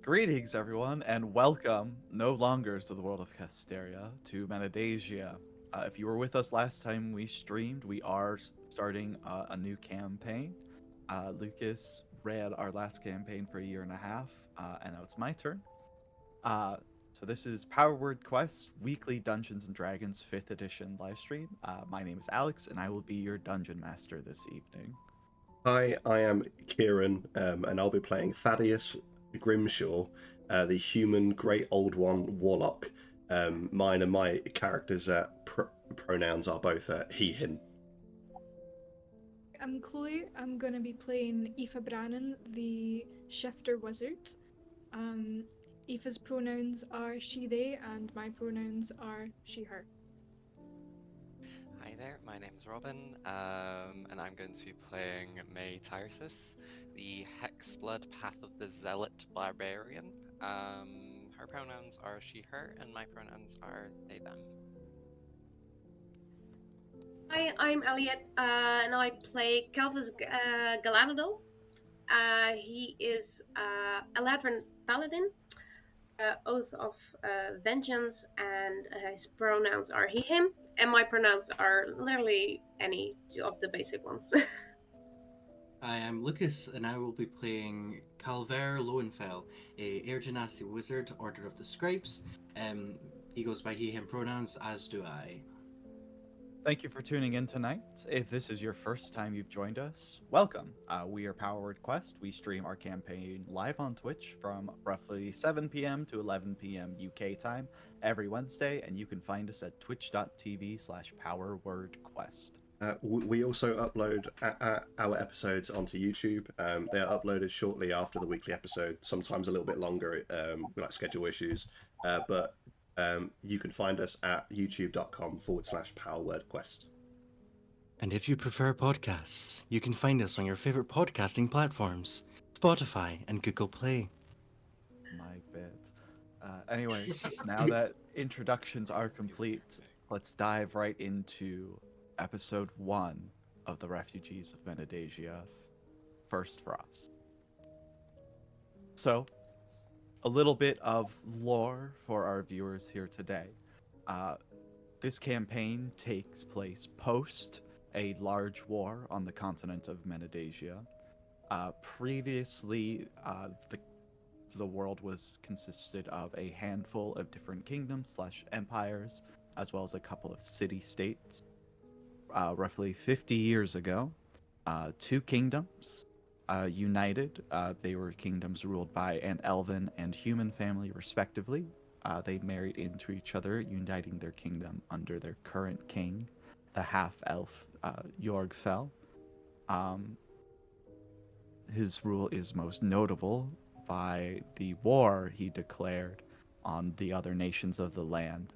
Greetings, everyone, and welcome no longer to the world of Casteria, to Menedegia. If you were with us last time we streamed, we are starting a new campaign. Lukas ran our last campaign for a year and a half, and now it's my turn. Uh, so this is Power Word Quest Weekly Dungeons and Dragons 5th Edition livestream. My name is Alex, and I will be your dungeon master this evening. Hi, I am Kieran, and I'll be playing Thaddeus Grimshaw, the human Great Old One Warlock. Mine and my character's pronouns are both he, him. I'm Chloe. I'm gonna be playing Aoife Brannan, the Shifter Wizard. Um, Aoife's pronouns are she, they, and my pronouns are she, her. Hi there, my name's Robyn, and I'm going to be playing May Tyresis, the Hexblood Path of the Zealot Barbarian. Her pronouns are she, her, and my pronouns are they, them. Hi, I'm Elliot, and I play Calvus Galadriel. He is a Ladrin paladin, oath of vengeance, and his pronouns are he, him, and my pronouns are literally any of the basic ones. I am Lukas, and I will be playing Calver Lowenfell, a Air Genasi wizard, Order of the Scribes. He goes by he, him pronouns, as do I. Thank you for tuning in tonight. If this is your first time you've joined us, welcome. We are Power Word Quest. We stream our campaign live on Twitch from roughly 7 p.m. to 11 p.m. UK time every Wednesday, and you can find us at twitch.tv/powerwordquest. We also upload our episodes onto YouTube. They are uploaded shortly after the weekly episode, sometimes a little bit longer, with like schedule issues. But you can find us at youtube.com/powerwordquest. And if you prefer podcasts, you can find us on your favorite podcasting platforms, Spotify and Google Play. My bad. Anyways, now that introductions are complete, let's dive right into episode 1 of the Refugees of Menedegia, First Frost. So, a little bit of lore for our viewers here today. This campaign takes place post a large war on the continent of Menedegia. Previously, the world was consisted of a handful of different kingdoms/empires, as well as a couple of city-states. Roughly 50 years ago, two kingdoms united. They were kingdoms ruled by an elven and human family, respectively. They married into each other, uniting their kingdom under their current king, the half-elf Jorgfell. His rule is most notable by the war he declared on the other nations of the land,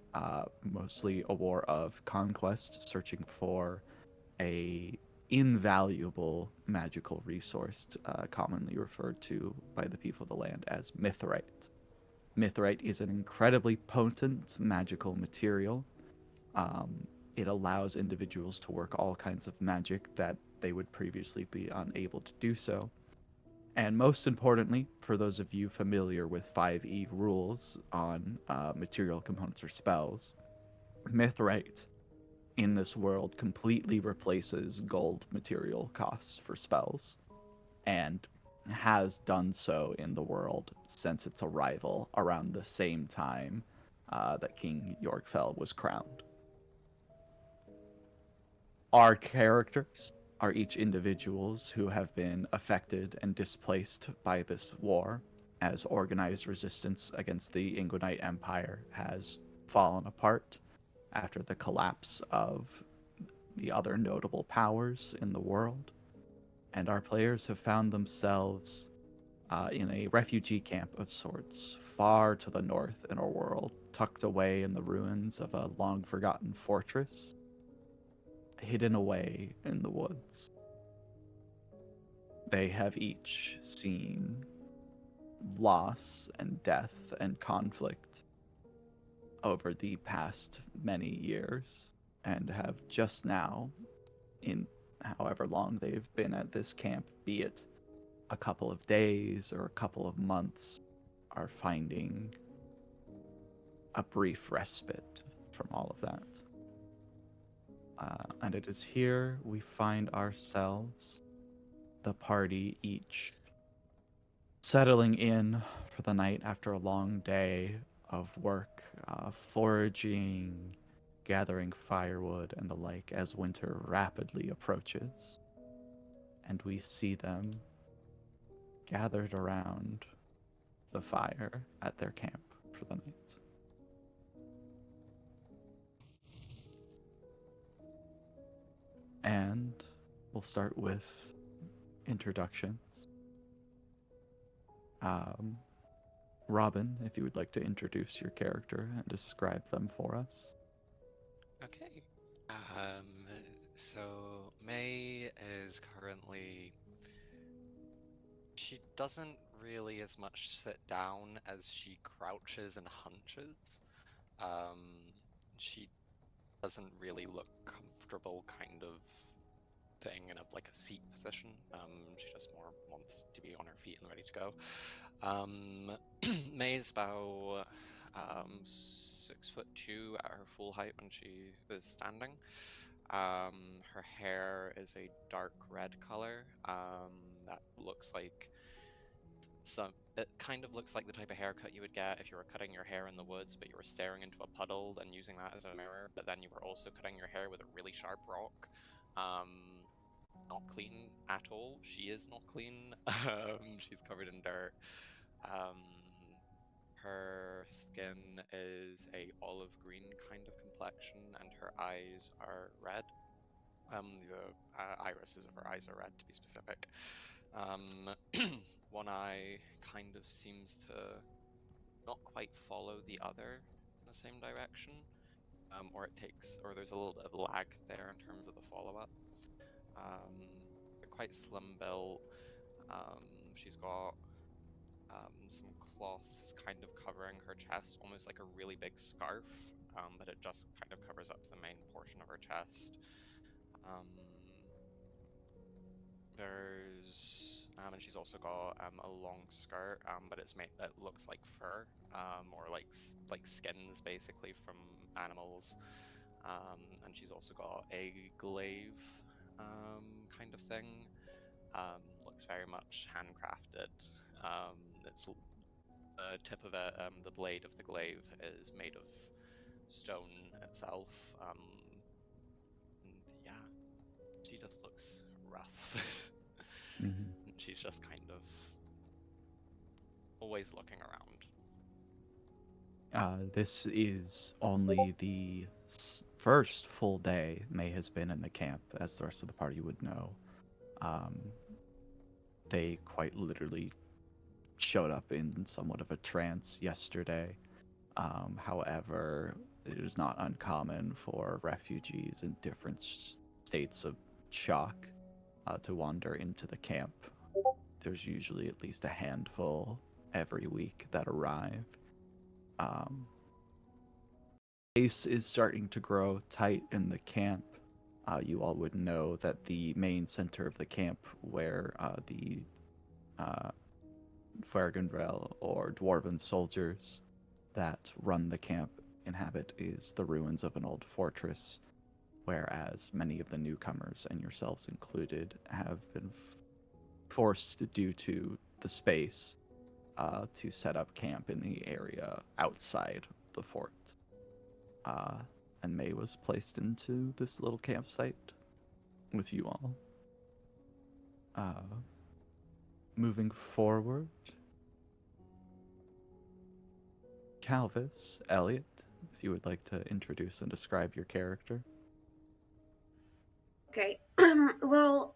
mostly a war of conquest, searching for a invaluable magical resource, commonly referred to by the people of the land as mithrite. Mithrite is an incredibly potent magical material. It allows individuals to work all kinds of magic that they would previously be unable to do so. And most importantly, for those of you familiar with 5e rules on material components or spells, mithrite in this world completely replaces gold material costs for spells, and has done so in the world since its arrival around the same time that King Jorgfell was crowned. Our characters are each individuals who have been affected and displaced by this war, as organized resistance against the Inguinite Empire has fallen apart after the collapse of the other notable powers in the world. And our players have found themselves in a refugee camp of sorts, far to the north in our world, tucked away in the ruins of a long-forgotten fortress, hidden away in the woods. They have each seen loss and death and conflict over the past many years, and have just now, in however long they've been at this camp, be it a couple of days or a couple of months, are finding a brief respite from all of that. And it is here we find ourselves, the party each settling in for the night after a long day of work, foraging, gathering firewood, and the like as winter rapidly approaches. And we see them gathered around the fire at their camp for the night. And we'll start with introductions. Robyn, if you would like to introduce your character and describe them for us. Okay. So May is currently. She doesn't really as much sit down as she crouches and hunches. She doesn't really look comfortable, kind of sitting in a seat position. She just more wants to be on her feet and ready to go. May's about 6'2" at her full height when she is standing. Her hair is a dark red color. That looks like it kind of looks like the type of haircut you would get if you were cutting your hair in the woods, but you were staring into a puddle and using that as a mirror, but then you were also cutting your hair with a really sharp rock. Not clean at all. She is not clean. She's covered in dirt. Her skin is a olive green kind of complexion, and her eyes are red. The irises of her eyes are red, to be specific. One eye kind of seems to not quite follow the other in the same direction, or there's a little bit of lag there in terms of the follow-up. They're quite slim built. She's got some cloths kind of covering her chest, almost like a really big scarf, but it just kind of covers up the main portion of her chest. And she's also got a long skirt, but it's made that looks like fur, or like skins basically from animals. And she's also got a glaive kind of thing. Looks very much handcrafted. It's the tip of it, the blade of the glaive is made of stone itself. And yeah, she just looks rough. Mm-hmm. She's just kind of always looking around. This is only the first full day May has been in the camp, as the rest of the party would know. They quite literally showed up in somewhat of a trance yesterday. However, it is not uncommon for refugees in different states of shock to wander into the camp. There's usually at least a handful every week that arrive. Space is starting to grow tight in the camp. You all would know that the main center of the camp, where the Fergendrel or Dwarven soldiers that run the camp inhabit, is the ruins of an old fortress, whereas many of the newcomers, and yourselves included, have been forced due to the space to set up camp in the area outside the fort. And May was placed into this little campsite with you all. Moving forward, Calvis, Elliot, if you would like to introduce and describe your character. Okay. Well,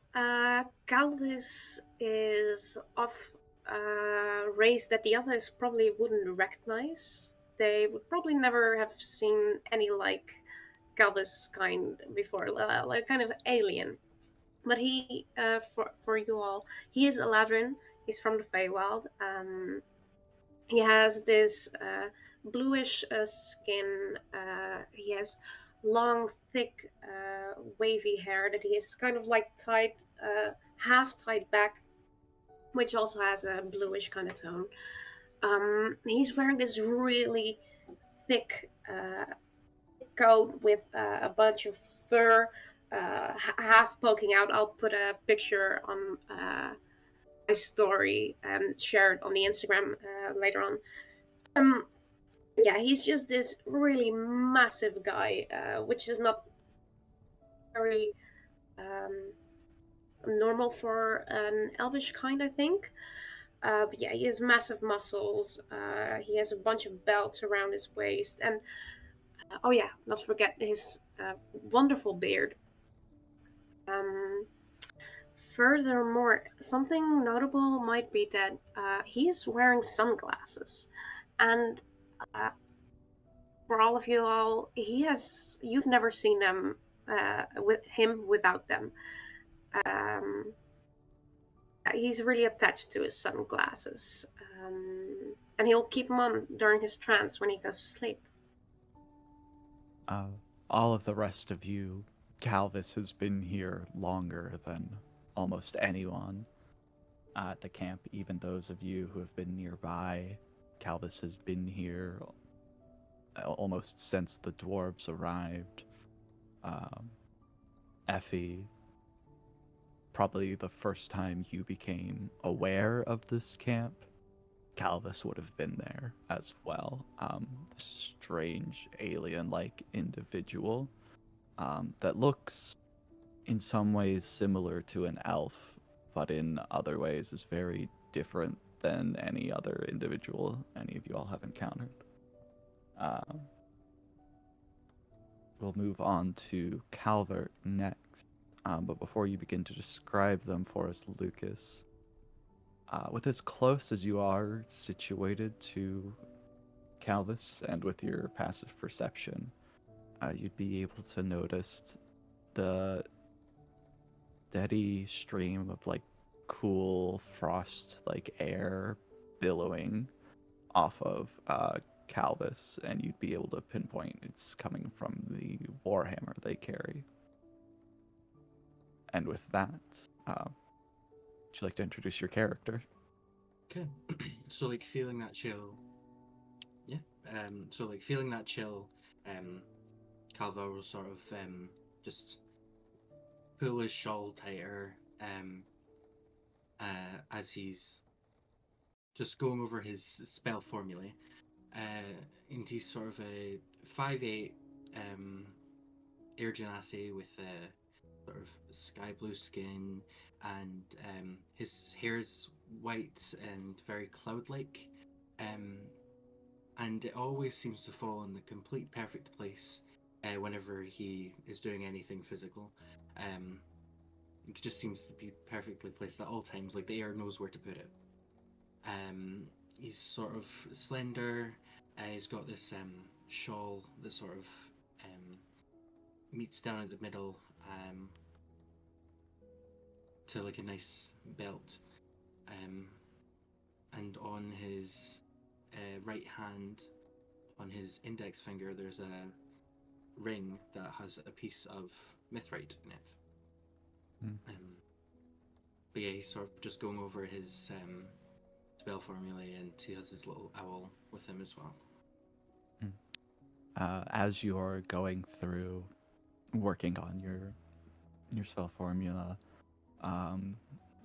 Calvis is of a race that the others probably wouldn't recognize. They would probably never have seen any like Calvis kind before, like kind of alien. But he, for you all, he is Eladrin. He's from the Feywild. He has this bluish skin. He has long, thick, wavy hair that he is kind of like tied, half tied back, which also has a bluish kind of tone. He's wearing this really thick coat with a bunch of fur half poking out. I'll put a picture on my story and share it on the Instagram later on. Yeah, he's just this really massive guy, which is not very normal for an elvish kind, I think. But yeah, he has massive muscles. He has a bunch of belts around his waist, and oh yeah, not to forget his wonderful beard. Um, Furthermore, something notable might be that he is wearing sunglasses, and for all of you all, you've never seen them with him without them. Um, he's really attached to his sunglasses, and he'll keep them on during his trance when he goes to sleep. Uh, all of the rest of you, Calvis has been here longer than almost anyone at the camp, even those of you who have been nearby. Calvis has been here almost since the dwarves arrived. Effie, probably the first time you became aware of this camp, Calvis would have been there as well. This strange alien-like individual that looks in some ways similar to an elf, but in other ways is very different than any other individual any of you all have encountered. We'll move on to Calvert next. But before you begin to describe them for us, Lucas, with as close as you are situated to Calvis and with your passive perception, you'd be able to notice the steady stream of like cool frost like air billowing off of Calvis, and you'd be able to pinpoint it's coming from the warhammer they carry. And with that, would you like to introduce your character? Okay. So like feeling that chill. Yeah. So like feeling that chill, Calvo will sort of just pull his shawl tighter, as he's just going over his spell formulae. And he's sort of a 5'8", Air Genasi with a sort of sky blue skin, and his hair's white and very cloud-like, and it always seems to fall in the complete perfect place whenever he is doing anything physical. It just seems to be perfectly placed at all times, like the air knows where to put it. He's sort of slender. He's got this shawl that sort of meets down at the middle to like a nice belt. And on his right hand, on his index finger, there's a ring that has a piece of mithrite in it. But yeah, he's sort of just going over his spell formulae, and he has his little owl with him as well. As you're going through working on your spell formula,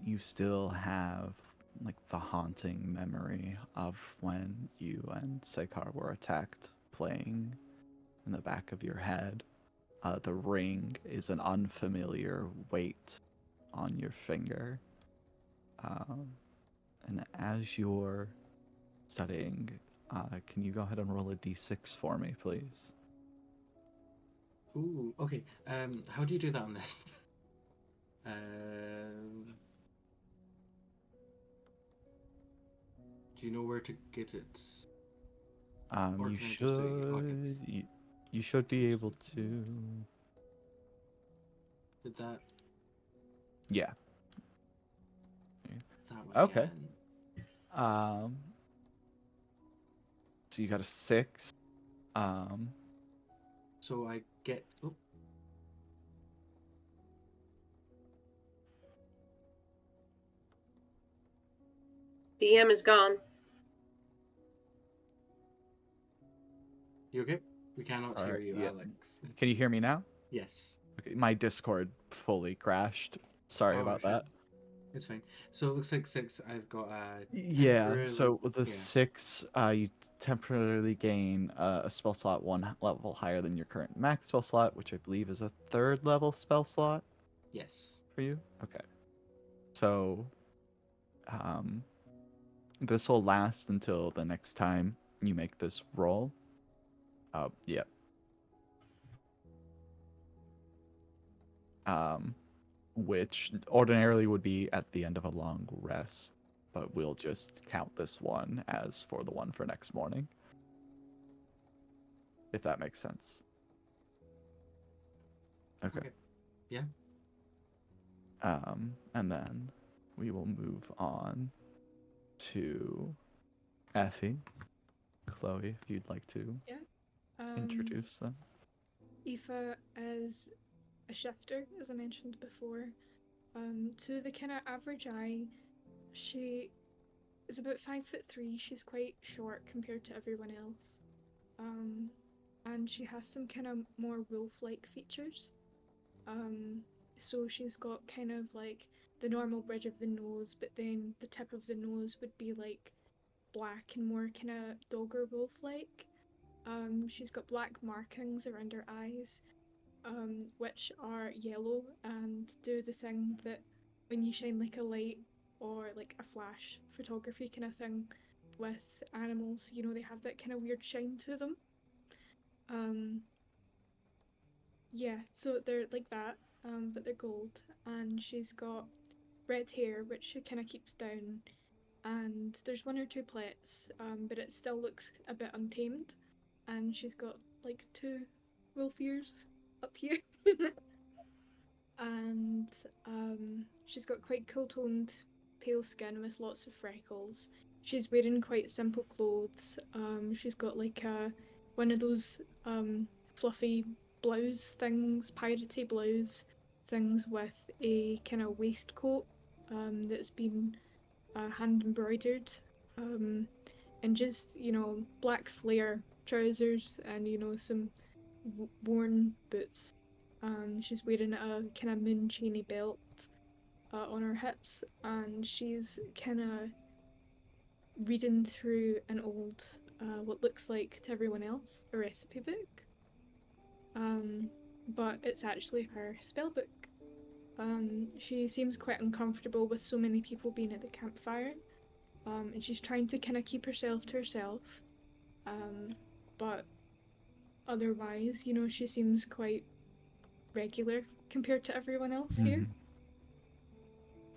you still have like the haunting memory of when you and Sekar were attacked, playing in the back of your head. The ring is an unfamiliar weight on your finger. And as you're studying, can you go ahead and roll a d6 for me, please? Ooh, okay. How do you do that on this? Do you know where to get it? Or You can I just do it? Okay. you should be able to. Did that? Yeah. That way Okay. again. So you got a 6. So I get. Oh, DM is gone. You okay? We cannot hear Alright, you, yeah. Alex. Can you hear me now? Yes. Okay, my Discord fully crashed. Sorry Oh, about shit. that. It's fine. So it looks like 6. I've got a Yeah, temporarily. so with the Yeah. 6, you temporarily gain a spell slot 1 level higher than your current max spell slot, which I believe is a 3rd level spell slot Yes. for you. Okay. So, um, this will last until the next time you make this roll. Yeah. Which ordinarily would be at the end of a long rest, but we'll just count this one as for the one for next morning. If that makes sense. Okay. Yeah. And then we will move on to Effie. Chloe, if you'd like to Yeah. introduce them. Aoife is a shifter, as I mentioned before. To the kind of average eye, she is about 5'3". She's quite short compared to everyone else. And she has some kind of more wolf-like features. So she's got kind of like the normal bridge of the nose, but then the tip of the nose would be like black and more kind of dog or wolf-like. She's got black markings around her eyes, which are yellow and do the thing that when you shine like a light or like a flash photography kind of thing with animals, you know, they have that kind of weird shine to them. Yeah, so they're like that, but they're gold, and she's got red hair, which she kind of keeps down, and there's one or two plaits, but it still looks a bit untamed, and she's got like 2 wolf ears up here. And she's got quite cool toned pale skin with lots of freckles. She's wearing quite simple clothes. She's got like one of those fluffy blouse things, piratey blouse things with a kind of waistcoat that's been hand embroidered, and just, you know, black flare trousers and, you know, some worn boots. She's wearing a kind of moon chainy belt on her hips, and she's kind of reading through an old, what looks like to everyone else, a recipe book. But it's actually her spell book. She seems quite uncomfortable with so many people being at the campfire, and she's trying to kind of keep herself to herself. But otherwise, you know, she seems quite regular compared to everyone else here.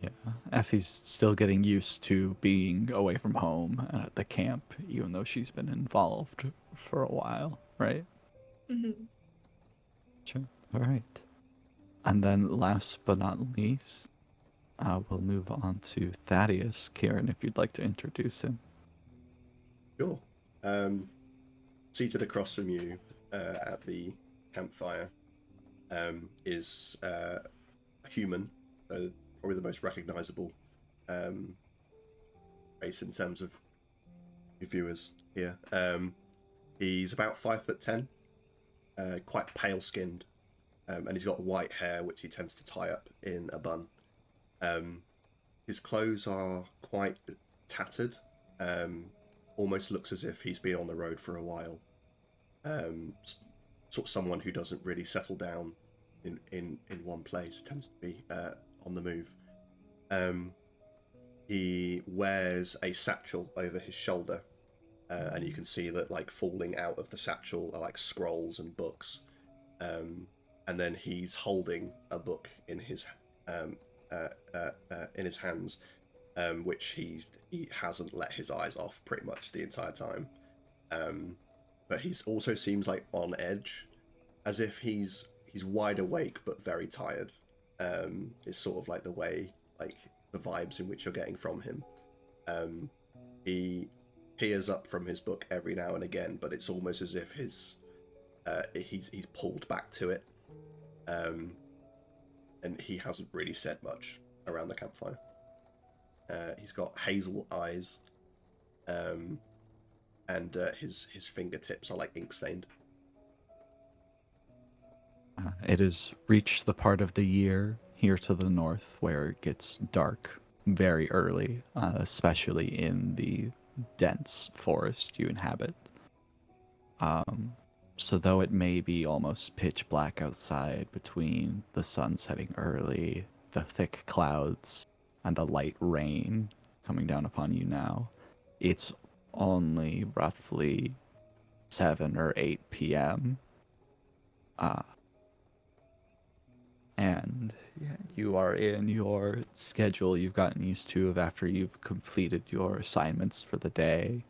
Yeah, Effie's still getting used to being away from home and at the camp, even though she's been involved for a while, right? Mm-hmm. Sure. All right. And then last but not least, we'll move on to Thaddeus. Kieran, if you'd like to introduce him. Sure. Seated across from you at the campfire is a human, so probably the most recognizable race in terms of your viewers here. He's about 5'10", quite pale skinned, and he's got white hair which he tends to tie up in a bun. His clothes are quite tattered, almost looks as if he's been on the road for a while. Sort of someone who doesn't really settle down in one place, tends to be on the move. He wears a satchel over his shoulder, and you can see that like falling out of the satchel are like scrolls and books. And then he's holding a book in his hands, which he hasn't let his eyes off pretty much the entire time. But he's also seems like on edge, as if he's wide awake but very tired. It's sort of like the way, like the vibes in which you're getting from him. He peers up from his book every now and again, but it's almost as if he's pulled back to it, and he hasn't really said much around the campfire. He's got hazel eyes, and his fingertips are like ink stained. It has reached the part of the year here to the north where it gets dark very early, especially in the dense forest you inhabit. So though it may be almost pitch black outside between the sun setting early, the thick clouds, and the light rain coming down upon you now, it's only roughly 7 or 8 p.m. And yeah, you are in your schedule you've gotten used to of after you've completed your assignments for the day,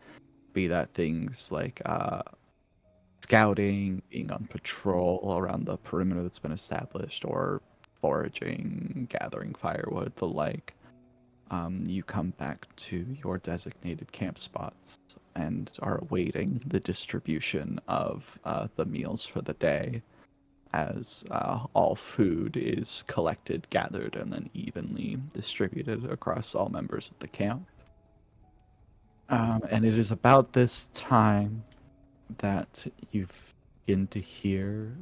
be that things like scouting, being on patrol around the perimeter that's been established, or foraging, gathering firewood, the like. You come back to your designated camp spots and are awaiting the distribution of the meals for the day, as all food is collected, gathered, and then evenly distributed across all members of the camp. And it is about this time that you begin to hear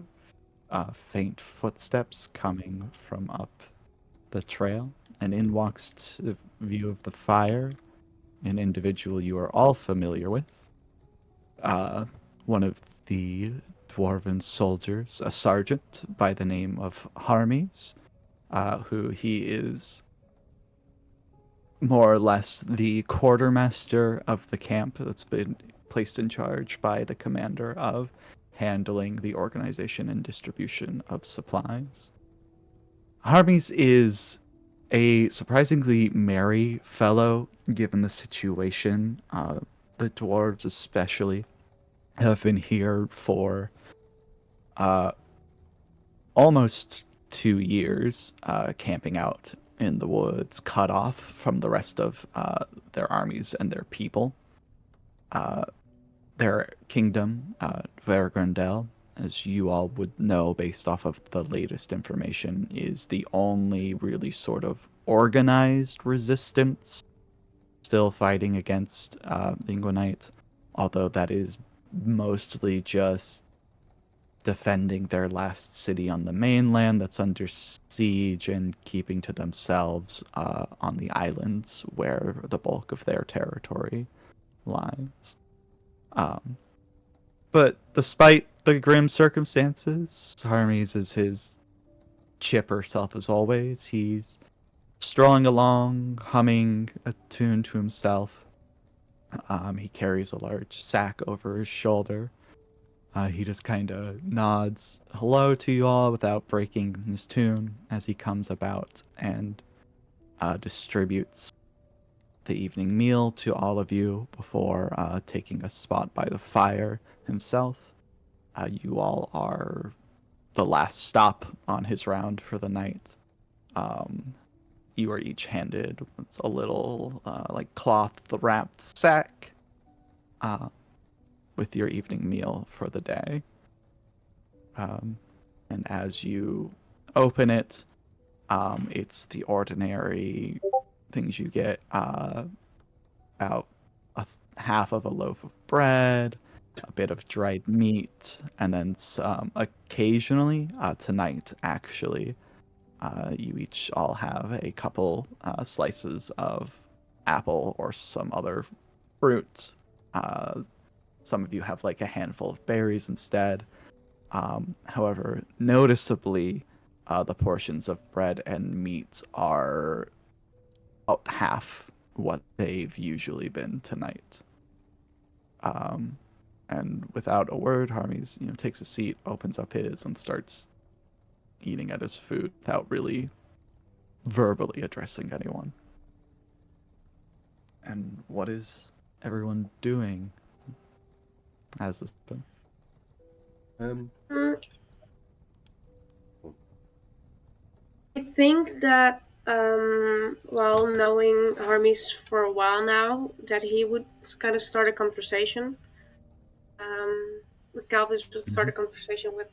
faint footsteps coming from up the trail, and in walks to view of the fire an individual you are all familiar with. One of the dwarven soldiers, a sergeant by the name of Harmes, who he is more or less the quartermaster of the camp that's been placed in charge by the commander of handling the organization and distribution of supplies. Harmes is a surprisingly merry fellow, given the situation. The dwarves, especially, have been here for almost 2 years, camping out in the woods, cut off from the rest of their armies and their people. Their kingdom, Vergrandel, as you all would know based off of the latest information, is the only really sort of organized resistance still fighting against the Ingwanite, although that is mostly just defending their last city on the mainland that's under siege and keeping to themselves on the islands where the bulk of their territory lies. But despite the grim circumstances, Harmes is his chipper self as always. He's strolling along, humming a tune to himself. He carries a large sack over his shoulder. He just kind of nods hello to you all without breaking his tune as he comes about and distributes the evening meal to all of you before taking a spot by the fire himself. You all are the last stop on his round for the night. You are each handed a little like cloth wrapped sack with your evening meal for the day. And as you open it, it's the ordinary things you get, about half of a loaf of bread, a bit of dried meat, and then some occasionally, tonight actually, you each all have a couple slices of apple or some other fruit. Some of you have like a handful of berries instead. However, noticeably, the portions of bread and meat are about half what they've usually been tonight. And without a word, Harmes, takes a seat, opens up his, and starts eating at his food without really verbally addressing anyone. And what is everyone doing as this happens? I think that, while knowing Harmes for a while now, that he would kind of start a conversation. With Calvis would start a conversation with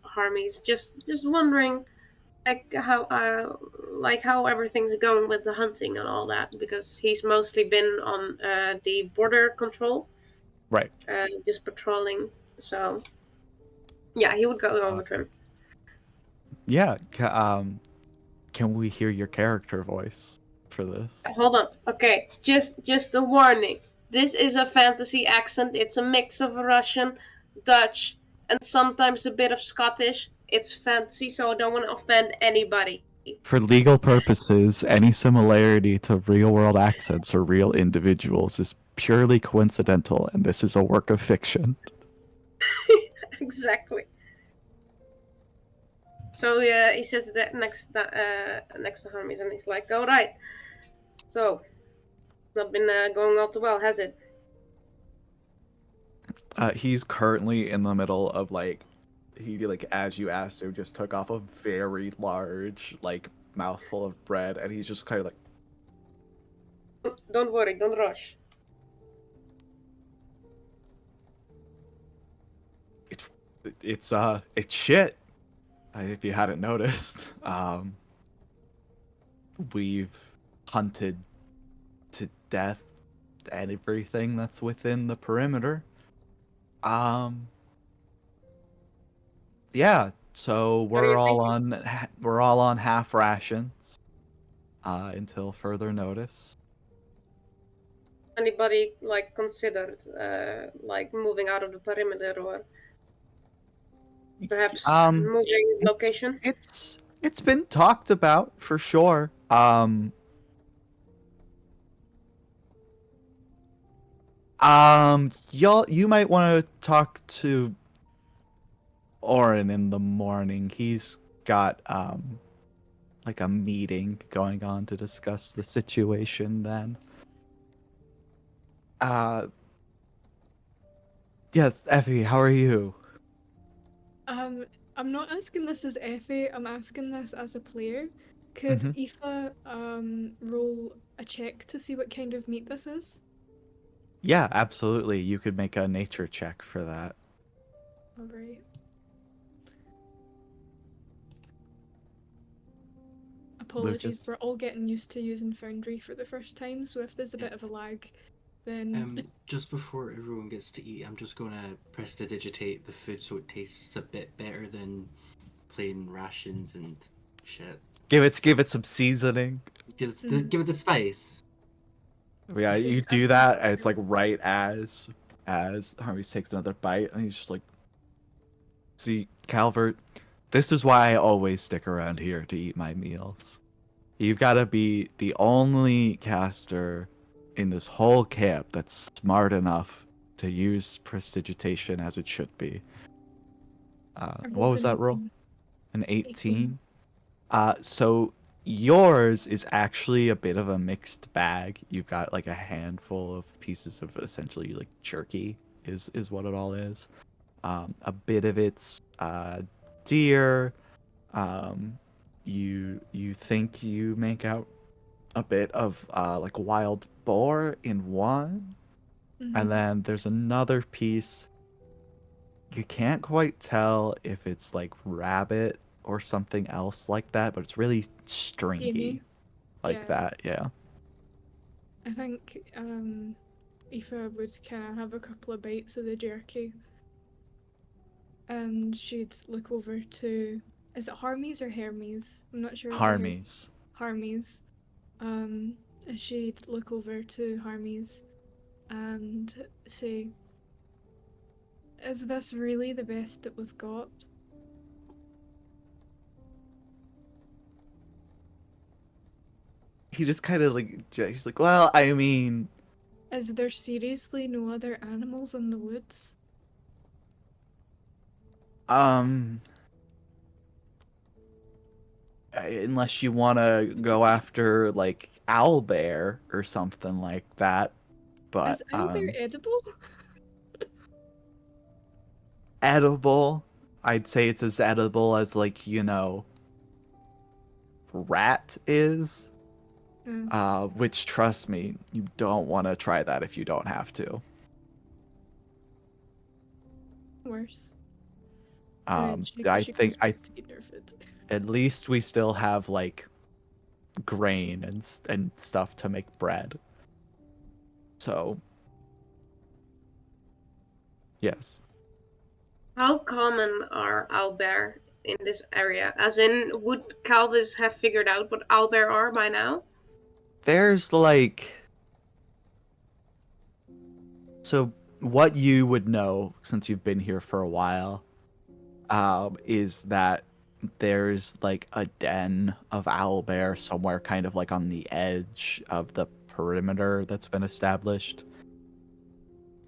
Harmes, just wondering how everything's going with the hunting and all that, because he's mostly been on the border control, Right. just patrolling. So yeah, he would go over to him. Yeah. Can we hear your character voice for this? Hold on. Okay, just a warning. This is a fantasy accent. It's a mix of Russian, Dutch, and sometimes a bit of Scottish. It's fantasy, so I don't want to offend anybody. For legal purposes, any similarity to real-world accents or real individuals is purely coincidental, and this is a work of fiction. Exactly. So he says that next to Hermes, and he's like, "All right." So, not been going all too well, has it? He's currently in the middle of he as you asked him, just took off a very large mouthful of bread, and he's just kind of like, Don't worry, don't rush. it's shit. If you hadn't noticed, we've hunted to death everything that's within the perimeter. Yeah, so What are you we're all on half rations until further notice. Anybody considered moving out of the perimeter, or perhaps moving location? It's been talked about for sure. You might want to talk to Oren in the morning. He's got a meeting going on to discuss the situation then. Yes, Effie, how are you? I'm not asking this as Effie, I'm asking this as a player. Could Aoife roll a check to see what kind of meat this is? Yeah, absolutely. You could make a nature check for that. Alright. Apologies, Lucas? we're all getting used to using Foundry for the first time, so if there's a bit of a lag, then... Just before everyone gets to eat, I'm just gonna prestidigitate the food so it tastes a bit better than plain rations and shit. Give it some seasoning. Give it the spice. Yeah, you do that, and it's right as Harvey takes another bite, and he's just like, "See, Calvert, this is why I always stick around here to eat my meals. You've got to be the only caster in this whole camp that's smart enough to use prestidigitation as it should be." What was that roll? An 18? So yours is actually a bit of a mixed bag. You've got a handful of pieces of essentially jerky is what it all is. A bit of it's deer. You think you make out a bit of wild boar in one, and then there's another piece. You can't quite tell if it's rabbit or something else like that, but it's really stringy. Gamey. That, yeah. I think Aoife would kind of have a couple of bites of the jerky, and she'd look over to... Is it Harmes or Hermes? I'm not sure. Harmes. Harmes. She'd look over to Harmes and say, "Is this really the best that we've got?" He just kind of he's like, well, I mean... Is there seriously no other animals in the woods? Unless you want to go after owlbear or something like that, but Is owlbear edible? edible, I'd say it's as edible as rat is. Which, trust me, you don't want to try that if you don't have to. Worse. I think at least we still have grain and stuff to make bread. So Yes. How common are owlbear in this area? As in, would Calvis have figured out what owlbear are by now? There's like, so what you would know since you've been here for a while, is that there's like a den of owlbear somewhere kind of like on the edge of the perimeter that's been established.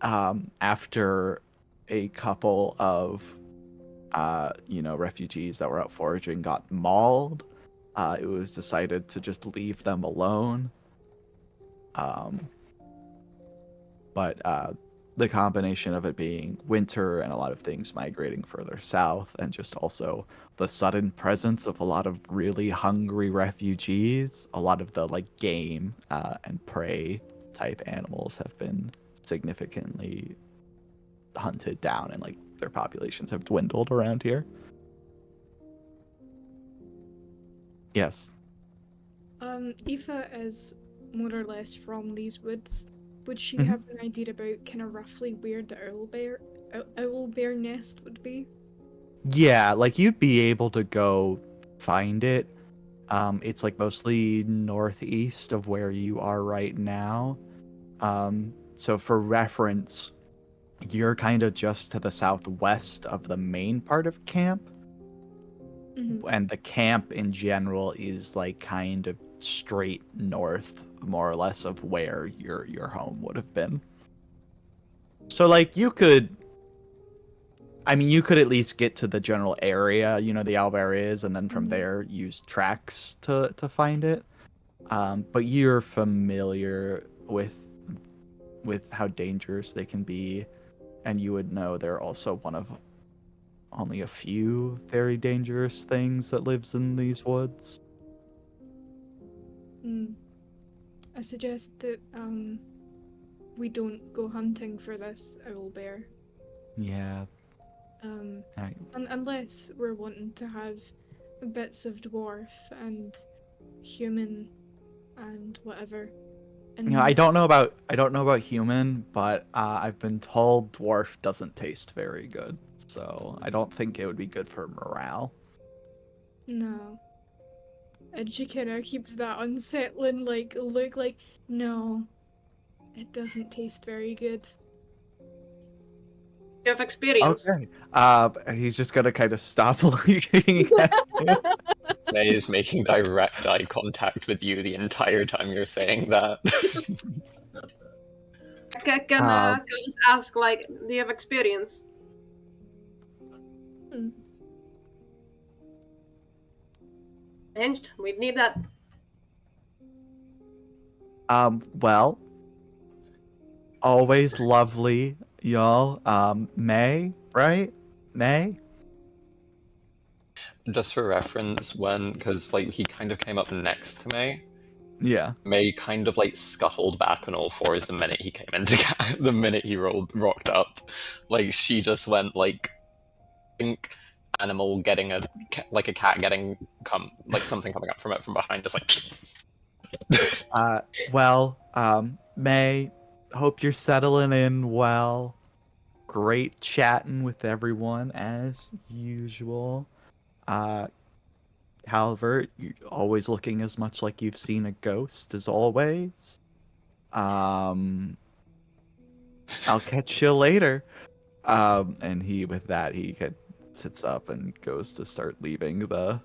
After a couple of refugees that were out foraging got mauled, it was decided to just leave them alone. But the combination of it being winter and a lot of things migrating further south, and just also the sudden presence of a lot of really hungry refugees, a lot of the like game and prey type animals have been significantly hunted down, and like their populations have dwindled around here. Yes. Aoife is more or less from these woods. Would she Mhm. have an idea about kind of roughly where the owlbear nest would be? Yeah, like you'd be able to go find it. It's like mostly northeast of where you are right now. So for reference, you're kind of just to the southwest of the main part of camp, Mm-hmm. and the camp in general is like kind of straight north, more or less, of where your home would have been. So like you could at least get to the general area, the owlbear is, and then from Mhm. there use tracks to find it. But you're familiar with how dangerous they can be, and you would know they're also one of only a few very dangerous things that lives in these woods. I suggest that we don't go hunting for this owlbear. Yeah. Unless we're wanting to have bits of dwarf and human and whatever. And I don't know about human, but I've been told dwarf doesn't taste very good, so I don't think it would be good for morale. no. And she kind of keeps that unsettling look like, no, it doesn't taste very good. You have experience. Okay. He's just gonna kind of stop looking at you. May is making direct eye contact with you the entire time you're saying that. Can I just ask, like, do you have experience? Hinged, we'd need that. Well, always lovely, y'all. May, right? May? Just for reference, because like he kind of came up next to May, Yeah. May kind of like scuttled back on all fours the minute he came into the minute he rocked up. Like she just went like pink animal getting a cat getting something coming up from it from behind, just like May, hope you're settling in well. Great chatting with everyone as usual. Calvert, you're always looking as much like you've seen a ghost as always. I'll catch you later. And he sits up and goes to start leaving the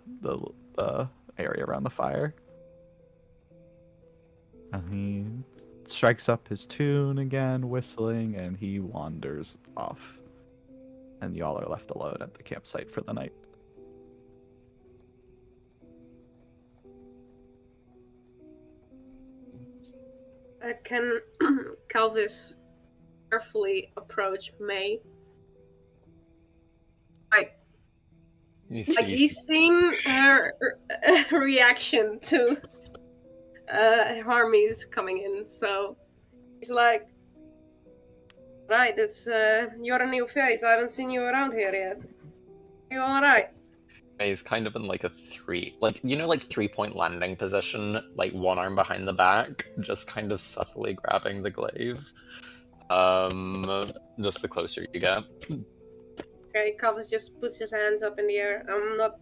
area around the fire. And he strikes up his tune again, whistling, and he wanders off. And y'all are left alone at the campsite for the night. Can Calvis carefully approach May? Like he's seeing her reaction to Harmy's coming in, so he's like, right, it's you're a new face. I haven't seen you around here yet. You all right? May's kind of in like a 3-point landing position, like one arm behind the back, just kind of subtly grabbing the glaive. Just the closer you get. Okay, Calvus just puts his hands up in the air. I'm not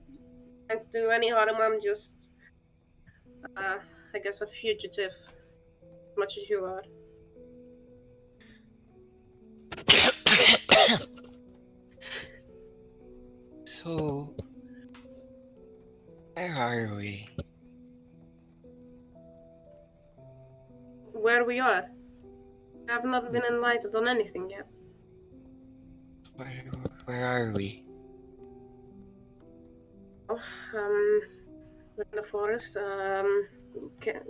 trying to do any harm. I'm just, I guess, a fugitive, as much as you are. So, where are we? Where we are. I have not been enlightened on anything yet. Where are we? Oh, we're in the forest. Can,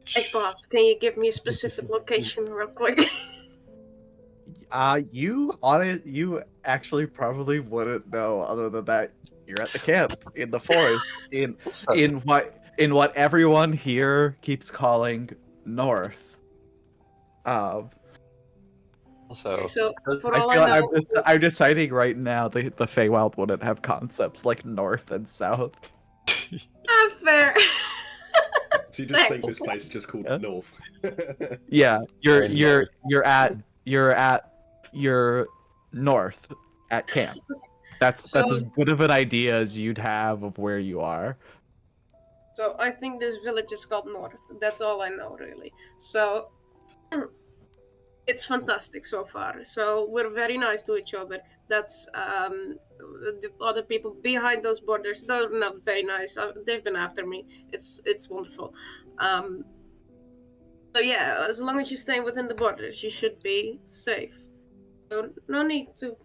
Xbox, can you give me a specific location real quick? You actually probably wouldn't know. Other than that, you're at the camp in the forest So, in what everyone here keeps calling north. also, So, for I all feel I know, I'm deciding right now the Feywild wouldn't have concepts like north and south. fair. So you just think Thanks. this place is just called Yeah. North? Yeah, Very north. you're at your north at camp. That's So- as good of an idea as you'd have of where you are. So I think this village is called North. That's all I know, really. So it's fantastic so far. So we're very nice to each other. That's the other people behind those borders. They're not very nice. They've been after me. It's wonderful. So yeah, as long as you stay within the borders, you should be safe. So no need to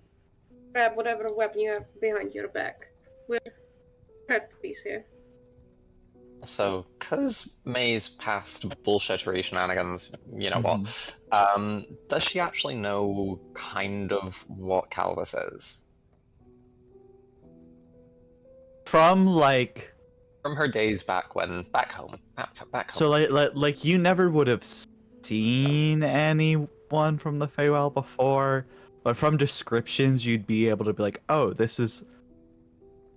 grab whatever weapon you have behind your back. We're at peace here. So, because May's past bullshittery shenanigans, you know what? Does she actually know kind of what Calvus is? From like From her days back home. so like you never would have seen anyone from the Feywild before, but from descriptions you'd be able to be like, oh, this is.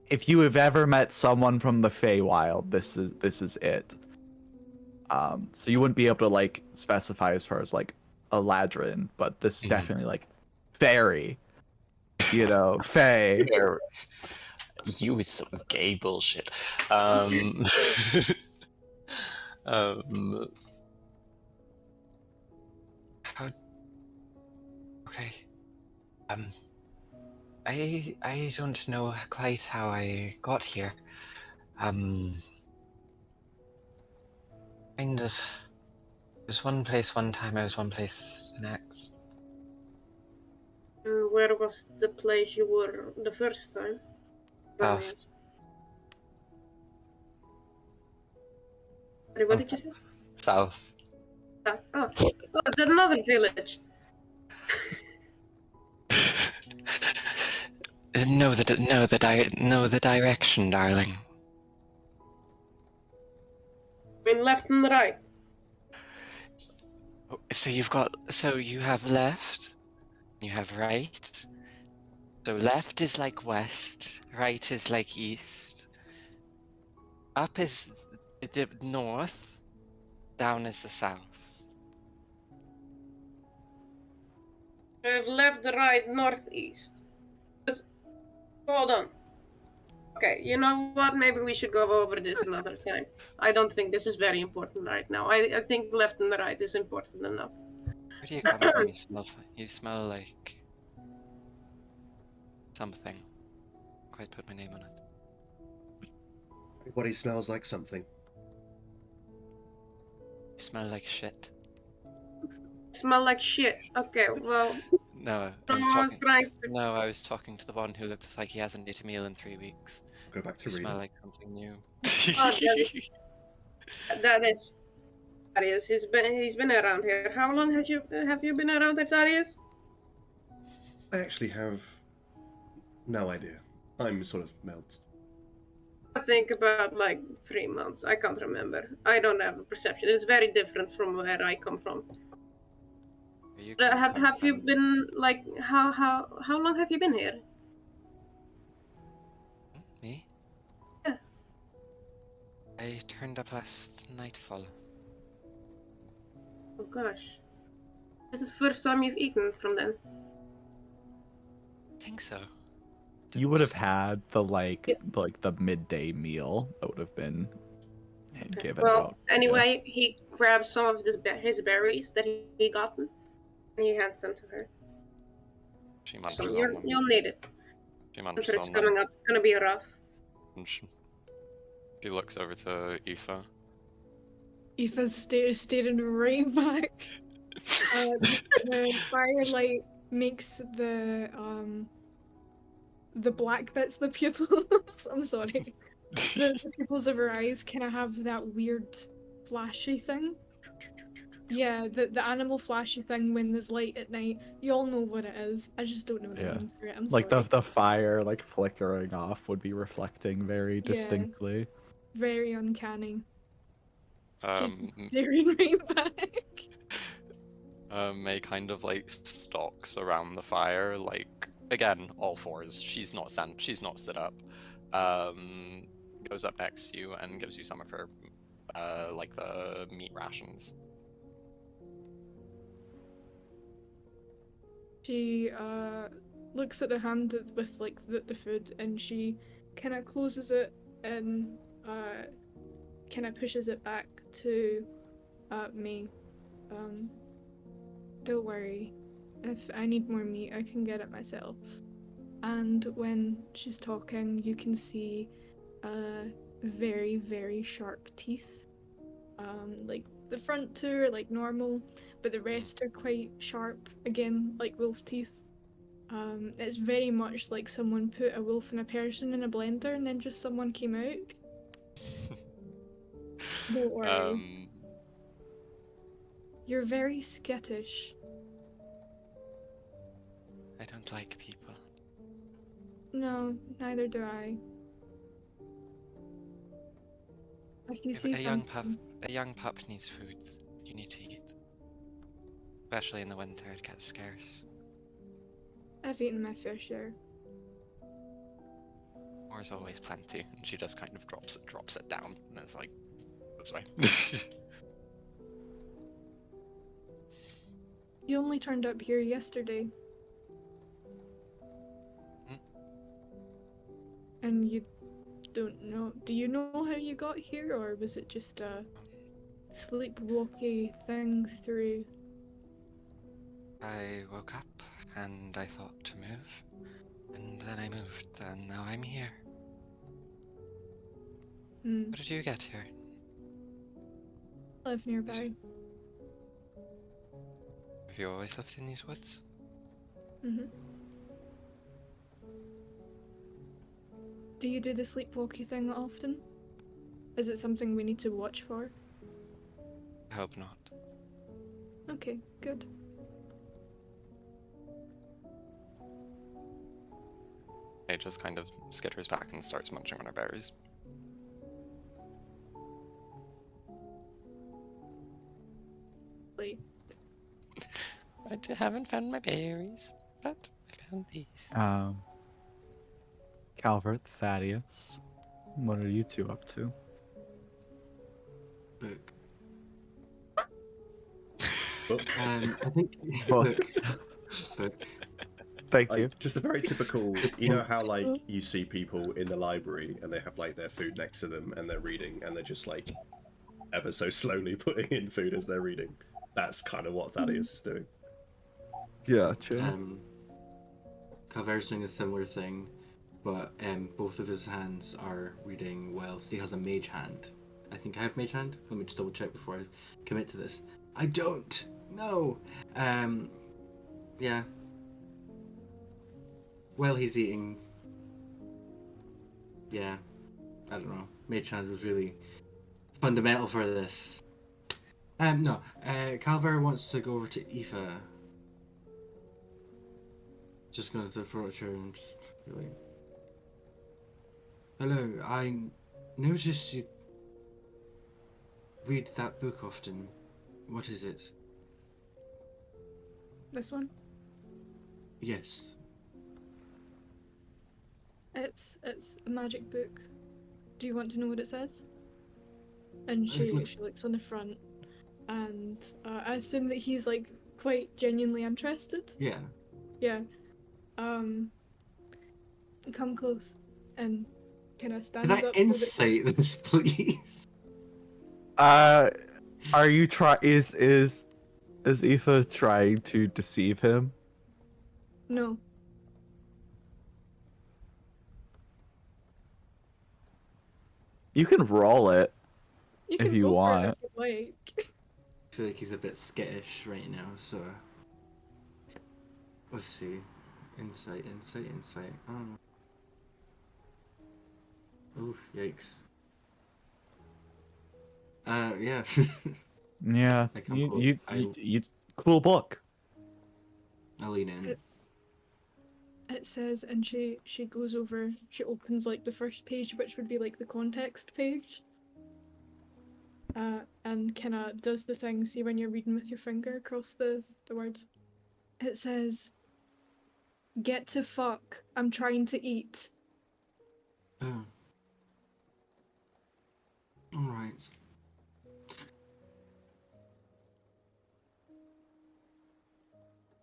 If you have ever met someone from the Feywild, this is it. So you wouldn't be able to like specify as far as like a ladrin, but this is Mhm. definitely like fairy. You know, Fey. You with some gay bullshit. How? Okay. I don't know quite how I got here. Kind of. There's one place one time, I was one place the next. And where was the place you were the first time? South. Sorry, what did you say? South. Oh, it's another village. Know the direction, darling. I mean, left and right. So you have left, you have right. So left is like west, right is like east. Up is the north, down is the south. I've left, the right, northeast. Hold on. Okay, you know what? Maybe we should go over this another time. I don't think this is very important right now. I think left and right is important enough. Where do you come from? You smell like something. Quite put my name on it. Everybody smells like something. You smell like shit. Smell like shit. Okay, well, No, I was talking to the one who looked like he hasn't eaten a meal in 3 weeks. Go back to You smell reading. like something new. that is Darius. He's been around here. How long have you been around here, Darius? I actually have no idea. I'm sort of melted. I think about like 3 months. I can't remember. I don't have a perception. It's very different from where I come from. Have you been like how long have you been here? Me? Yeah. I turned up last nightfall. Oh gosh. This is the first time you've eaten from them. I think so. You would have had the Yeah. the midday meal that would have been given Well, out. anyway, he grabs some of his berries that he gotten, and he hands them to her. She So munches on them. you'll need it. She munches Winter is on them. coming up. It's gonna be rough. And she looks over to Aoife. Aoife's staring right back. The firelight makes the black bits, the pupils. I'm sorry. The pupils of her eyes kind of have that weird flashy thing. Yeah, the animal flashy thing when there's light at night. You all know what it is. I just don't know the Yeah. name for it. I'm Like sorry. the fire flickering off would be reflecting very Yeah. distinctly. Very uncanny. Um, She's staring right back. May kind of stalks around the fire, again, all fours. She's not stood up. Goes up next to you and gives you some of her, the meat rations. She looks at the hand with the food, and she kind of closes it and kind of pushes it back to me. Don't worry. If I need more meat, I can get it myself. And when she's talking, you can see very, very sharp teeth. The front two are normal, but the rest are quite sharp, again, like wolf teeth. It's very much like someone put a wolf and a person in a blender and then just someone came out. Don't worry. You're very skittish. I don't like people. No, neither do I. If you see A young something- pup needs food. You need to eat. Especially in the winter, it gets scarce. I've eaten my fair share. More's always plenty, and she just kind of drops it down, and it's like, that's fine. You only turned up here yesterday. And you don't know. Do you know how you got here, or was it just a sleepwalky thing through? I woke up and I thought to move, and then I moved, and now I'm here. How did you get here? Live nearby. Have you always lived in these woods? Do you do the sleepwalky thing often? Is it something we need to watch for? I hope not. Okay, good. It just kind of skitters back and starts munching on her berries. Like, I haven't found my berries, but I found these. Calvert, Thaddeus, what are you two up to? Book. Book. I think Book. book. Thank you. Just a very typical, you know how you see people in the library and they have their food next to them and they're reading and they're just ever so slowly putting in food as they're reading. That's kind of what Thaddeus is doing. Gotcha. Calvert's doing a similar thing, but both of his hands are reading whilst he has a mage hand. I think I have mage hand. Let me just double check before I commit to this. I don't. No. Yeah. While he's eating. Yeah. I don't know. Mage hand was really fundamental for this. No. Calvert wants to go over to Aoife. Just going to approach her and just be like, hello, I noticed you read that book often. What is it? this one? Yes. It's a magic book. Do you want to know what it says? And she looks on the front, and I assume that he's quite genuinely interested. Yeah. Yeah. Come close and kind of Can stands I up. with it. insight this, please? Are you is Aoife trying to deceive him? No. You can roll it. You If can you go for it want. if you like. I feel like he's a bit skittish right now, so let's see. Insight. Oh, yikes. Yeah. Yeah. I come You, close. you cool book. I lean in. It says, and she goes over. She opens like the first page, which would be like the context page. And kind of does the thing. See when you're reading with your finger across the words. It says, "Get to fuck. I'm trying to eat." Oh. Alright.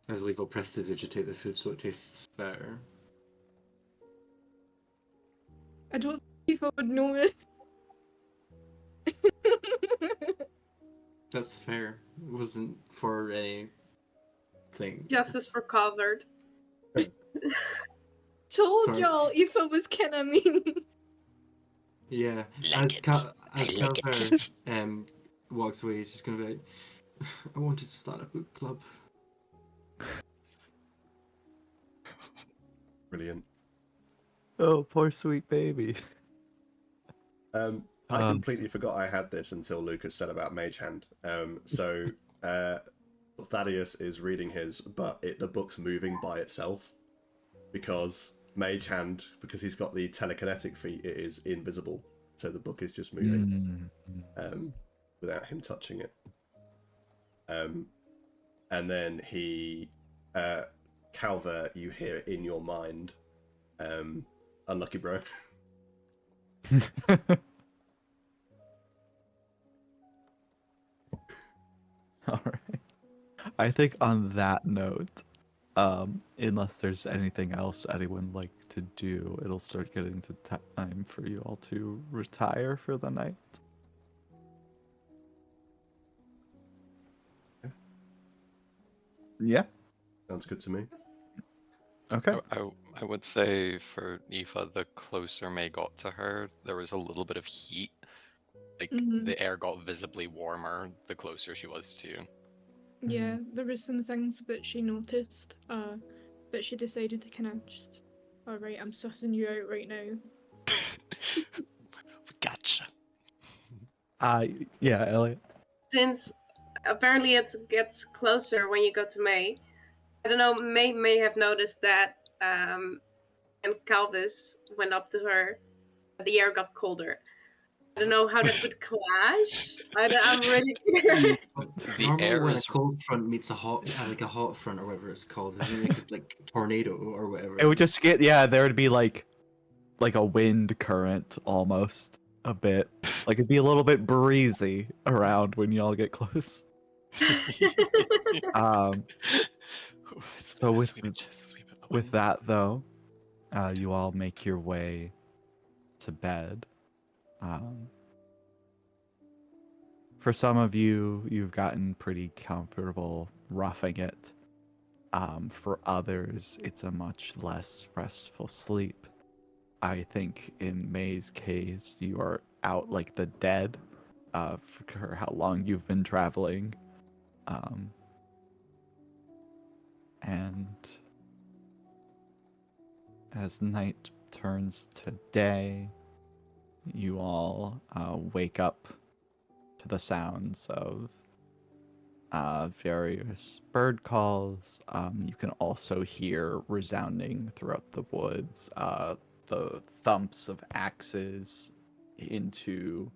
As Leaf will press to digitate the food so it tastes better. I don't think I would notice. That's fair. It wasn't for anything. Justice for covered. Told Sorry. y'all, Aoife was kind of mean. Yeah. Like As it. Like Calver walks away, he's just gonna be like, I wanted to start a book club. Brilliant. Oh, poor sweet baby. I completely forgot I had this until Lucas said about Mage Hand. So Thaddeus is reading his, but the book's moving by itself because Mage Hand, because he's got the telekinetic feat, it is invisible. So the book is just moving without him touching it. And then he, Calver, you hear in your mind, unlucky bro. All right. I think on that note, unless there's anything else anyone would like to do, it'll start getting to time for you all to retire for the night. Yeah. Sounds good to me. Okay. I would say for Aoife, the closer May got to her, there was a little bit of heat. Like the air got visibly warmer the closer she was to you. Yeah, there was some things that she noticed, but she decided to kind of just, alright, I'm sussing you out right now. Gotcha. Yeah, Elliot. Since apparently it gets closer when you go to May. I don't know, May may have noticed that and Calvis went up to her, the air got colder. I don't know how that would clash. I'm really curious. Normally air when is- a cold front meets a hot front or whatever it's called, doesn't it make it like tornado or whatever? It would just get there would be like a wind current almost a bit. Like it'd be a little bit breezy around when y'all get close. So with that though, you all make your way to bed. For some of you, you've gotten pretty comfortable roughing it. For others, it's a much less restful sleep. I think in May's case, you are out like the dead for how long you've been traveling. And as night turns to day, you all wake up to the sounds of various bird calls. You can also hear resounding throughout the woods the thumps of axes into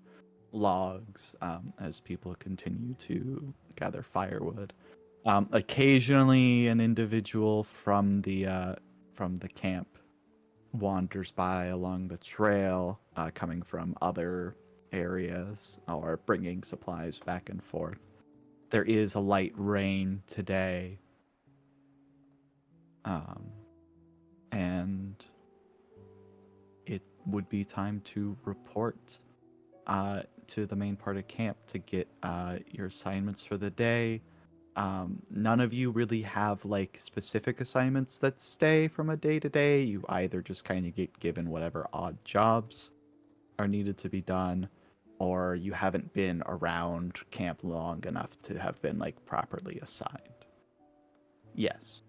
logs as people continue to gather firewood. Occasionally, an individual from the camp wanders by along the trail, coming from other areas or bringing supplies back and forth. there is a light rain today. And it would be time to report to the main part of camp to get your assignments for the day. None of you really have like specific assignments that stay from a day to day. You either just kind of get given whatever odd jobs are needed to be done, or you haven't been around camp long enough to have been like properly assigned. Yes.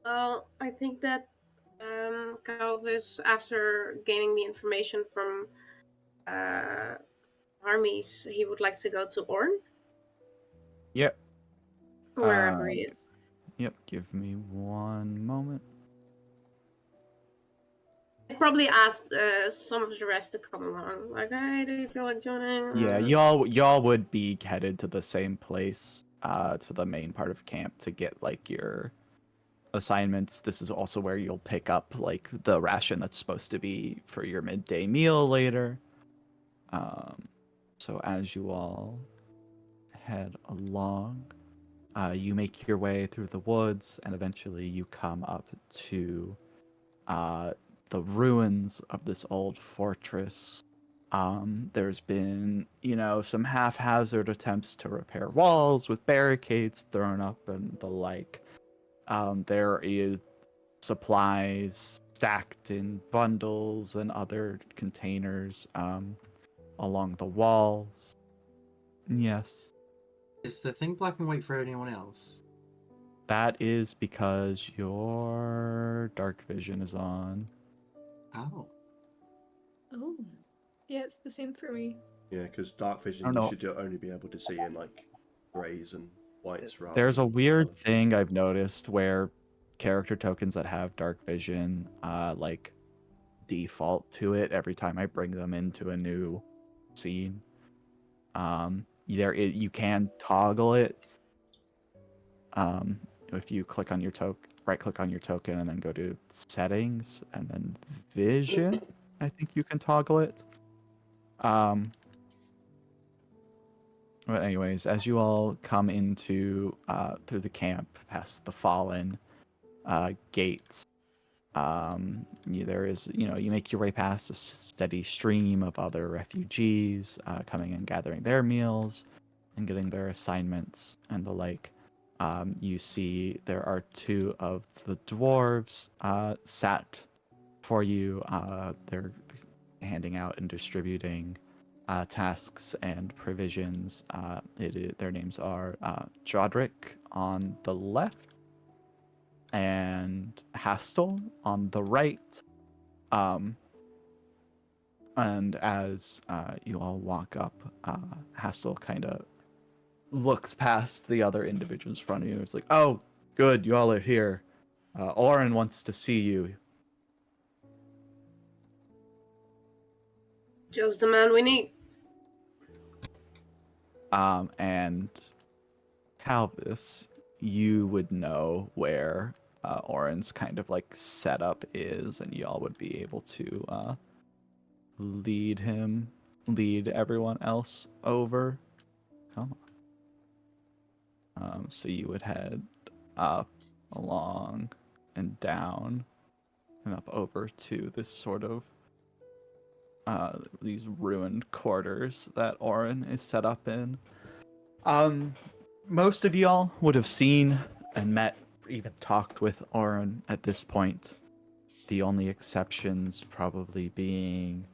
Well, I think that Calvis, after gaining the information from armies, he would like to go to Orn, Yep. wherever he is. Yep. Give me one moment. I probably asked some of the rest to come along. Like, hey, do you feel like joining? Yeah, y'all would be headed to the same place, to the main part of camp to get like your assignments. This is also where you'll pick up like the ration that's supposed to be for your midday meal later. So as you all head along, you make your way through the woods, and eventually you come up to the ruins of this old fortress. There's been, some haphazard attempts to repair walls with barricades thrown up and the like. There is supplies stacked in bundles and other containers along the walls. Yes, Is the thing black and white for anyone else? that is because your dark vision is on. Oh. Oh. Yeah, it's the same for me. Yeah, because dark I vision don't you know. should only be able to see in like greys and whites rather There's a than weird colours. thing I've noticed where character tokens that have dark vision, like default to it every time I bring them into a new scene. You can toggle it. If you click on your right click on your token and then go to settings and then vision, I think you can toggle it. But anyways, as you all come into through the camp past the fallen gates, there is, you make your way past a steady stream of other refugees coming and gathering their meals and getting their assignments and the like. You see there are two of the dwarves sat for you. They're handing out and distributing tasks and provisions. Their names are Jodrick on the left and Hastel on the right. And as you all walk up, Hastel kind of looks past the other individuals in front of you. It's like, oh, good, you all are here. Oren wants to see you. Just the man we need. And Calvis, you would know where Oren's kind of like setup is, and y'all would be able to lead everyone else over. Come on. So you would head up, along, and down, and up over to this sort of these ruined quarters that Oren is set up in. Most of y'all would have seen and met, or even talked with Oren at this point. The only exceptions probably being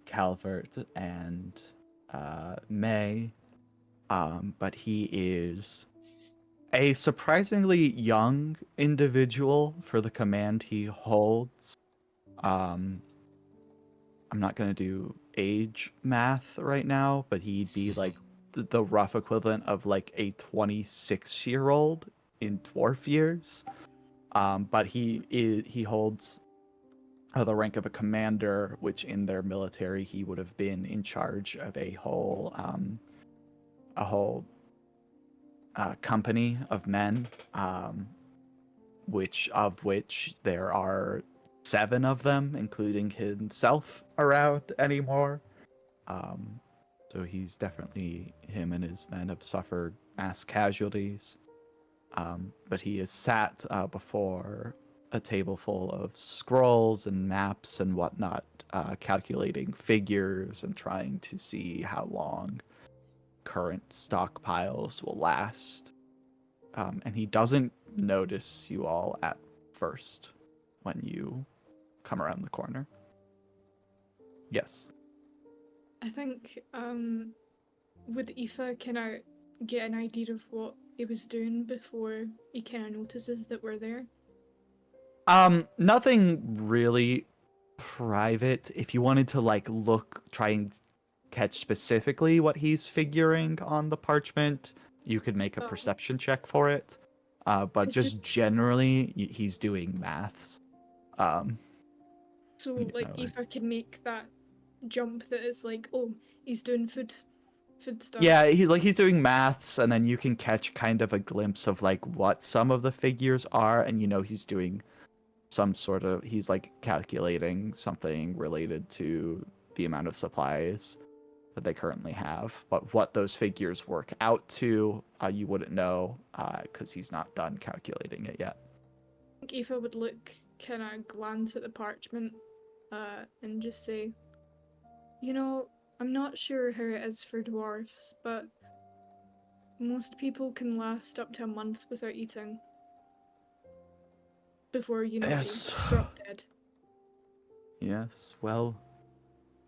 Calvert and May. But he is a surprisingly young individual for the command he holds. I'm not going to do age math right now, but he'd be like the rough equivalent of like a 26-year-old in dwarf years. But he holds the rank of a commander, which in their military he would have been in charge of a whole company of men, which there are 7 of them, including himself, around anymore. So he's definitely, him and his men have suffered mass casualties. But he is sat before a table full of scrolls and maps and whatnot, calculating figures and trying to see how long current stockpiles will last. And he doesn't notice you all at first when you come around the corner. Yes. I think would Aoife kind of get an idea of what he was doing before he kind of notices that we're there? Nothing really private. If you wanted to like try and catch specifically what he's figuring on the parchment, you could make a Oh. perception check for it. But It's just generally, he's doing maths. So you like know, Aoife can make that jump that is like, oh, he's doing food stuff. Yeah, he's doing maths, and then you can catch kind of a glimpse of like what some of the figures are, and he's doing some sort of, he's like calculating something related to the amount of supplies that they currently have. But what those figures work out to, you wouldn't know because he's not done calculating it yet. I think Aoife would look, kind of glance at the parchment, and just say, I'm not sure how it is for dwarves, but most people can last up to a month without eating before, Yes. they drop dead. Yes, well,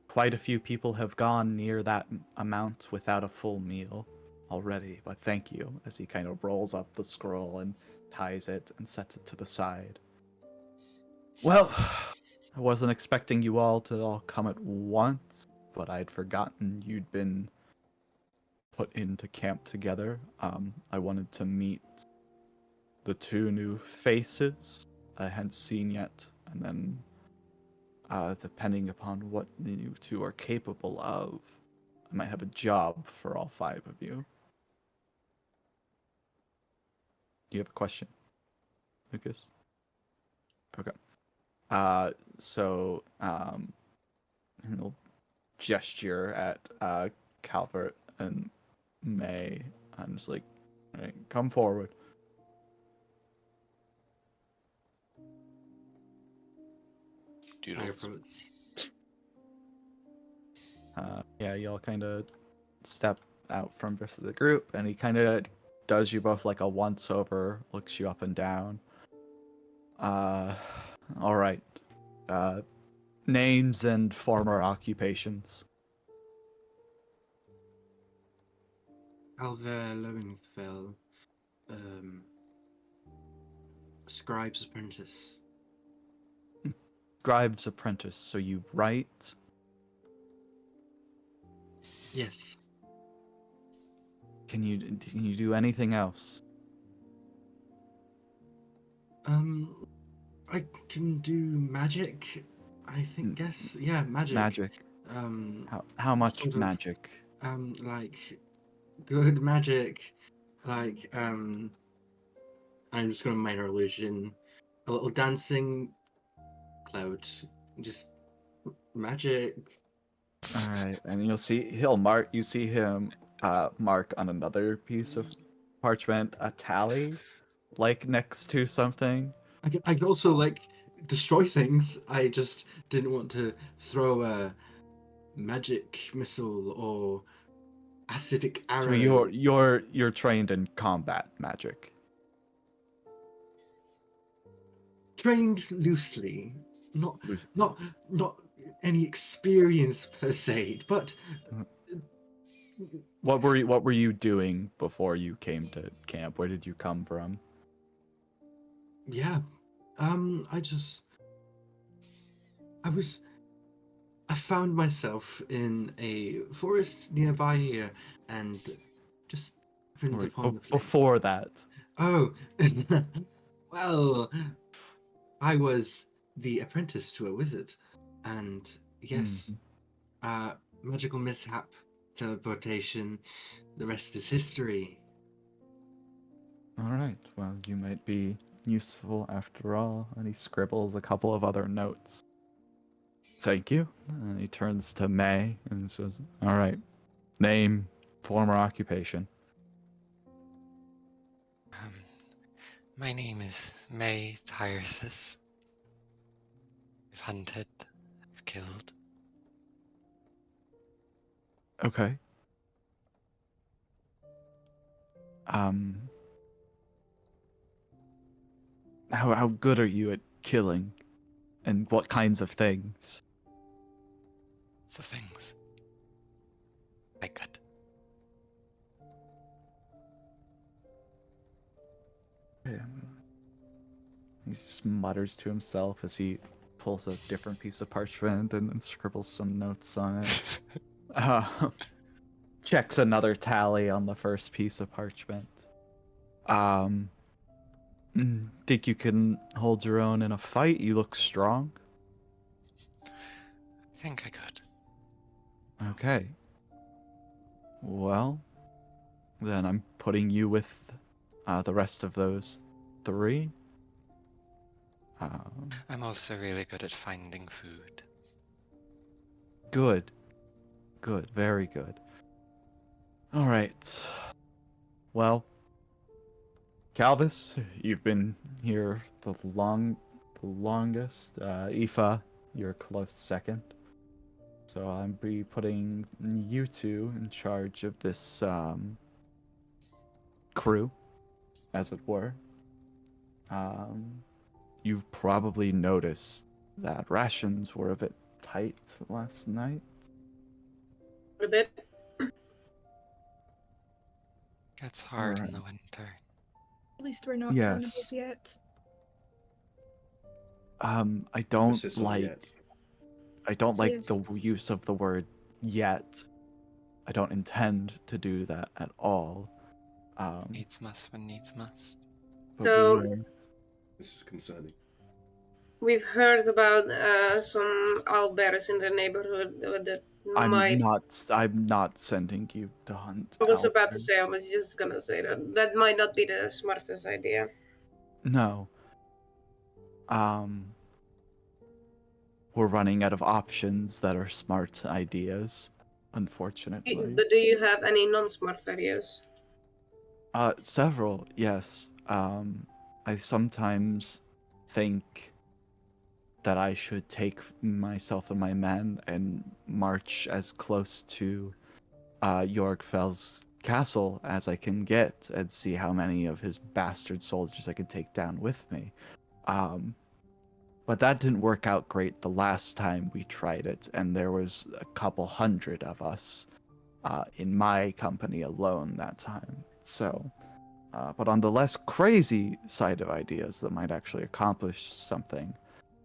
quite a few people have gone near that amount without a full meal already, but thank you, as he kind of rolls up the scroll and ties it and sets it to the side. Well, I wasn't expecting you all to all come at once, but I'd forgotten you'd been put into camp together. I wanted to meet the two new faces I hadn't seen yet, and then depending upon what you two are capable of, I might have a job for all five of you. Do you have a question, Lucas? Okay. So he'll gesture at Calvert and May. I'm just like, all right, come forward. Doodles. Yeah, y'all kind of step out from the rest of the group, and he kind of does you both like a once over, looks you up and down. All right. Names and former occupations. Alva Lowenfell, scribe's apprentice. Scribe's apprentice. So you write. Yes. Can you do anything else? I can do magic. I think. Guess. Yeah, magic. Magic. How much sort of, magic? Like good magic. Like I'm just gonna minor illusion, a little dancing cloud, just magic. All right, and you see him mark on another piece of parchment a tally, like next to something. I can also like destroy things. I just didn't want to throw a magic missile or acidic arrow. So you're trained in combat magic. Trained loosely, not any experience per se, but What were you doing before you came to camp? Where did you come from? yeah, I found myself in a forest nearby here, and just happened upon the place. Before that. Oh, well, I was the apprentice to a wizard, and yes, magical mishap, teleportation, the rest is history. All right. Well, you might be useful after all. And he scribbles a couple of other notes. Thank you. And he turns to May and says, "All right, Name, former occupation. Um, my name is May Tyresis. I've hunted, I've killed. Okay. Um, how good are you at killing, and what kinds of things? So things. I could. He just mutters to himself as he pulls a different piece of parchment and scribbles some notes on it. Checks another tally on the first piece of parchment. Think you can hold your own in a fight? You look strong. I think I could. Okay. Well, then I'm putting you with the rest of those three. I'm also really good at finding food. Good. Good. Very good. All right. Well, Calvis, you've been here the longest. Aoife, you're a close second. So I'll be putting you two in charge of this crew, as it were. You've probably noticed that rations were a bit tight last night. A bit. Gets hard in Alright. the winter. At least we're not Yes. cannibals yet. I don't Emphasis on like yet. Yes. the use of the word yet. I don't intend to do that at all. Needs must when needs must. But So- we are... This is concerning. We've heard about some owlbears in the neighborhood that might. I'm not sending you to hunt. I was about to owlbears. say, I was just gonna say that might not be the smartest idea. No. We're running out of options that are smart ideas, unfortunately. But do you have any non-smart ideas? Several, yes. I sometimes think that I should take myself and my men and march as close to Yorkfell's castle as I can get and see how many of his bastard soldiers I can take down with me. But that didn't work out great the last time we tried it, and there was a couple hundred of us in my company alone that time. So, but on the less crazy side of ideas that might actually accomplish something,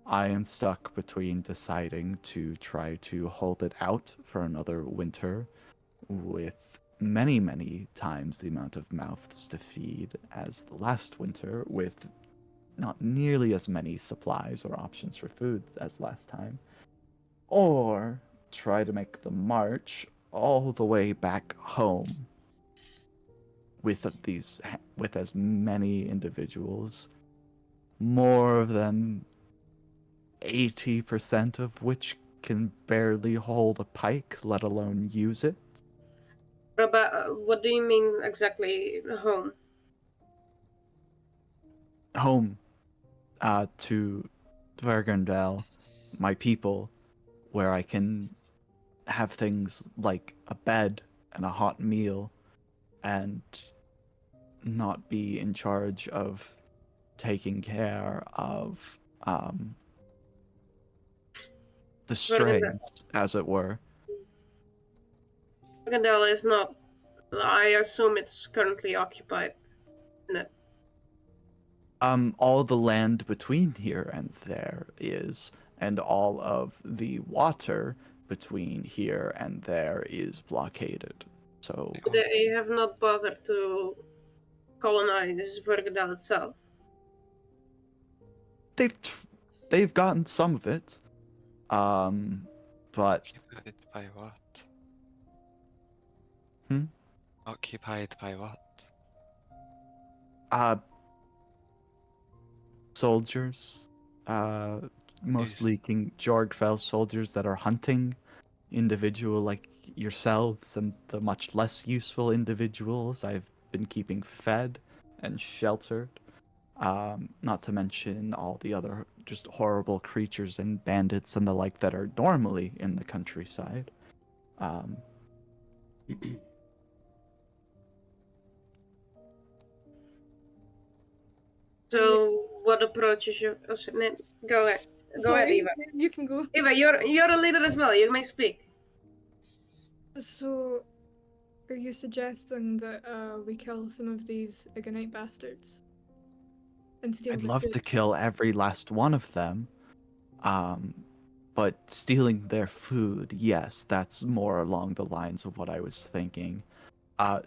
I am stuck between deciding to try to hold it out for another winter with many, many times the amount of mouths to feed as the last winter, with not nearly as many supplies or options for food as last time, or try to make the march all the way back home with with as many individuals, more than 80% of which can barely hold a pike, let alone use it. What do you mean exactly, home? Home, to Vergandel, my people, where I can have things like a bed and a hot meal and not be in charge of taking care of the strays, as it were. Argandel is not. I assume it's currently occupied. No. All the land between here and there is, and all of the water between here and there is blockaded. So They have not bothered to colonize Vergadal itself. they've gotten some of it, but Occupied by what? Hmm? Occupied by what? Soldiers, mostly King Jorgfell soldiers that are hunting individual like yourselves and the much less useful individuals I've been keeping fed and sheltered. Not to mention all the other just horrible creatures and bandits and the like that are normally in the countryside. Um, So, what approaches you? Oh, go ahead. Go ahead, Sorry, Eva. you can go. Eva, you're a leader as well. You may speak. So, are you suggesting that we kill some of these Igonite bastards and steal I'd their love food? to kill every last one of them. But stealing their food, yes, that's more along the lines of what I was thinking.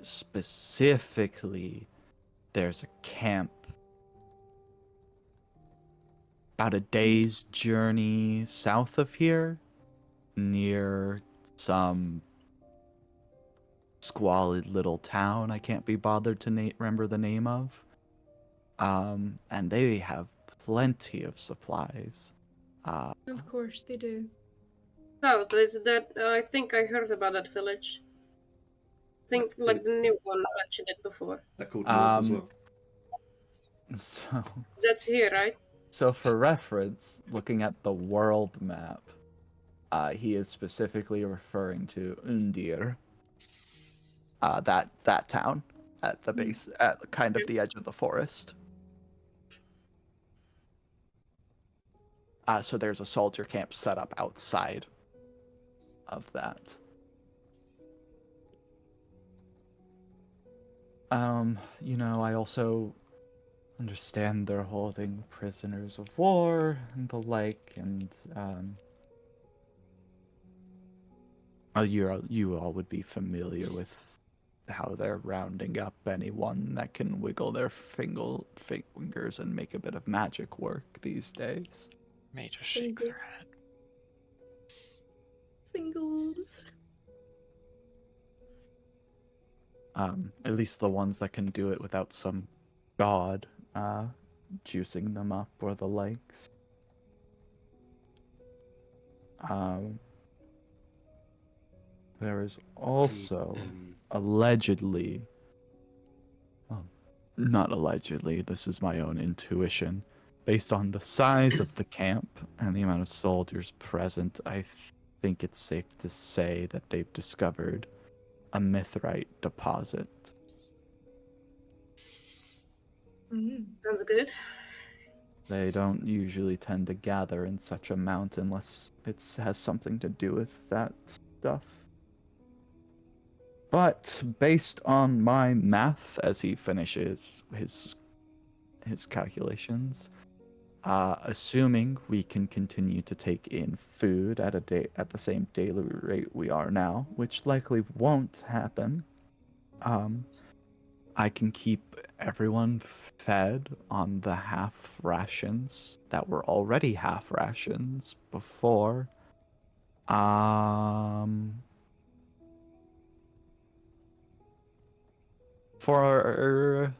Specifically, there's a camp about a day's journey south of here, near some squalid little town I can't be bothered to remember the name of. And they have plenty of supplies. Of course they do. Oh, is that? I think I heard about that village. I think like the new one mentioned it before. They're called North as well. So, That's here, right? so for reference, looking at the world map, he is specifically referring to Undir, that town at the base, at kind of the edge of the forest. So there's a soldier camp set up outside of that. I also understand they're holding prisoners of war and the like, and you all would be familiar with how they're rounding up anyone that can wiggle their fingers and make a bit of magic work these days. Major shake their Fingers. head. Fingers. At least the ones that can do it without some god juicing them up or the likes. There is also allegedly, well, not allegedly, this is my own intuition. Based on the size of the camp and the amount of soldiers present, I think it's safe to say that they've discovered a mithrite deposit. Sounds good. They don't usually tend to gather in such amount unless it has something to do with that stuff. But based on my math, as he finishes his calculations, assuming we can continue to take in food at the same daily rate we are now, which likely won't happen, I can keep everyone fed on the half rations that were already half rations before. For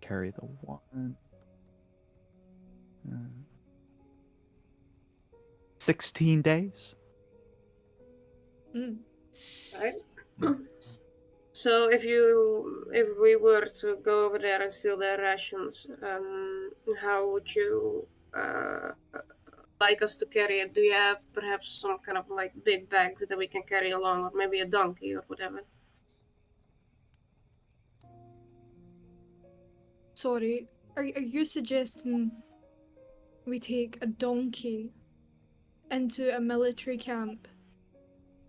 carry the one. 16 days. Right. So if we were to go over there and steal their rations, how would you like us to carry it? Do you have perhaps some kind of like big bags that we can carry along, or maybe a donkey or whatever? Sorry, are you suggesting we take a donkey into a military camp?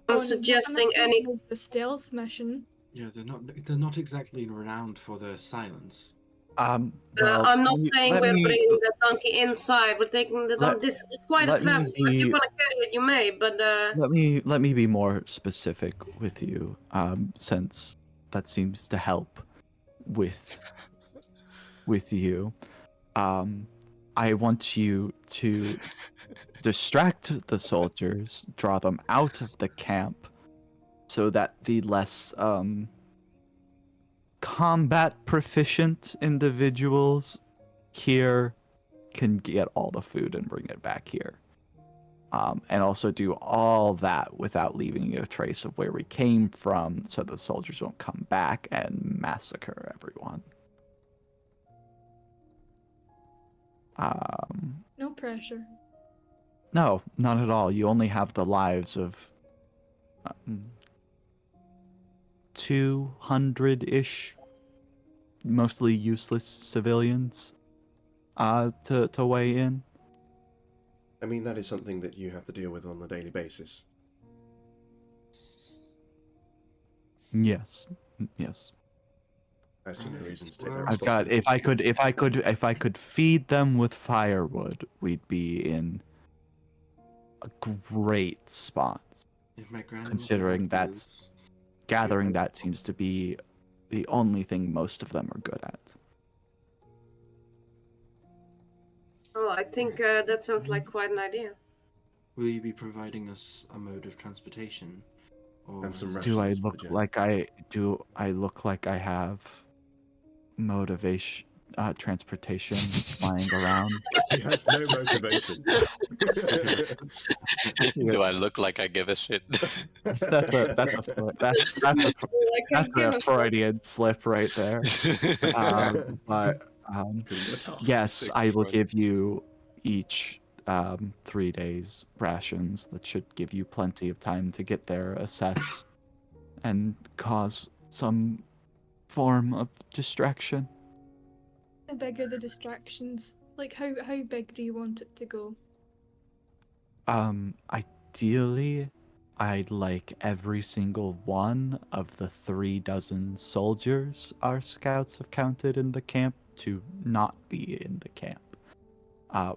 I'm on suggesting what I'm any. assuming is a stealth mission. Yeah, they're not exactly renowned for their silence. I'm not saying we're bringing the donkey inside. We're taking the donkey. It's quite a travel. If you want to carry it, you may. But let me be more specific with you, since that seems to help with you. I want you to distract the soldiers, draw them out of the camp, so that the less combat proficient individuals here can get all the food and bring it back here. and also do all that without leaving a trace of where we came from, so the soldiers won't come back and massacre everyone. No pressure. No, not at all. You only have the lives of 200-ish, mostly useless civilians, to weigh in. I mean, that is something that you have to deal with on a daily basis. Yes, yes. I see no reason to take that I've got. responsibility. If I could feed them with firewood, we'd be in a great spot. If my grandmother Considering had that's those, gathering, that seems to be the only thing most of them are good at. Oh, I think that sounds like quite an idea. will you be providing us a mode of transportation? Or And some is it- Do I rations for the look journey. like I look like I have motivation, transportation lying around? He has no motivation. Do I look like I give a shit? That's a Freudian slip right there. But Couldn't get a toss. yes, Sick I will Freud. give you each 3 days rations. That should give you plenty of time to get there, assess, and cause some form of distraction. How big are the distractions? Like, how big do you want it to go? Ideally, I'd like every single one of the 36 soldiers our scouts have counted in the camp to not be in the camp.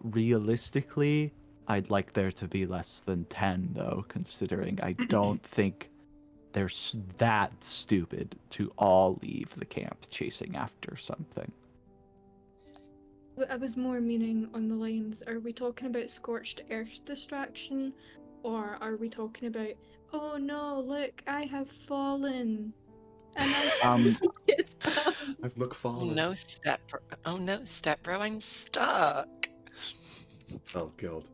Realistically, I'd like there to be less than 10, though, considering I don't think they're that stupid to all leave the camp chasing after something. I was more meaning on the lines, are we talking about scorched earth distraction? Or are we talking about, oh no, look, I have fallen. And I it's I've McFarlane. Oh no, step bro, I'm stuck. Oh god.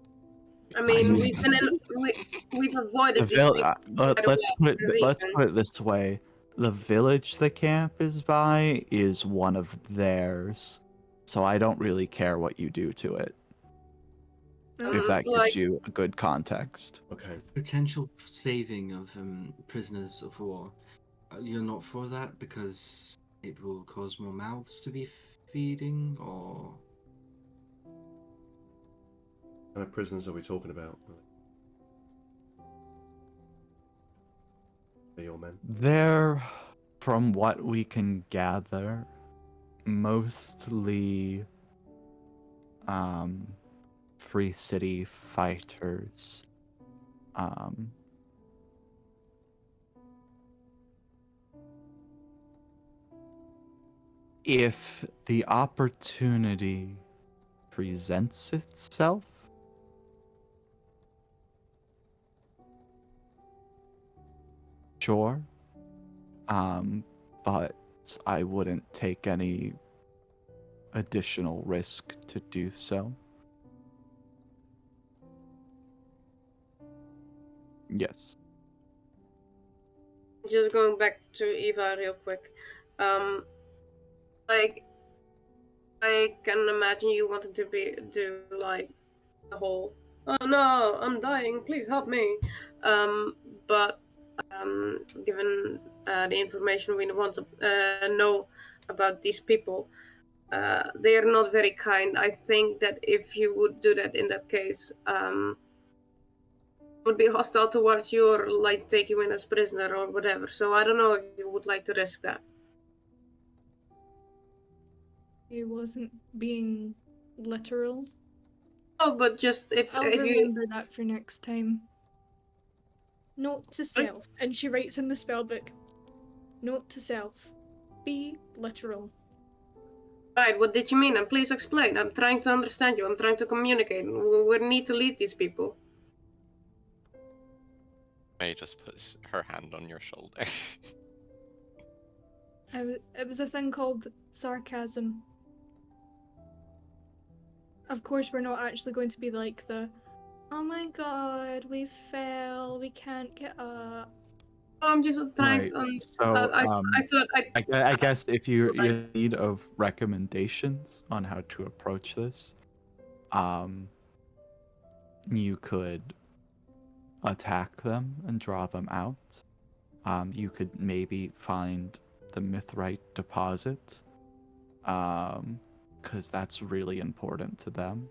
I mean, mean- we've avoided these Let's things quite a let's while put for a it, let's reason. put it this way: the village the camp is by is one of theirs, so I don't really care what you do to it. If that gives Like, you a good context. Okay. potential saving of prisoners of war. You're not for that because it will cause more mouths to be feeding, or What kind of prisoners are we talking about? They're your men. They're, from what we can gather, mostly Free City fighters. If the opportunity presents itself, sure. But I wouldn't take any additional risk to do so. Yes. just going back to Eva real quick. Like, I can imagine you wanted to do like the whole, oh no, I'm dying, please help me. But given the information we want to know about these people, they are not very kind. I think that if you would do that in that case, would be hostile towards you or like take you in as prisoner or whatever. So I don't know if you would like to risk that. He wasn't being literal. Oh, but just if I'll you remember that for next time. Note to self. And she writes in the spellbook. Note to self. Be literal. right, what did you mean? And please explain. I'm trying to understand you. I'm trying to communicate. We need to lead these people. May just puts her hand on your shoulder. It was a thing called sarcasm. Of course, we're not actually going to be like the Oh my god, we fell. We can't get up. I'm just trying Right. to. So, I thought I guess if you're in need of recommendations on how to approach this, you could attack them and draw them out. You could maybe find the mithrite deposit, because that's really important to them.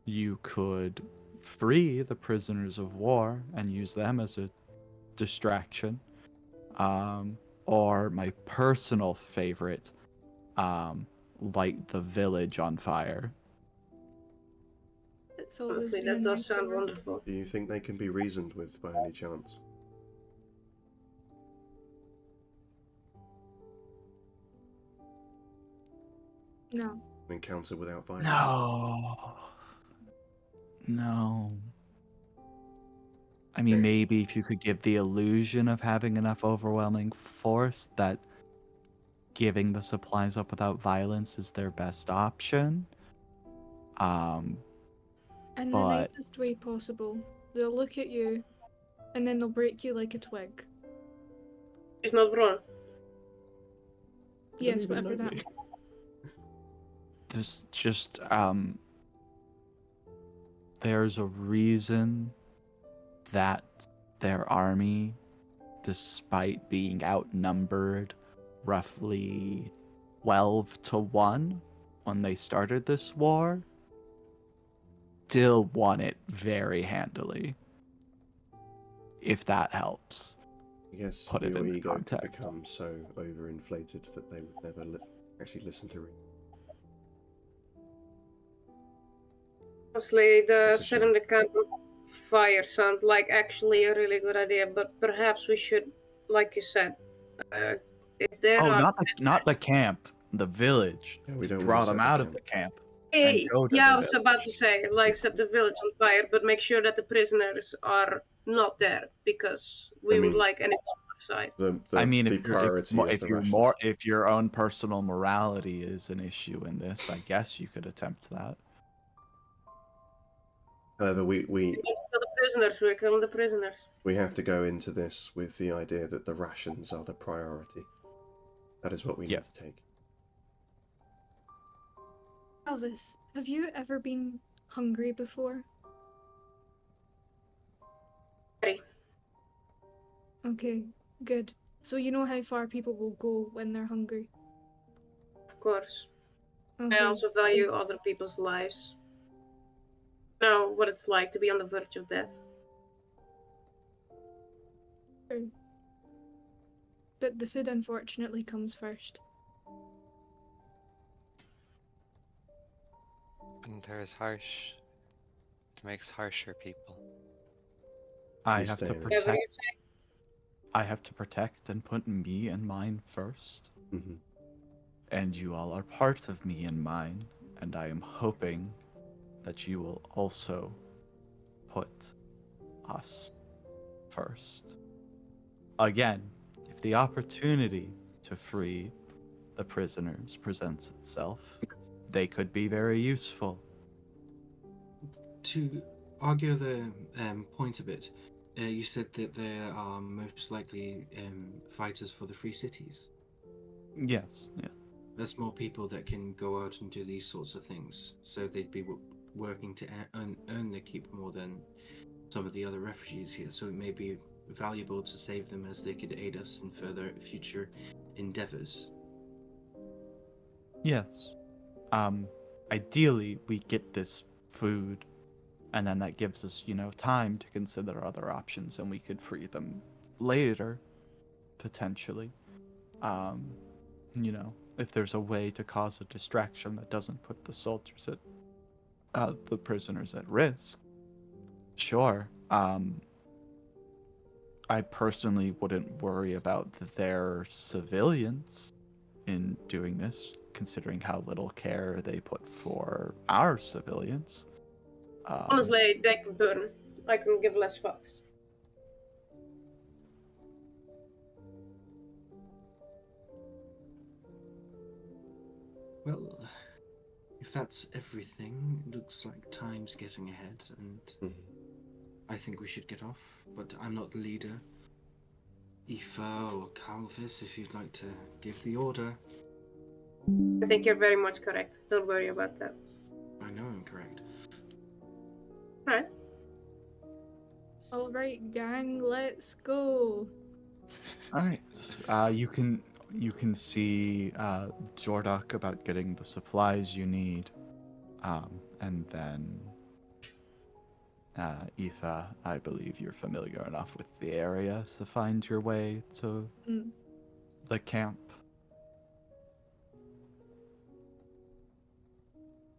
You could free the prisoners of war and use them as a distraction. Or my personal favorite, light the village on fire. It's always honestly, been that a does nice sound sword. wonderful. Do you think they can be reasoned with by any chance? No. An encounter without violence? No. No. I mean, maybe if you could give the illusion of having enough overwhelming force that giving the supplies up without violence is their best option. In the But nicest way possible. They'll look at you, and then they'll break you like a twig. It's not wrong. Yes, even whatever know that me. means. just there's a reason that their army, despite being outnumbered roughly 12-1 when they started this war, still won it very handily. If that helps. I guess Put it your into ego could context. become so overinflated that they would never actually listen to reason. Honestly, the That's a shame. setting the camp on fire sounds like actually a really good idea, but perhaps we should, like you said, if there Oh, are not the prisoners. camp, the village. Yeah, we To don't draw want to them set the out of camp. the camp and Hey, go to yeah, the I was village. about to say, like, set the village on fire, but make sure that the prisoners are not there because we I would mean, like anyone outside. I mean, the priority is the rations. if your own personal morality is an issue in this, I guess you could attempt that. However, we Kill the prisoners. We're killing the prisoners. we have to go into this with the idea that the rations are the priority. That is what we need Yes. to take. Elvis, have you ever been hungry before? Very. Okay, good. So you know how far people will go when they're hungry? Of course. Okay. I also value other people's lives. Know what it's like to be on the verge of death. True. But the food unfortunately comes first. Winter is harsh. It makes harsher people. I You have stay to in it. Whatever protect. you say. I have to protect and put me and mine first, Hmm. and you all are part of me and mine, and I am hoping that you will also put us first. Again, if the opportunity to free the prisoners presents itself, they could be very useful. To argue the point a bit, you said that there are most likely fighters for the free cities. Yes, yeah. There's more people that can go out and do these sorts of things, so they'd be working to earn their keep more than some of the other refugees here. So it may be valuable to save them as they could aid us in further future endeavors. Yes. Ideally, we get this food, and then that gives us, time to consider other options, and we could free them later, potentially. If there's a way to cause a distraction that doesn't put the soldiers the prisoners at risk, sure. I personally wouldn't worry about their civilians in doing this, considering how little care they put for our civilians. Honestly, they can burn. I can give less fucks. Well, if that's everything, it looks like time's getting ahead, and Mhm. I think we should get off, but I'm not the leader. Aoife or Calvis, if you'd like to give the order. I think you're very much correct. Don't worry about that. I know I'm correct. Alright. Alright, gang, let's go. All right. You can see Jordak about getting the supplies you need, and then Aoife, I believe you're familiar enough with the area to find your way to Mm. the camp.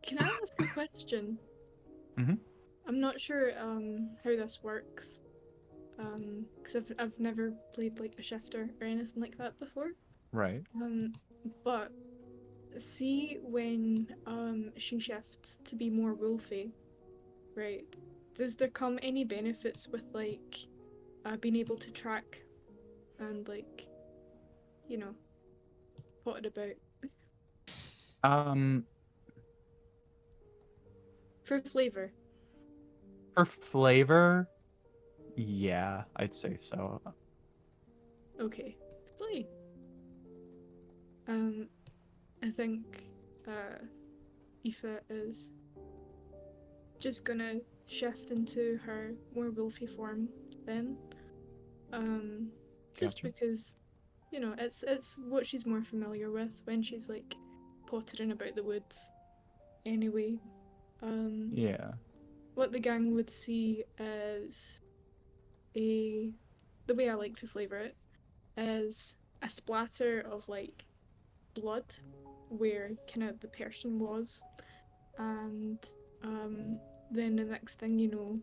Can I ask a question? Mhm. I'm not sure how this works. Because I've never played like a shifter or anything like that before. Right. But see when she shifts to be more wolfy, right? Does there come any benefits with like being able to track and like, you know, potted about Um, for flavor? for flavor, yeah, I'd say so. Okay, slay. I think Aoife is just gonna shift into her more wolfy form then. Just Gotcha. because, you know, it's what she's more familiar with when she's like pottering about the woods. Anyway, Yeah. what the gang would see as the way I like to flavor it is a splatter of like blood where kind of the person was, and then the next thing you know,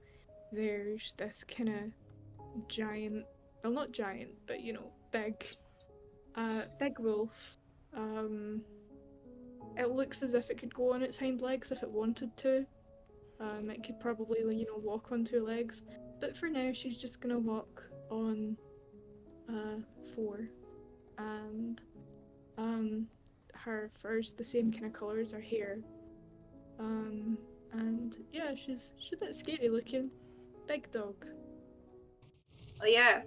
there's this kind of giant, well, not giant, but you know, big wolf. It looks as if it could go on its hind legs if it wanted to. It could probably, you know, walk on two legs, but for now she's just gonna walk on four, and her fur's the same kind of color as her hair. And yeah, she's a bit scary looking. Big dog. Oh yeah.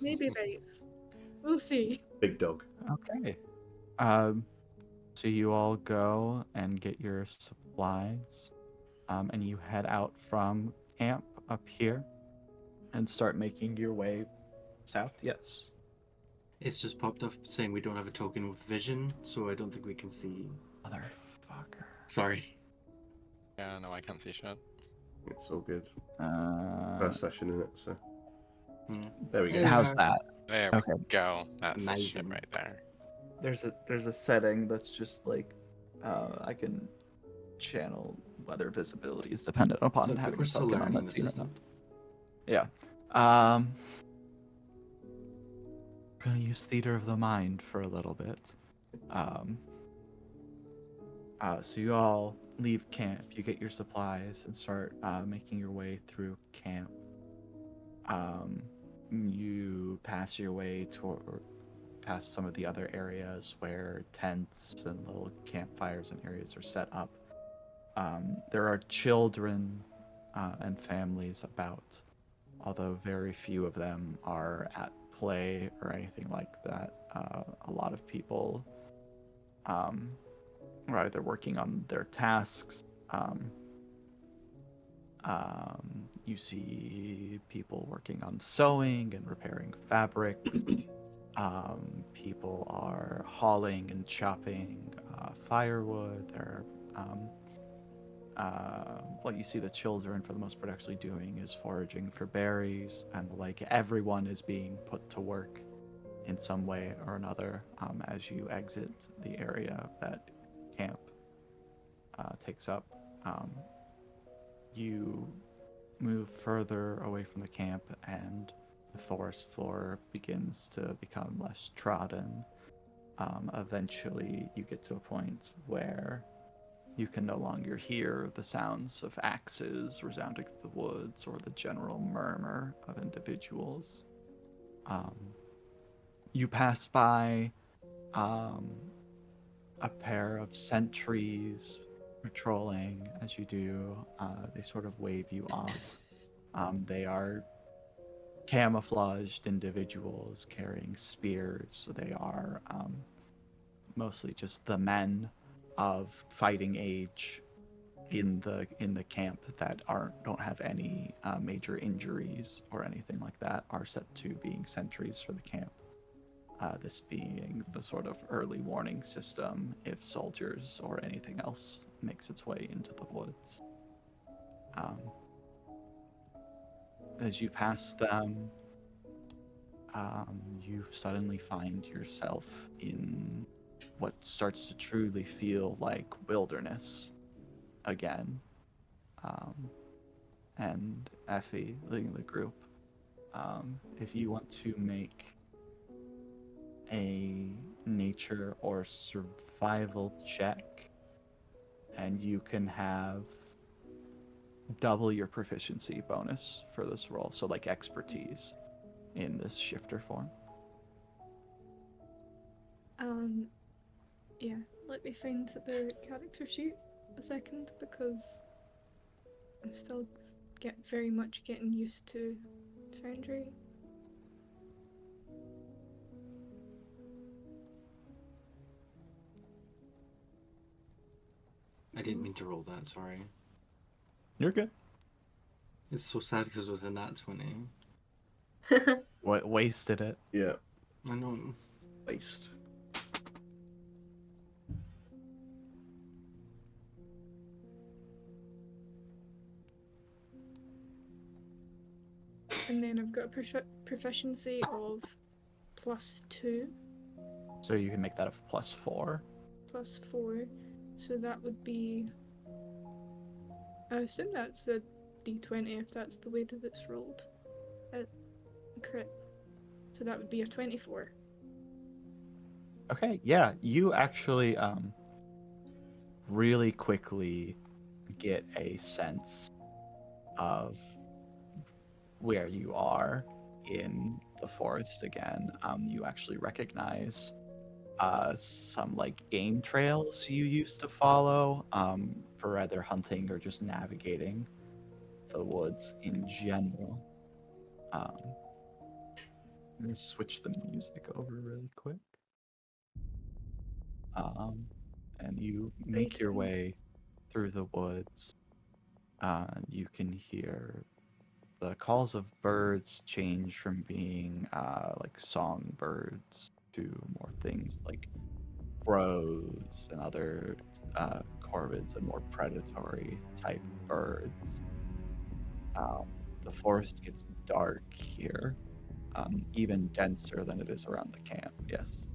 Maybe bites. We'll see. Big dog. Okay. So you all go and get your supplies, and you head out from camp up here and start making your way south. Yes. It's just popped up saying we don't have a token with vision, so I don't think we can see. Motherfucker. Sorry. Yeah, no, I can't see shit. It's all good. Uh, First session in it, so Yeah. there we go. Yeah. how's that? There Okay. we go. That's the shit Amazing. right there. There's a setting that's just like I can channel whether visibility is dependent upon Look, having we're a still token on learning that the scene or not. system. Yeah. Gonna use theater of the mind for a little bit. So you all leave camp, you get your supplies, and start making your way through camp. You pass your way past some of the other areas where tents and little campfires and areas are set up. There are children and families about, although very few of them are at play or anything like that. A lot of people are either working on their tasks. You see people working on sewing and repairing fabrics. People are hauling and chopping firewood. What you see the children, for the most part, actually doing is foraging for berries, and like everyone is being put to work in some way or another as you exit the area that camp takes up. You move further away from the camp, and the forest floor begins to become less trodden. Eventually, you get to a point where you can no longer hear the sounds of axes resounding through the woods or the general murmur of individuals. You pass by a pair of sentries patrolling. As you do, they sort of wave you off. They are camouflaged individuals carrying spears. So they are mostly just the men of fighting age in the camp that don't have any major injuries or anything like that, are set to being sentries for the camp. This being the sort of early warning system if soldiers or anything else makes its way into the woods. As you pass them, you suddenly find yourself in what starts to truly feel like wilderness again. And Effie, leading the group, if you want to make a nature or survival check, and you can have double your proficiency bonus for this roll, so like expertise in this shifter form. Yeah, let me find the character sheet a second, because I'm still very much getting used to Foundry. I didn't mean to roll that, sorry. You're good. It's so sad because it was a nat 20. Wasted it. Yeah, I know. waste. And then I've got a proficiency of +2, So you can make that a +4. +4, so that would be, I assume that's a d20 if that's the way that it's rolled. Crit. So that would be a 24. Okay, yeah, you actually really quickly get a sense of where you are in the forest again. You actually recognize some like game trails you used to follow for either hunting or just navigating the woods in general. Let me switch the music over really quick. And you make your way through the woods. You can hear the calls of birds change from being like songbirds to more things like crows and other corvids and more predatory type birds. The forest gets dark here, even denser than it is around the camp. Yes.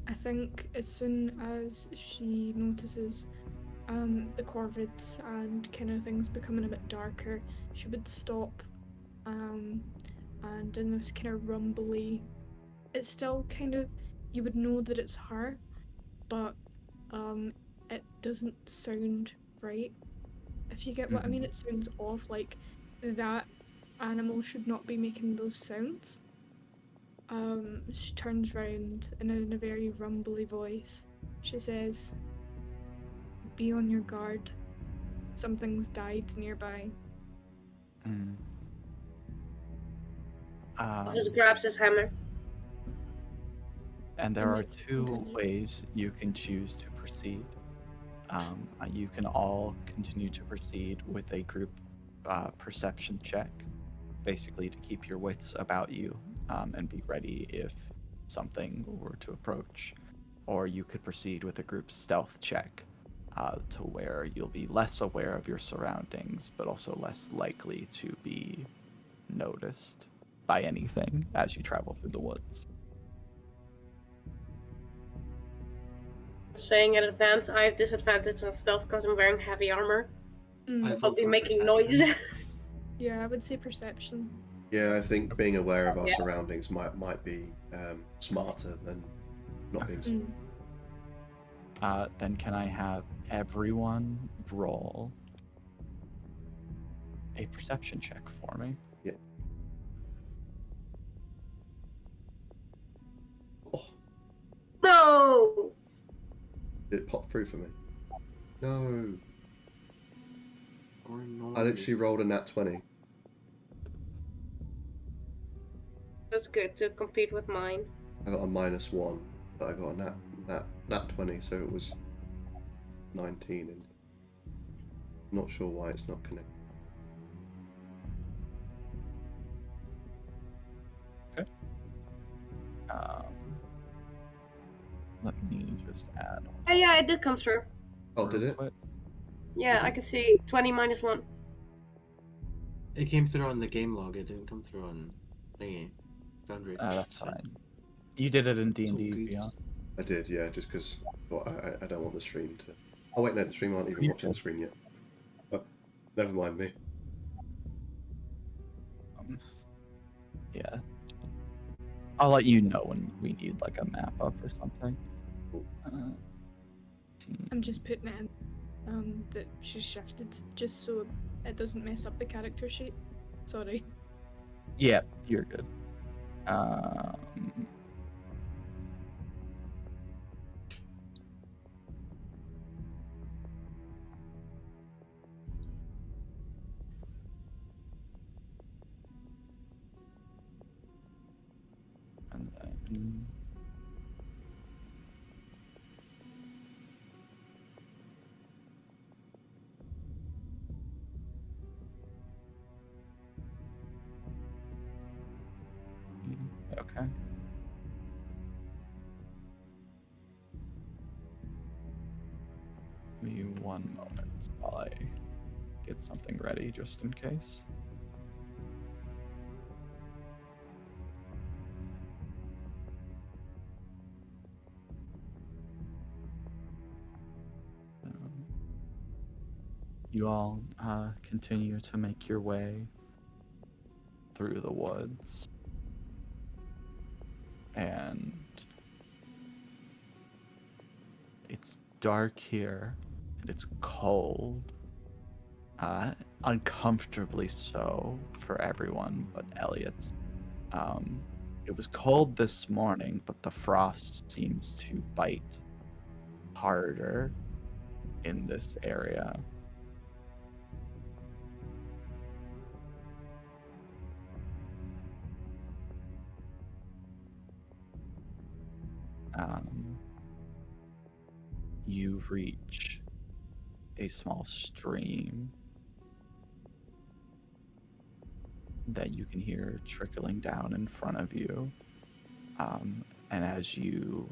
I think as soon as she notices the corvids and kind of things becoming a bit darker, she would stop, and in this kind of rumbly, it's still kind of, you would know that it's her, but it doesn't sound right, if you get what I mean. It sounds off, like that animal should not be making those sounds. She turns round and in a very rumbly voice, she says, "Be on your guard. Something's died nearby." Just grabs his hammer. And there are two ways you can choose to proceed. You can all continue to proceed with a group perception check, basically to keep your wits about you and be ready if something were to approach. Or you could proceed with a group stealth check to where you'll be less aware of your surroundings, but also less likely to be noticed by anything as you travel through the woods. Saying in advance, I have disadvantage on stealth because I'm wearing heavy armor. I I'll be vote for making noise. perception. Yeah, I would say perception. Yeah, I think being aware of our surroundings might be smarter than not being. Then can I have everyone roll a perception check for me? Yeah. Oh, No! did it pop through for me? No. Or no. I literally rolled a nat 20. That's good to compete with mine. I got a -1, but I got a nat 20, so it was 19. And not sure why it's not connected. Let me just add. Oh, yeah, it did come through. Oh, did real it? quick. Yeah, I can see 20 minus 1. It came through on the game log. It didn't come through on thingy. Foundry. That's fine. You did it in It's all D&D good. Beyond. I did, yeah, just because I don't want the stream to. Oh wait, no, the stream aren't even You watching the did. screen yet. But never mind me. Yeah. I'll let you know when we need like a map up or something. Cool. I'm just putting it in that she's shifted just so it doesn't mess up the character sheet. Sorry. Yeah, you're good. And then okay. Give me one moment while I get something ready just in case. You all continue to make your way through the woods, and it's dark here, and it's cold, uncomfortably so for everyone but Elliot. It was cold this morning, but the frost seems to bite harder in this area. You reach a small stream that you can hear trickling down in front of you. And as you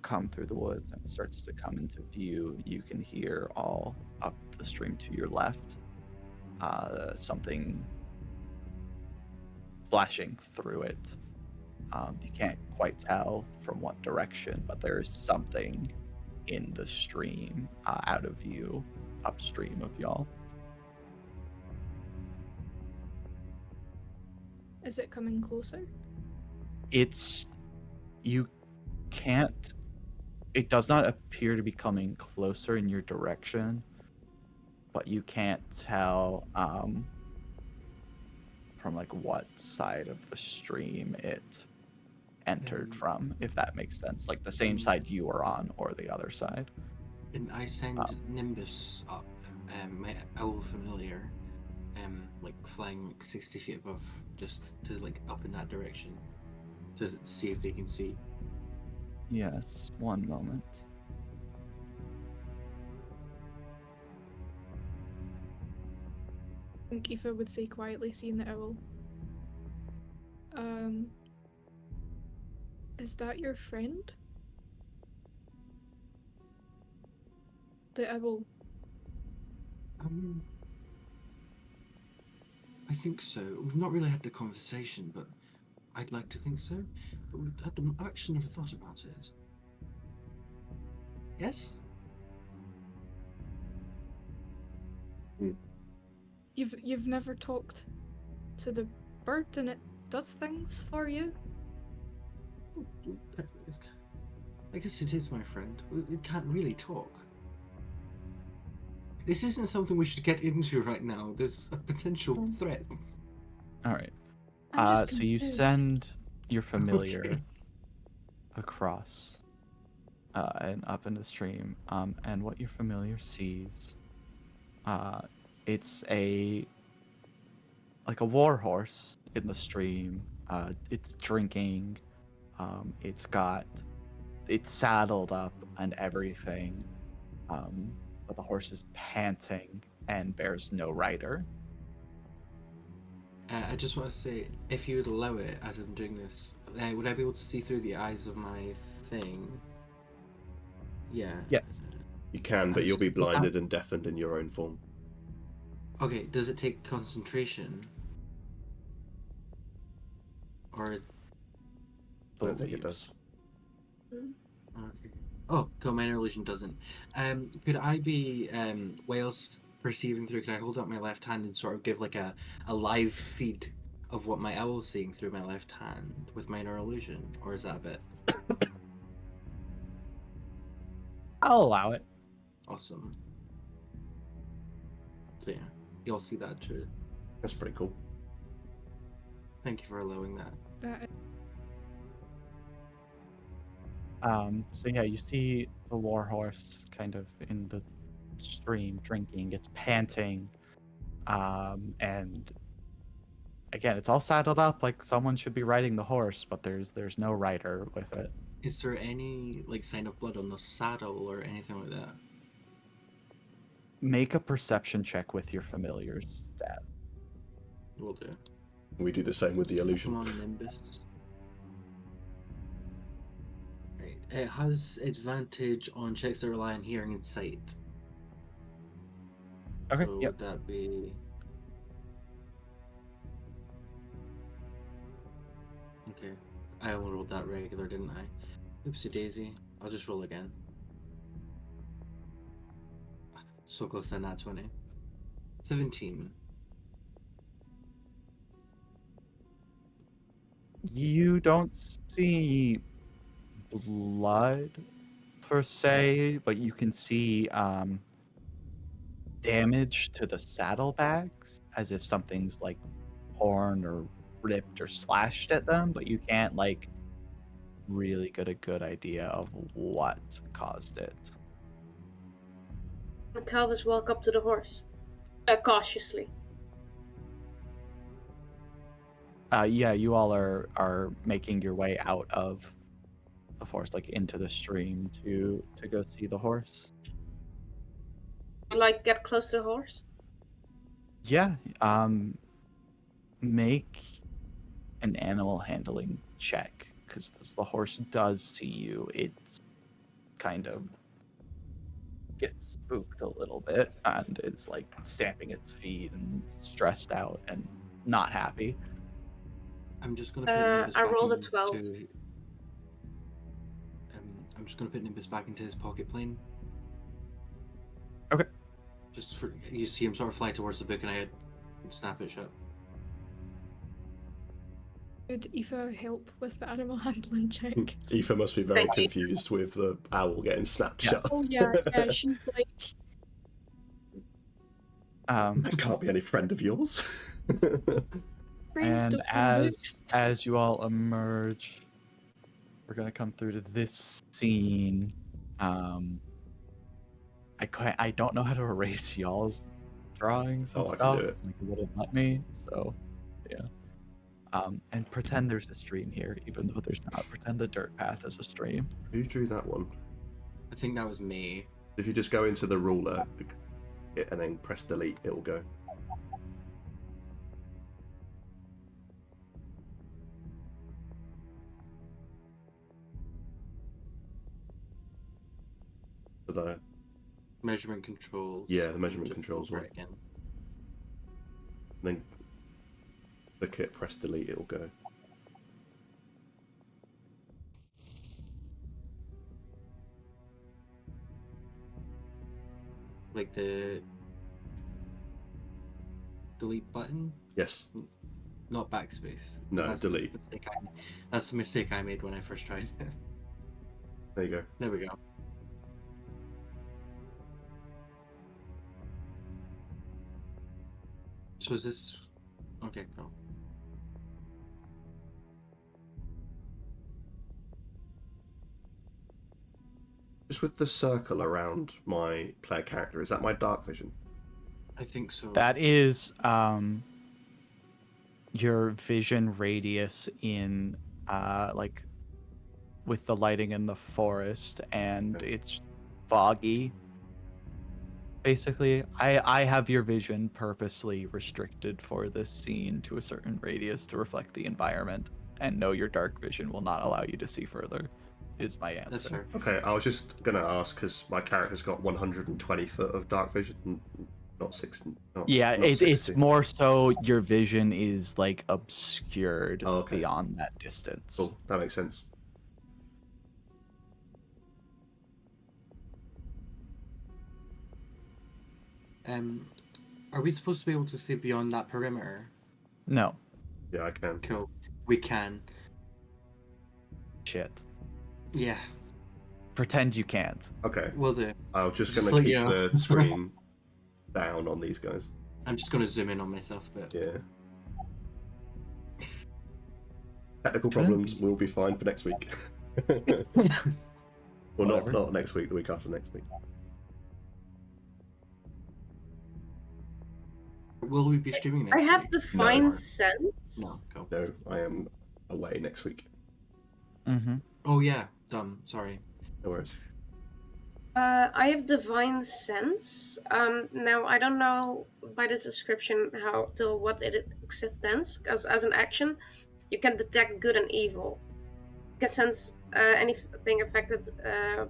come through the woods and it starts to come into view, you can hear all up the stream to your left something splashing through it. You can't quite tell from what direction, but there's something in the stream out of view upstream of y'all. Is it coming closer? You can't, it does not appear to be coming closer in your direction, but you can't tell from like what side of the stream it entered from, if that makes sense. Like the same side you are on or the other side. And I send Nimbus up, my owl familiar, like flying like 60 feet above, just to like up in that direction, to see if they can see. Yes, one moment. I think Aoife would say quietly, seeing the owl. Is that your friend? The owl. I think so. We've not really had the conversation, but I'd like to think so. But we've actually never thought about it. Yes? You've never talked to the bird and it does things for you? I guess it is my friend. It can't really talk. This isn't something we should get into right now. There's a potential threat. All right. I'm just So you confused. send your familiar Okay. across and up into the stream, and what your familiar sees, it's like a war horse in the stream, It's drinking. It's saddled up and everything. But the horse is panting and bears no rider. I just want to say, if you would allow it, as I'm doing this, would I be able to see through the eyes of my thing? Yeah. Yes. You can, but I'm you'll be just- well, blinded and deafened in your own form. Okay, does it take concentration? Or I don't think it does. okay. Oh, cool, minor illusion doesn't. Could I be whilst perceiving through, could I hold up my left hand and sort of give like a live feed of what my owl's seeing through my left hand with minor illusion? Or is that a bit I'll allow it. awesome? So yeah, you'll see that too. That's pretty cool. Thank you for allowing that. That So yeah, you see the warhorse kind of in the stream drinking. It's panting, and again, it's all saddled up like someone should be riding the horse, but there's no rider with it. Is there any like sign of blood on the saddle or anything like that? Make a perception check with your familiars stat. Will do. We do the same with the illusion. Come on, Nimbus. Right. It has advantage on checks that rely on hearing and sight. Okay. So Yep. would that be? Okay. I only rolled that regular, didn't I? Oopsie daisy. I'll just roll again. So close to that 20. 17. You don't see blood per se, but you can see damage to the saddlebags as if something's like torn or ripped or slashed at them, but you can't like really get a good idea of what caused it. Calvus walk up to the horse, cautiously. Yeah, you all are making your way out of the forest, like into the stream to go see the horse. Like get close to the horse. Yeah, make an animal handling check because the horse does see you. It's kind of gets spooked a little bit and is like stamping its feet and stressed out and not happy. I'm just gonna put Nimbus I back rolled a into- 12. I'm just gonna put Nimbus back into his pocket plane. Okay. Just for you see him sort of fly towards the book and I snap it shut. could Aoife help with the animal handling check? Aoife must be very Thank you. confused with the owl getting snapped Yeah. shut. Oh yeah, yeah. She's like, That can't be any friend of yours. friends and don't know books. as you all emerge, we're gonna come through to this scene. I don't know how to erase y'all's drawings and Oh, I can stuff. do it. Like, it wouldn't let me, so yeah. And pretend there's a stream here, even though there's not. Pretend the dirt path is a stream. Who drew that one? I think that was me. If you just go into the ruler and then press delete, it will go. So the Measurement controls. Yeah, the measurement Just controls over one. it again. then click it, press delete, it will go. Like the delete button, Yes. not backspace. No, That's delete. That's the mistake I made when I first tried it. There you go. There we go. So is this okay? Go. Just with the circle around my player character, is that my dark vision? I think so. That is, your vision radius in like with the lighting in the forest, and it's foggy. Basically, I have your vision purposely restricted for this scene to a certain radius to reflect the environment, and no, your dark vision will not allow you to see further, is my answer. That's fair. Okay, I was just gonna ask because my character's got 120 foot of dark vision, not 60. Yeah, not it's 60. more so your vision is like obscured Oh, okay. beyond that distance. Cool, that makes sense. Are we supposed to be able to see beyond that perimeter? No. Yeah, I can. Cool. We can. Shit. Yeah, Pretend you can't. Okay, we'll do. I'm just Just gonna let keep you know. the screen down on these guys. I'm just going to zoom in on myself a bit. Yeah. Technical problems will be fine for next week. Well, Whatever. not next week. The week after next week. Will we be streaming next I have week? Divine No. Sense. No, cool. No, I am away next week. Mm-hmm. Oh yeah, dumb. Sorry. No worries. I have Divine Sense. Now I don't know by the description how to what it extends, because as an action, you can detect good and evil. You can sense anything affected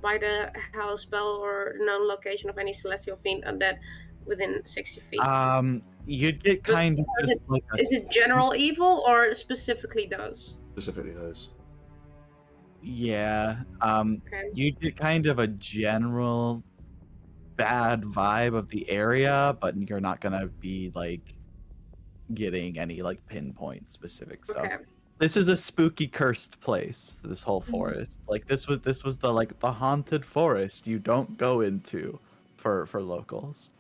by the house spell or known location of any celestial fiend undead within 60 feet. You'd get kind of Is just like a Is it general evil or specifically those? Specifically those. yeah. Okay. You get kind of a general bad vibe of the area, but you're not gonna be like getting any like pinpoint specific stuff. Okay. This is a spooky cursed place, this whole Mhm. forest. Like this was the like the haunted forest you don't go into for locals.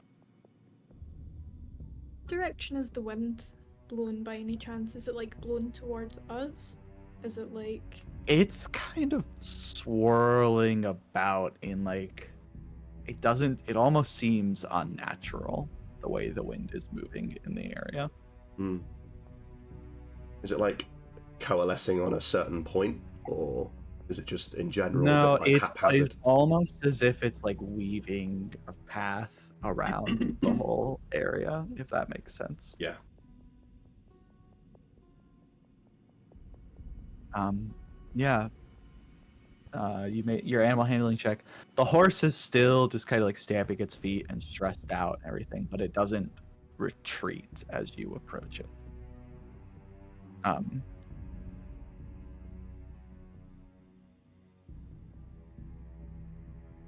Direction is the wind blown by any chance? Is it like blown towards us? Is it like It's kind of swirling about in like it almost seems unnatural the way the wind is moving in the area. Hmm. Is it like coalescing on a certain point, or is it just in general? No, a bit, like, haphazard? it's almost as if it's like weaving a path around the whole area, if that makes sense. Yeah. Yeah. You made your animal handling check. The horse is still just kind of like stamping its feet and stressed out and everything, but it doesn't retreat as you approach it.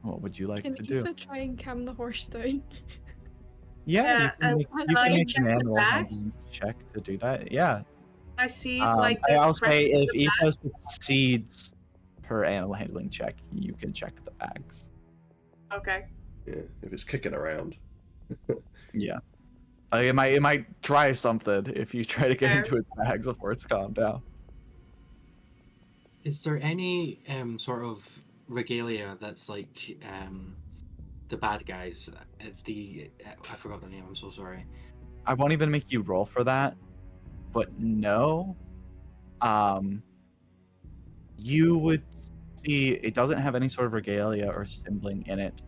What would you like can to do? Aoife try and calm the horse down? Yeah, and you can can I make check an the animal bags? handling check to do that. Yeah. I see if like the I'll scratch say of if the back- Eva succeeds her animal handling check, you can check the bags. Okay. Yeah. If it's kicking around. Yeah. It might try something if you try to get Fair. into its bags before it's calmed down. Is there any sort of regalia that's like the bad guys? I forgot the name. I'm so sorry. I won't even make you roll for that, but no. You would see it doesn't have any sort of regalia or symboling in it,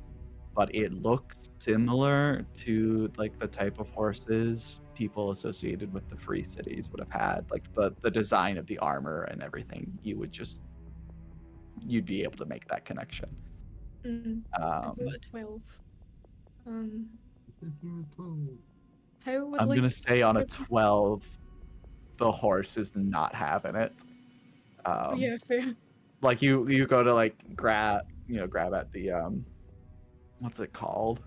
but it looks similar to like the type of horses people associated with the free cities would have had, like the design of the armor and everything. You'd be able to make that connection. I got a 12. How would I'm like gonna say on a 12, the horse is not having it. yeah, fair. Like you go to like grab at the what's it called?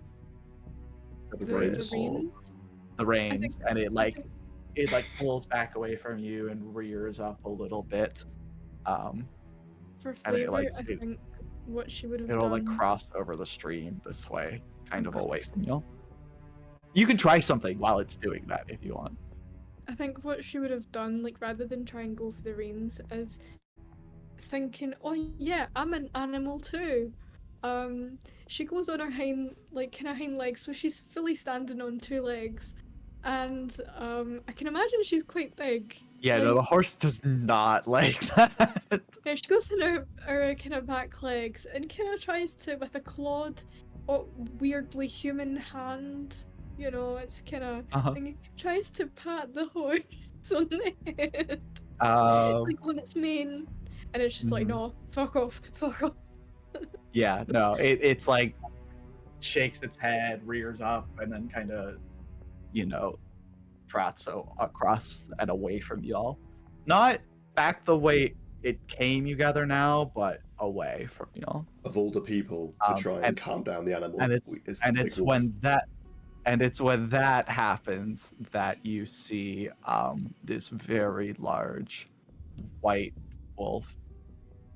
The The reins. reins? The reins, and it think- pulls back away from you and rears up a little bit. For And it, flavor, like, I think what she would have It'll done. like cross over the stream this way, kind of away from you. You can try something while it's doing that if you want. I think what she would have done, like rather than try and go for the reins, is thinking, "Oh yeah, I'm an animal too." She goes on her hind legs, so she's fully standing on two legs, and I can imagine she's quite big. Yeah, no, Like, the horse does not like that. yeah, she goes in her kind of back legs and kind of tries to, with a clawed or weirdly human hand, you know, it's kind of Uh-huh. thing, tries to pat the horse on the head, Um, like on its mane, and it's just like, Mhm. no, fuck off, fuck off. yeah, no, it's like shakes its head, rears up, and then kind of, you know, trots across and away from y'all. Not back the way it came, you gather now, but away from y'all. Of all the people to try and And calm down the animal, and it's it's the and big it's wolf. when that happens that you see this very large white wolf,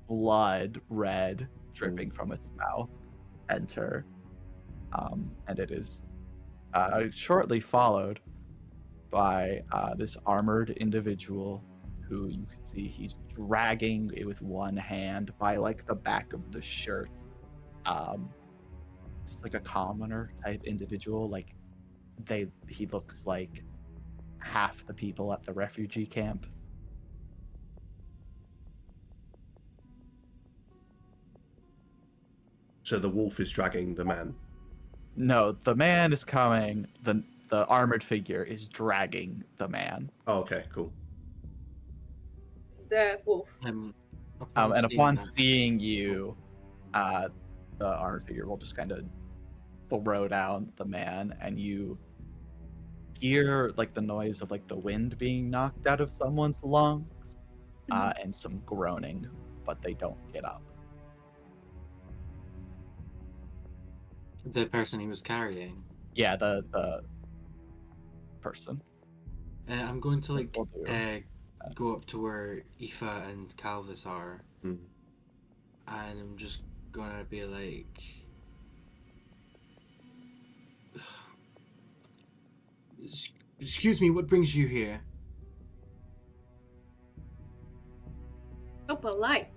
blood red dripping from its mouth, enter, and it is shortly followed by this armored individual who you can see he's dragging it with one hand by like the back of the shirt. Just like a commoner type individual. Like he looks like half the people at the refugee camp. So the wolf is dragging the man. No, the man is coming. The armored figure is dragging the man. Oh, okay, cool. The wolf. And seeing upon that- seeing you, the armored figure will just kind of throw down the man, and you hear like the noise of like the wind being knocked out of someone's lungs, and some groaning, but they don't get up. The person he was carrying. Yeah, the person. I'm going to like Will do. go up to where Aoife and Calvis are, Hmm. and I'm just gonna be like, "Excuse me, what brings you here?" So polite.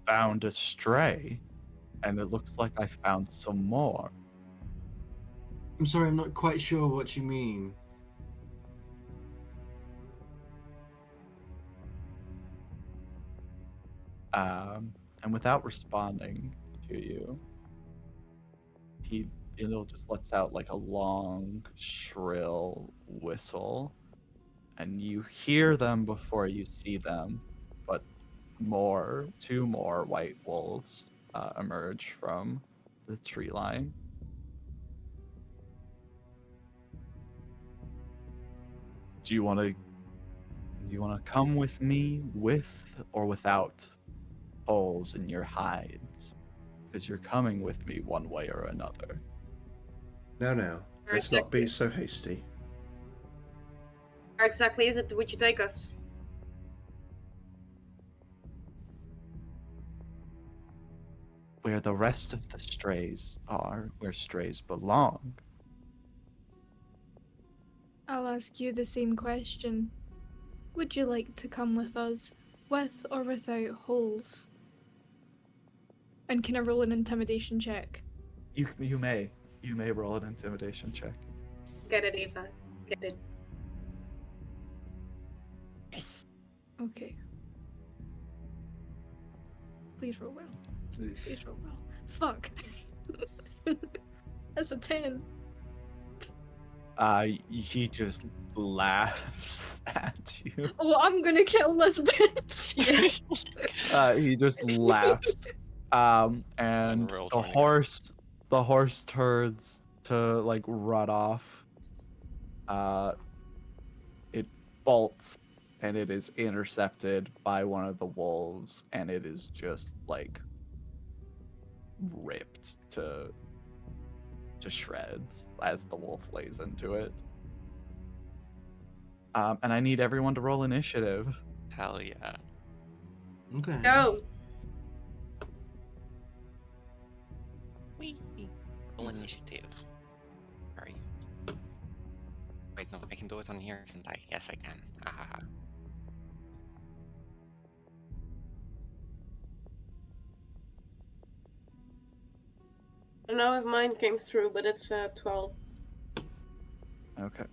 Found a stray, and it looks like I found some more. I'm sorry, I'm not quite sure what you mean. And without responding to you, he'll just lets out like a long, shrill whistle, and you hear them before you see them, but two more white wolves emerge from the tree line. Do you want to come with me, with or without holes in your hides? Because you're coming with me one way or another. Now, let's not be so hasty. Where exactly is it? Would you take us? Where the rest of the strays are, where strays belong. I'll ask you the same question. Would you like to come with us, with or without holes? And can I roll an intimidation check? You may roll an intimidation check. Get it, Eva. Get it. Yes. Okay. Please roll well. Please roll well. Fuck. That's a 10. He just laughs at you. Oh, I'm gonna kill this bitch. He just laughs. And Real the horse turns to like run off. It bolts, and it is intercepted by one of the wolves, and it is just like ripped to shreds as the wolf lays into it. And I need everyone to roll initiative. Hell yeah. Okay. Go. Wee. Roll initiative. Sorry. Wait, no, I can do it on here, can't I? Yes, I can. Ah. know if mine came through, but it's 12. Okay.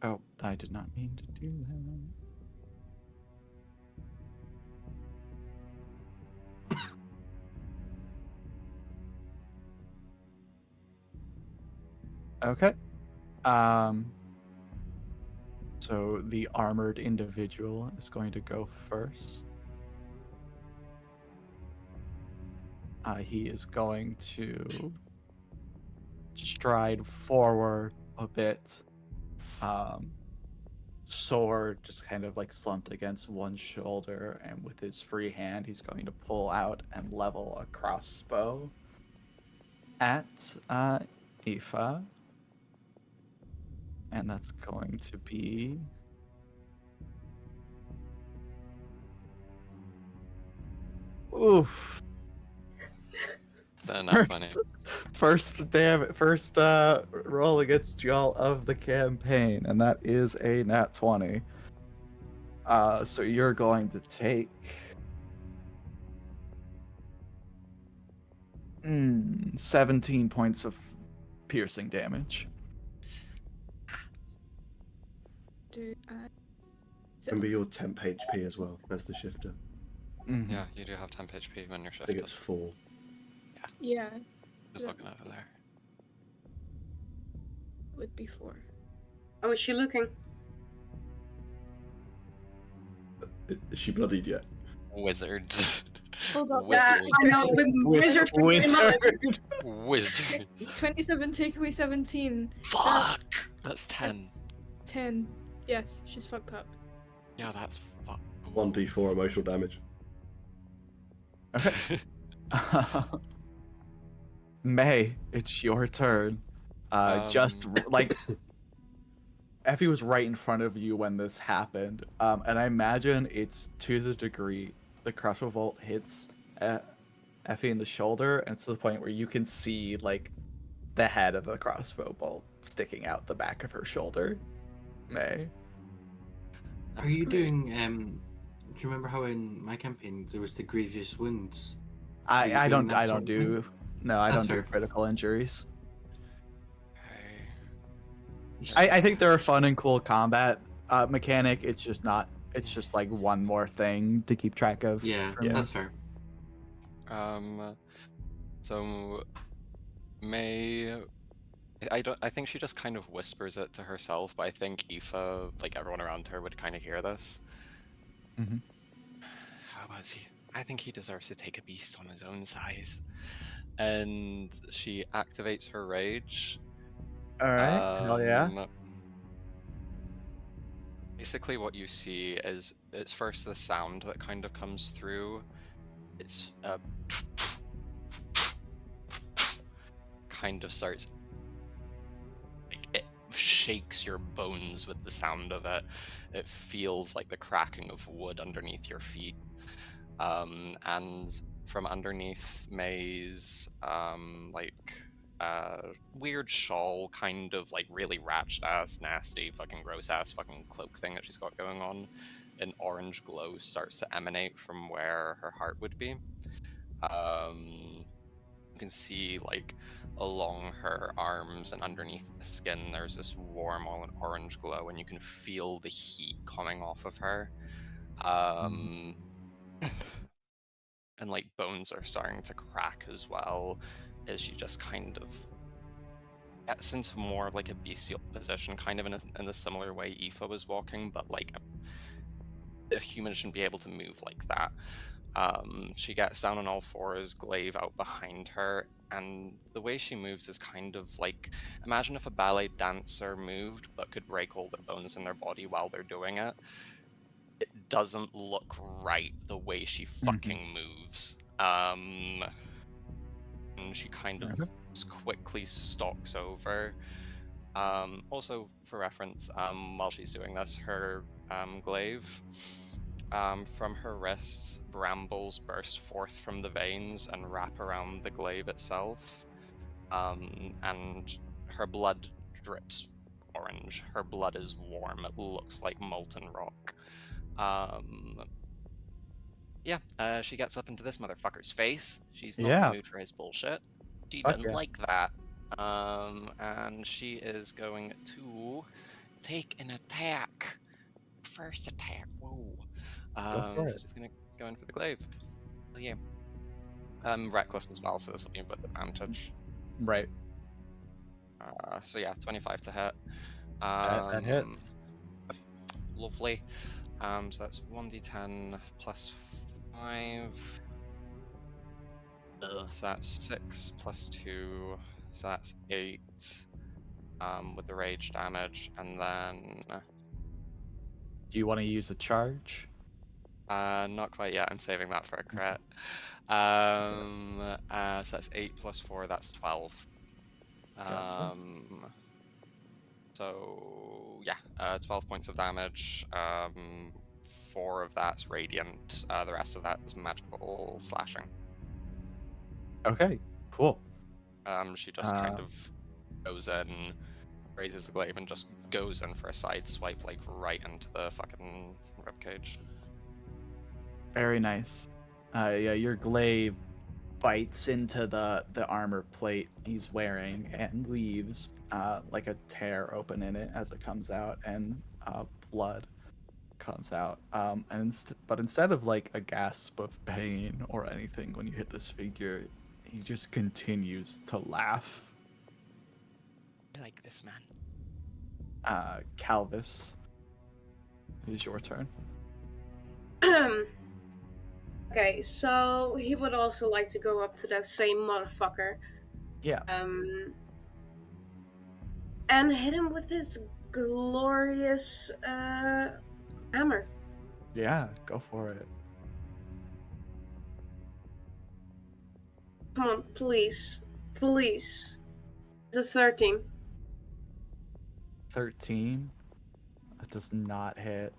Oh, I did not mean to do that. Okay. So the armored individual is going to go first. He is going to stride forward a bit. Sword just kind of like slumped against one shoulder, and with his free hand, he's going to pull out and level a crossbow at Aoife. And that's going to be oof. Then not funny. First roll against y'all of the campaign, and that is a nat 20. So you're going to take 17 points of piercing damage. Remember your temp HP as well as the shifter. Mhm. Yeah, you do have temp HP when you're I think shifted. it's 4. Yeah, Just looking over there. would be 4. Oh, is she looking? Is she bloodied yet? Wizard. Hold up. Yeah, Wizard. I know, with wizard. Wizard. 27, take away 17. Fuck! That's 10. 10. Yes, she's fucked up. Yeah, that's fuck. 1d4 emotional damage. Okay. May, it's your turn. Just like Effie was right in front of you when this happened, and I imagine it's to the degree the crossbow bolt hits Effie in the shoulder, and it's to the point where you can see like the head of the crossbow bolt sticking out the back of her shoulder. May. Are you doing? Do you remember how in my campaign there was the grievous wounds? I don't that sort of do thing? no, I That's don't do fair. critical injuries. Okay. I think they're a fun and cool combat mechanic. It's just not. It's just like one more thing to keep track of. Yeah, for me. that's fair. So May, I think she just kind of whispers it to herself, but I think Aoife, like everyone around her, would kind of hear this. Mhm. How was he? I think he deserves to take a beast on his own size. And she activates her rage. All right. Hell yeah. Basically, what you see is it's first the sound that kind of comes through. It's kind of starts, like, it shakes your bones with the sound of it. It feels like the cracking of wood underneath your feet. And from underneath May's weird shawl, kind of like really ratchet ass, nasty, fucking gross ass fucking cloak thing that she's got going on, an orange glow starts to emanate from where her heart would be. You can see like along her arms and underneath the skin there's this warm orange glow, and you can feel the heat coming off of her. And like bones are starting to crack as well, as she just kind of gets into more of like a bestial position, kind of in a similar way Aoife was walking, but like a human shouldn't be able to move like that. She gets down on all fours, glaive out behind her, and the way she moves is kind of like, imagine if a ballet dancer moved but could break all their bones in their body while they're doing it. It doesn't look right the way she fucking moves. And she kind of quickly stalks over. Also, for reference, while she's doing this, her glaive, from her wrists, brambles burst forth from the veins and wrap around the glaive itself. And her blood drips orange. Her blood is warm. It looks like molten rock. she gets up into this motherfucker's face. She's not in Yeah. the mood for his bullshit. She Fuck didn't yeah. like that. And she is going to take an attack. First attack. Whoa. Go for So it. she's gonna go in for the glaive. Oh, yeah. Reckless as well, so this will be with advantage. Right. So yeah, 25 to hit. That hits. Lovely. So that's 1d10 plus 5. So that's 6 plus 2. So that's 8. With the rage damage, and then Do you want to use a charge? not quite yet. I'm saving that for a crit. So that's 8 plus 4. That's 12. Gotcha. So yeah, 12 points of damage. 4 of that's radiant. The rest of that is magical slashing. Okay, cool. She just kind of goes in, raises the glaive, and just goes in for a side swipe, like right into the fucking ribcage. Very nice. Yeah, your glaive bites into the armor plate he's wearing and leaves like a tear open in it as it comes out, and blood comes out. But instead of like a gasp of pain or anything when you hit this figure, he just continues to laugh. I like this man. Calvis, it is your turn. Okay, so he would also like to go up to that same motherfucker. Yeah. And hit him with his glorious hammer. Yeah, go for it. Come on, please. Please. It's a 13. 13. That does not hit.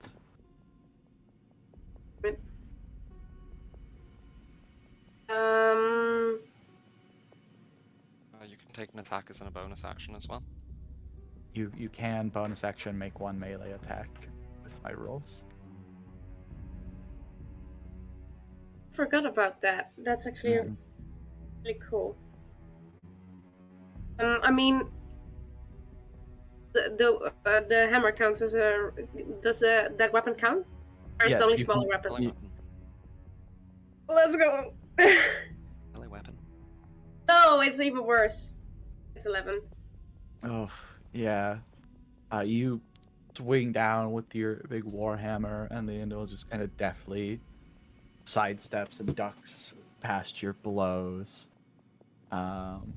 You can take an attack as a bonus action as well. You can bonus action make one melee attack with my rules. Forgot about that. That's actually really cool. I mean, the hammer counts as a. Does that weapon count? Or is it only smaller weapons? Melee weapon. Let's go. Melee weapon. No, it's even worse. It's 11. Oh, yeah. You swing down with your big warhammer, and the Indol just kind of deftly sidesteps and ducks past your blows. And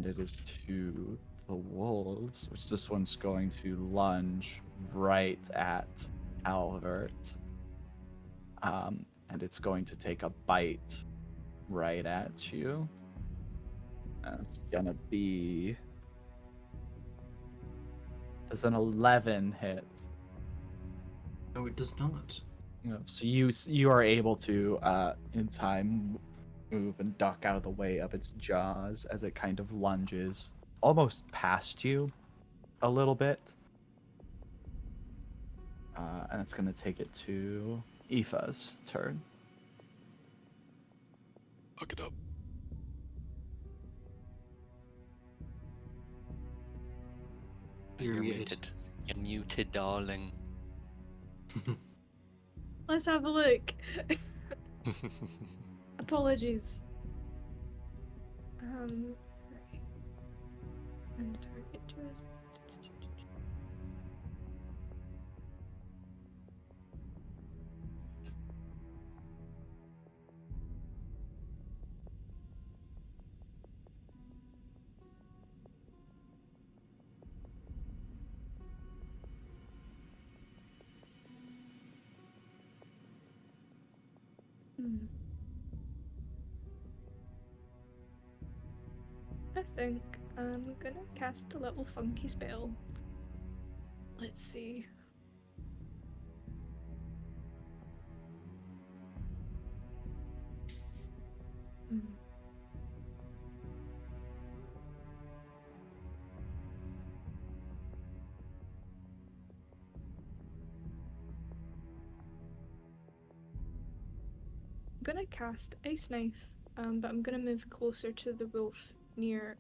it is to the wolves, which this one's going to lunge right at Albert. And it's going to take a bite right at you. That's gonna be. Does an 11 hit? No, it does not. So you are able to, in time, move and duck out of the way of its jaws as it kind of lunges almost past you a little bit. And it's going to take it to Aoife's turn. Fuck it up. You're muted. You're muted, darling. Let's have a look. Apologies. Right. And target yours. I think I'm gonna cast a little funky spell. Let's see. gonna cast Ice Knife, but I'm gonna move closer to the wolf near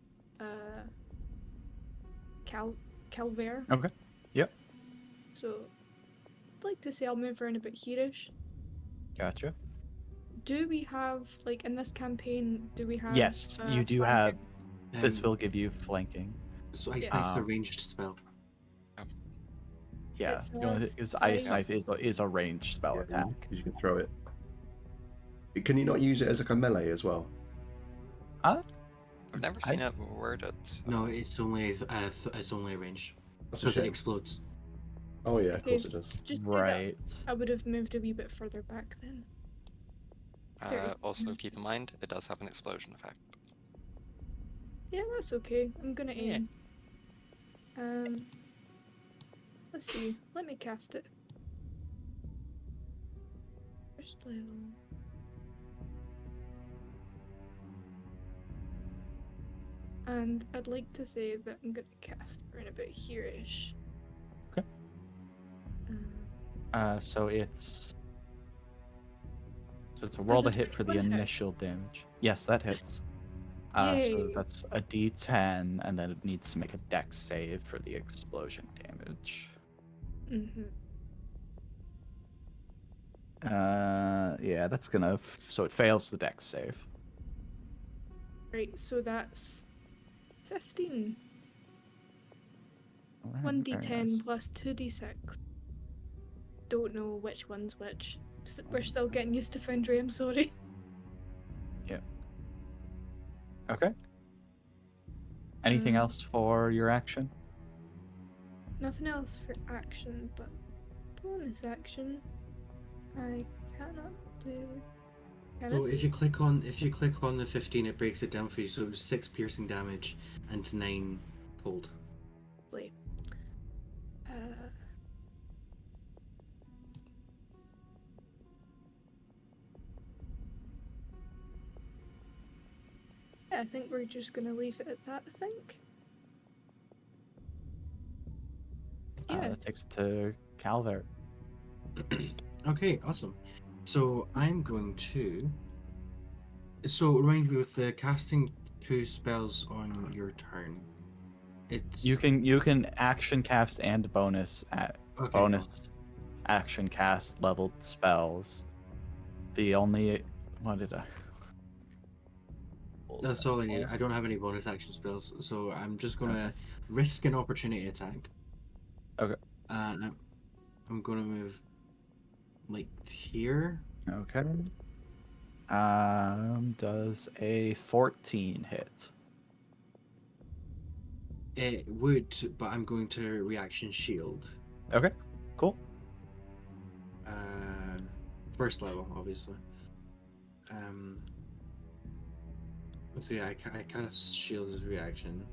Calvaire. Okay. Yep. So I'd like to say I'll move around a bit here-ish. Gotcha. Do we have, like, in this campaign, do we have Yes, you do flanker? have. This Um, will give you flanking. So Ice Yeah. Knife's a ranged spell. Yeah, It's, the only thing is five. Ice Knife is a ranged spell attack. because you can throw it. Can you not use it as like a melee as well? I've never seen it worded. No, it's only it's only a range That's a because it shame. explodes. Oh yeah, of Okay. course it does. Just say that Right. I would have moved a wee bit further back then. Also, keep in mind, it does have an explosion effect. Yeah, that's okay. I'm gonna Yeah. aim. Let's see. Let me cast it. First level. And I'd like to say that I'm gonna cast around about here-ish. Okay. So it's a roll to Does a hit for the 21 hit? initial damage. Yes, that hits. So Yay. that's a D10, and then it needs to make a Dex save for the explosion damage. Mm-hmm. Yeah, that's gonna. So it fails the Dex save. Right, so that's 15. All right, very 1d10 nice. plus 2d6. Don't know which one's which. We're still getting used to Foundry, I'm sorry. Okay. Anything Um, else for your action? Nothing else for action, but bonus action I cannot do. Can So I? if you click on the 15, it breaks it down for you. So it was 6 piercing damage and 9 cold. Lovely. Yeah, I think we're just gonna leave it at that, I think. Yeah. That takes it to Calvert. Okay, awesome. So I'm going to. So remind me with the casting 2 spells on your turn. It's You can action cast and bonus okay, bonus action cast leveled spells. The only what did I? That's all I need. I don't have any bonus action spells, so I'm just gonna risk an opportunity attack. Okay. And I'm gonna move like here. Okay. Does a 14 hit? It would, but I'm going to reaction shield. Okay. Cool. First level, obviously. Let's see. I cast shield as reaction.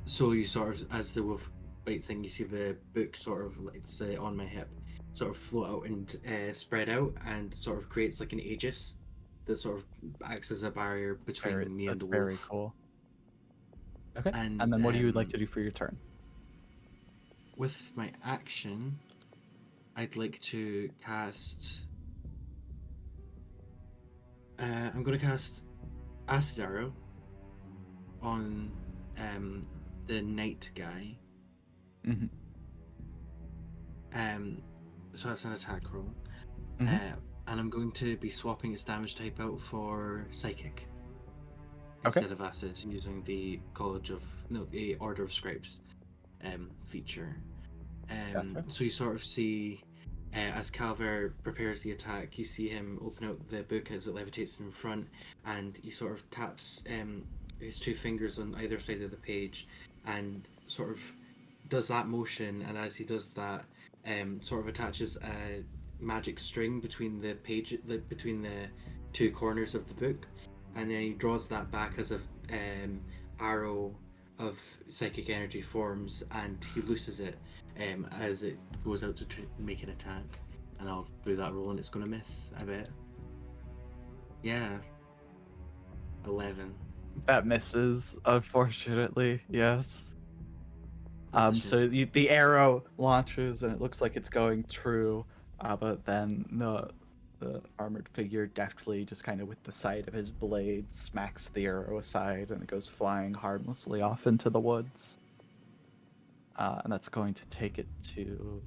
So you sort of, as the wolf bites in, you see the book sort of, let's say, on my hip, sort of float out and spread out, and sort of creates like an aegis that sort of acts as a barrier between me and That's the wolf. very cool. Okay. And And then what do you would like to do for your turn? With my action, I'd like to cast. I'm going to cast Acid Arrow on the Knight guy. Mm-hmm. So that's an attack roll. Mhm. And I'm going to be swapping its damage type out for Psychic Okay. instead of Acid, using the the Order of Scribes feature. Gotcha. So you sort of see, as Calver prepares the attack, you see him open out the book as it levitates in front, and he sort of taps his 2 fingers on either side of the page, and sort of does that motion. And as he does that, sort of attaches a magic string between the between the 2 corners of the book, and then he draws that back as a arrow of psychic energy forms, and he looses it as it goes out to make an attack. And I'll do that roll, and it's gonna miss, I bet. Yeah. 11. That misses, unfortunately. Yes. That's a So the arrow launches and it looks like it's going true, but then the armored figure deftly, just kind of with the side of his blade, smacks the arrow aside and it goes flying harmlessly off into the woods. And that's going to take it to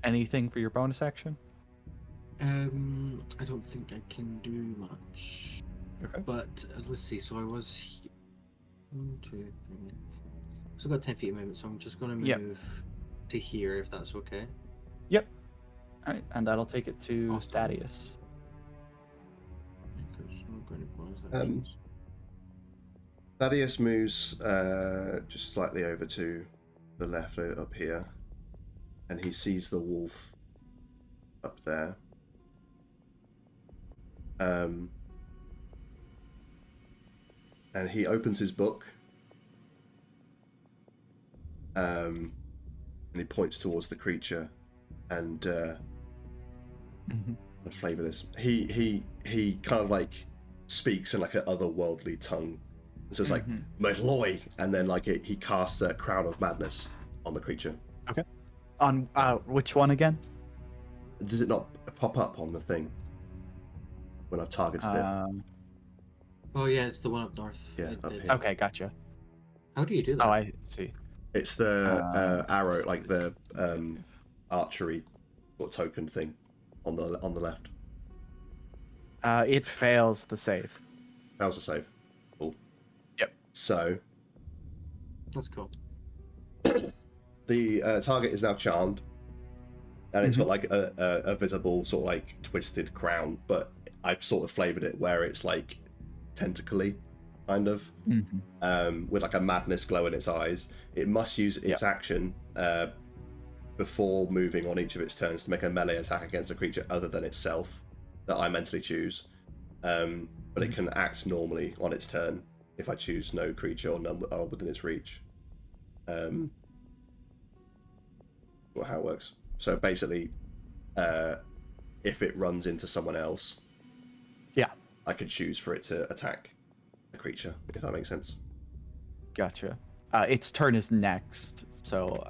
anything for your bonus action. I don't think I can do much. Okay. But let's see. So I was 1, 2, 3. So I've got 10 feet of movement. So I'm just going to move Yep. to here, if that's okay. Yep. All right, and that'll take it to Awesome. Thaddeus. Because I'm going to bonus Um, actions. Thaddeus moves just slightly over to the left up here, and he sees the wolf up there. And he opens his book, and he points towards the creature, and Mhm. the flavour this. He kind of like speaks in like an otherworldly tongue, and says like Mhm. "Metloi," and then like he casts a Crown of Madness on the creature. On which one again? Did it not pop up on the thing when I targeted it? Oh yeah, it's the one up north. Yeah, It up did. here. Okay, gotcha. How do you do that? Oh, I see. It's the arrow, like the save. archery or token thing on the left. It fails the save. That was a save. Cool. Yep. So That's cool. the target is now charmed, and it's got like a visible sort of like twisted crown, but I've sort of flavored it where it's like tentacly, kind of, with like a madness glow in its eyes. It must use its action before moving on each of its turns to make a melee attack against a creature other than itself that I mentally choose. But it can act normally on its turn if I choose no creature or none are within its reach. Well, how it works. So basically, if it runs into someone else, I could choose for it to attack a creature, if that makes sense. Gotcha. Its turn is next, so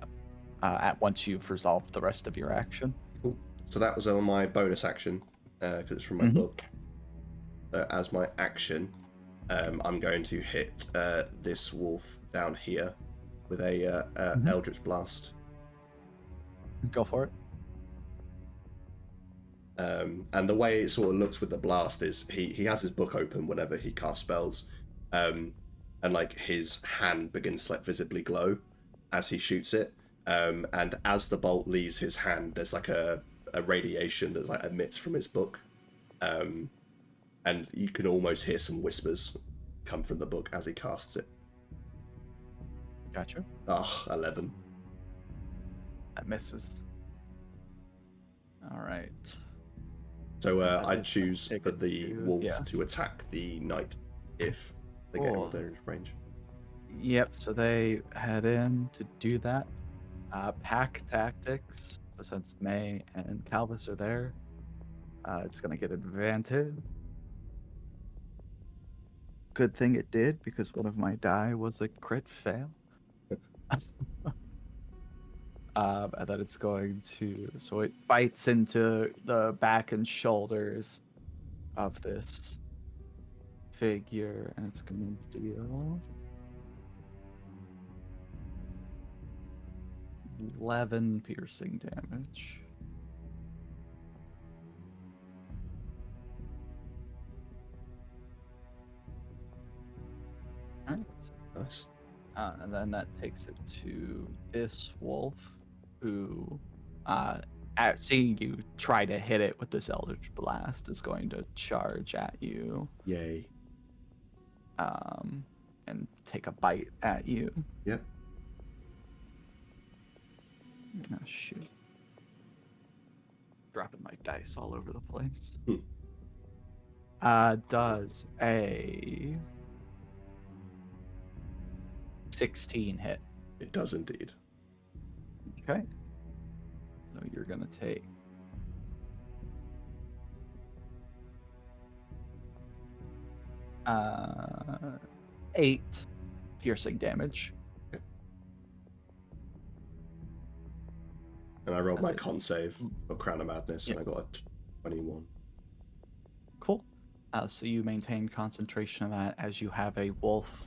at once you've resolved the rest of your action. Cool. So that was on my bonus action, because it's from my book. As my action, I'm going to hit this wolf down here with a Eldritch Blast. Go for it. And the way it sort of looks with the blast is he has his book open whenever he casts spells, and like his hand begins to like visibly glow as he shoots it, and as the bolt leaves his hand, there's like a radiation that like emits from his book, and you can almost hear some whispers come from the book as he casts it. Gotcha. 11. That misses. All right. So That I is choose take for it the to- wolf yeah. to attack the knight if they get Cool. within range. Yep, so they head in to do that. Pack tactics, so since May and Calvis are there, it's going to get advantage. Good thing it did, because one of my die was a crit fail. And then it's going to, so it bites into the back and shoulders of this figure, and it's going to deal 11 piercing damage. All right. Nice. And then that takes it to this wolf, who, at seeing you try to hit it with this Eldritch Blast, is going to charge at you, Yay. and take a bite at you. Yep. Oh, shoot. Dropping my dice all over the place. Does a 16 hit. It does indeed. Okay. So you're gonna take 8 piercing damage. And I rolled That's my it. con save for Crown of Madness, Yep. and I got a 21. Cool. So you maintain concentration of that as you have a wolf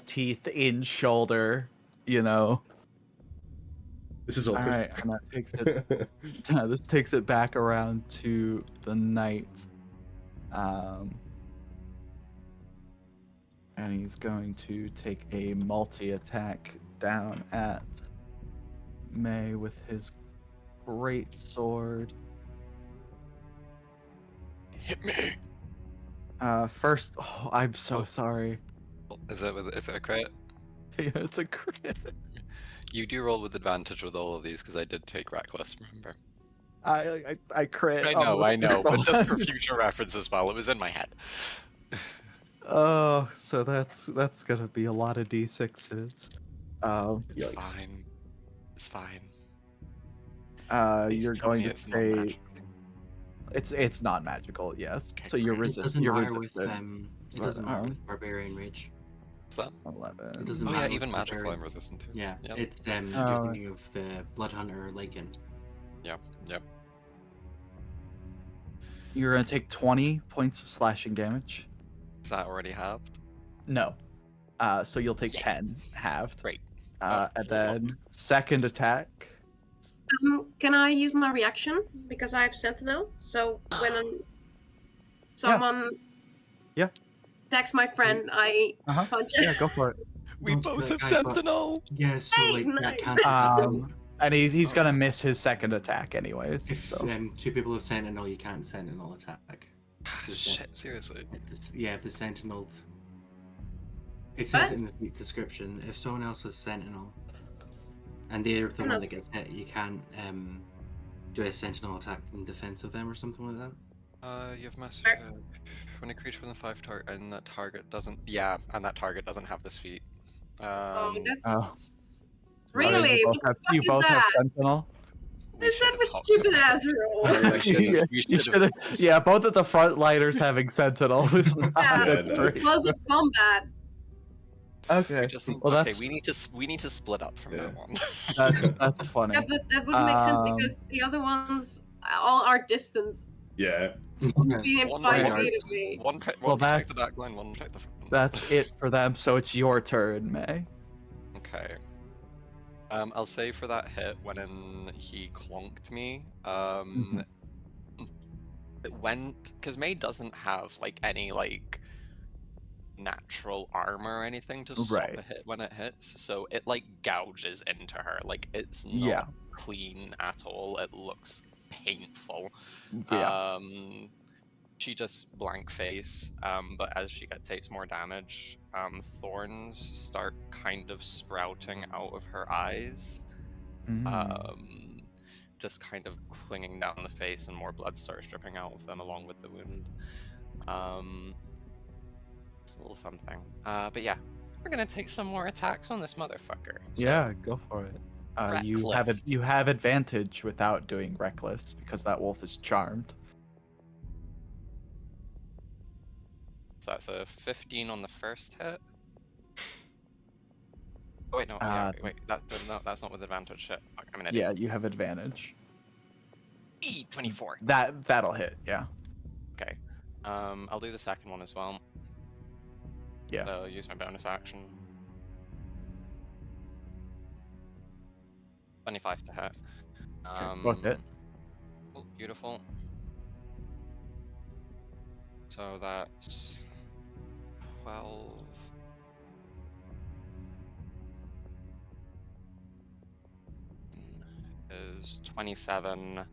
teeth in shoulder, you know. This is All awkward. right, and that takes it. This takes it back around to the knight. And he's going to take a multi-attack down at May with his great sword. Hit me. First, oh, I'm so sorry. Is it a crit? Yeah, it's a crit. You do roll with advantage with all of these because I did take reckless. Remember? I crit. I on know, the I know, but just for first one. future reference as well, it was in my head. Oh, so that's gonna be a lot of d6s. It's Yikes. fine. It's fine. Please You're tell going me to it's say non-magical. it's not magical. Yes. Okay, So you're great. It doesn't you're matter with resistant. it doesn't matter But, with barbarian rage. What's that? 11. It doesn't Oh matter yeah, with even magical barbarian. I'm resistant to. Yeah, Yep. it's Oh, you're thinking of the blood hunter lichen. Yep. You're gonna take 20 points of slashing damage. Is that already halved? No. So you'll take Yeah. 10 halved. Great. And hold then second attack. Can I use my reaction because I have Sentinel? So when someone Yeah. attacks my friend, I Uh-huh. punch Yeah, it. go for it. We Don't both that have guy, but- Sentinel! Yeah, so Hey, like that nice. can't happen. And he's Oh. gonna miss his second attack anyways. If So two people have Sentinel, you can't Sentinel attack. Shit, seriously. If the Sentinel. It says it in the description. If someone else has Sentinel, and they're the one that gets hit, you can't do a Sentinel attack in defense of them or something like that. You have massive. When a creature within 5 target and that target doesn't. Yeah, and that target doesn't have this feat. That's Oh, yeah, really you what both the have, fuck you is both have that? Sentinel. Is that for stupid ass rule? You should've- yeah, both of the frontliners having Sentinel was not Yeah, no. because of combat. Okay. Well, okay, that's we need to split up from now on. that's funny. Yeah, but that would make sense because the other ones all are distant. Yeah. Being One 5 right. feet of me. One Well, protect the that's- back line, one protect the front. That's it for them. So it's your turn, May. Okay. I'll say for that hit when he clonked me, it went because May doesn't have like any like natural armor or anything to stop Right. a hit when it hits, so it like gouges into her. Like it's not Yeah. clean at all. It looks painful. Yeah. She just blank face, but as she takes more damage, thorns start kind of sprouting out of her eyes, just kind of clinging down the face, and more blood starts dripping out of them along with the wound. It's a little fun thing. But yeah, we're gonna take some more attacks on this motherfucker. So, Yeah, go for it. Reckless. You have advantage without doing reckless because that wolf is charmed. So that's a 15 on the first hit. Oh, wait, no, yeah, wait, no, that's not with advantage. Shit, I'm an idiot. Yeah, you have advantage. 24. That'll hit. Yeah. Okay. I'll do the second one as well. Yeah. So I'll use my bonus action. 25 to hit. Both hit. Oh, beautiful. So that's 12. Is 27.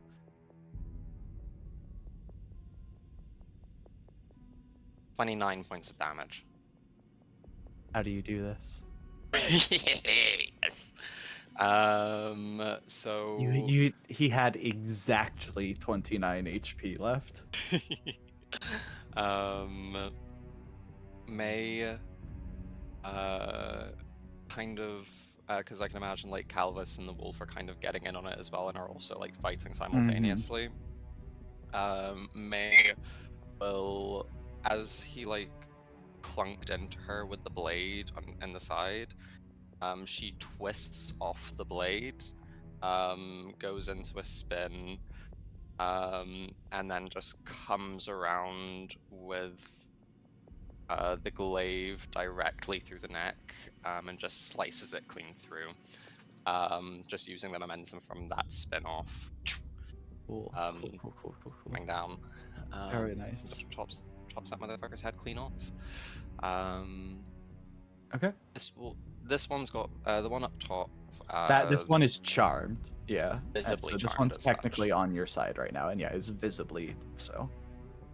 29 points of damage. How do you do this? Yes. So He had exactly 29 HP left. May kind of because I can imagine like Calvus and the wolf are kind of getting in on it as well and are also like fighting simultaneously. May will, as he like clunked into her with the blade in the side, She twists off the blade, goes into a spin, and then just comes around with the glaive directly through the neck, and just slices it clean through. Just using the momentum from that spin off. Cool. Cool. Coming down. Very nice. Just chops that motherfucker's head clean off. Okay. This one's got the one up top. This one is charmed. Yeah. Visibly so this charmed one's as technically such. on your side right now, and yeah, is visibly so.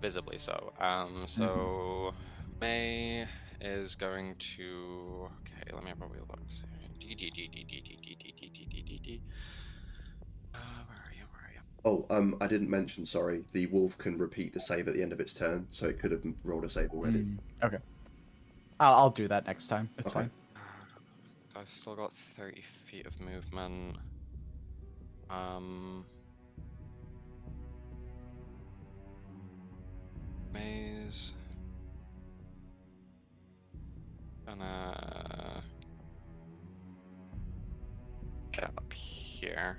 Visibly so. So May is going to. Okay, let me probably look. Where are you? Oh, I didn't mention. Sorry, the wolf can repeat the save at the end of its turn, so it could have rolled a save already. Okay. I'll do that next time. It's Okay. fine. I've still got 30 feet of movement. Maze. Gonna get up here.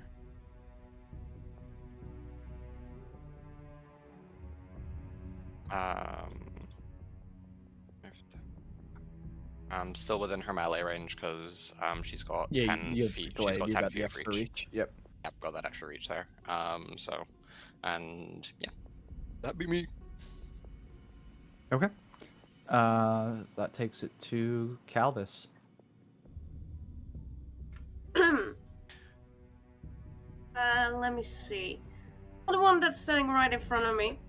Still within her melee range because she's got 10 feet. She's got 10 feet of reach. Yep. Yep, got that extra reach there. And yeah, that'd be me. Okay. That takes it to Calvis. Let me see. The one that's standing right in front of me.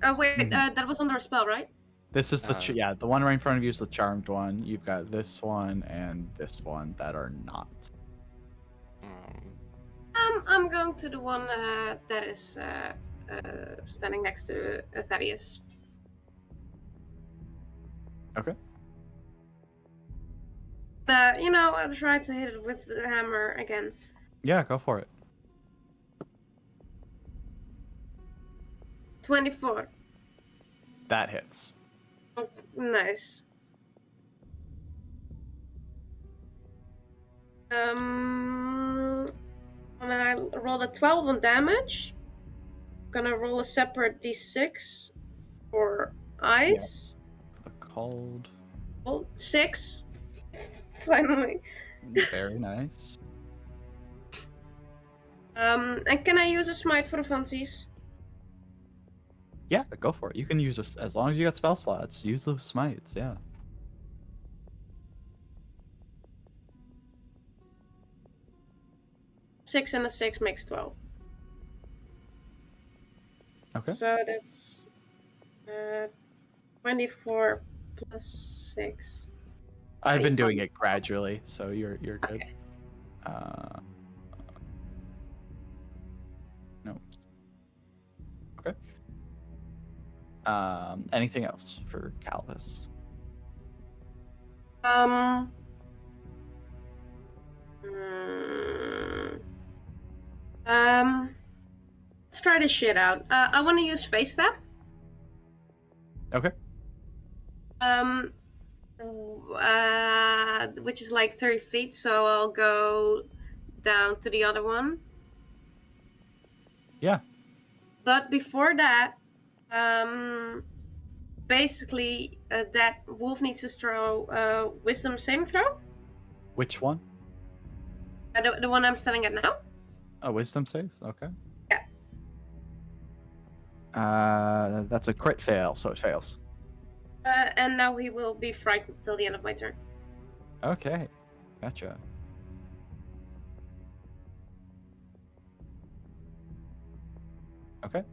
Oh wait, that was under a spell, right? This is the the one right in front of you is the charmed one. You've got this one and this one that are not. I'm going to the one that is standing next to Thaddeus. Okay. I'll try to hit it with the hammer again. Yeah, go for it. 24. That hits. Oh, nice. And I rolled a 12 on damage. Gonna roll a separate d6 for ice. The cold. Oh, 6. Finally. Very nice. And can I use a smite for the funsies? Yeah, go for it. You can use this as long as you got spell slots. Use those smites, yeah. Six and a 6 makes 12. Okay. So that's 24 plus 6. I've been doing it gradually, so you're good. Okay. No. Okay. Anything else for Calvis? Let's try this shit out. I want to use face step. Okay. Which is like 30 feet, so I'll go down to the other one. Yeah. But before that, basically, that wolf needs to throw wisdom saving throw. Which one? The one I'm standing at now. A wisdom save? Okay. Yeah. That's a crit fail, so it fails. And now he will be frightened till the end of my turn. Okay. Gotcha. Okay.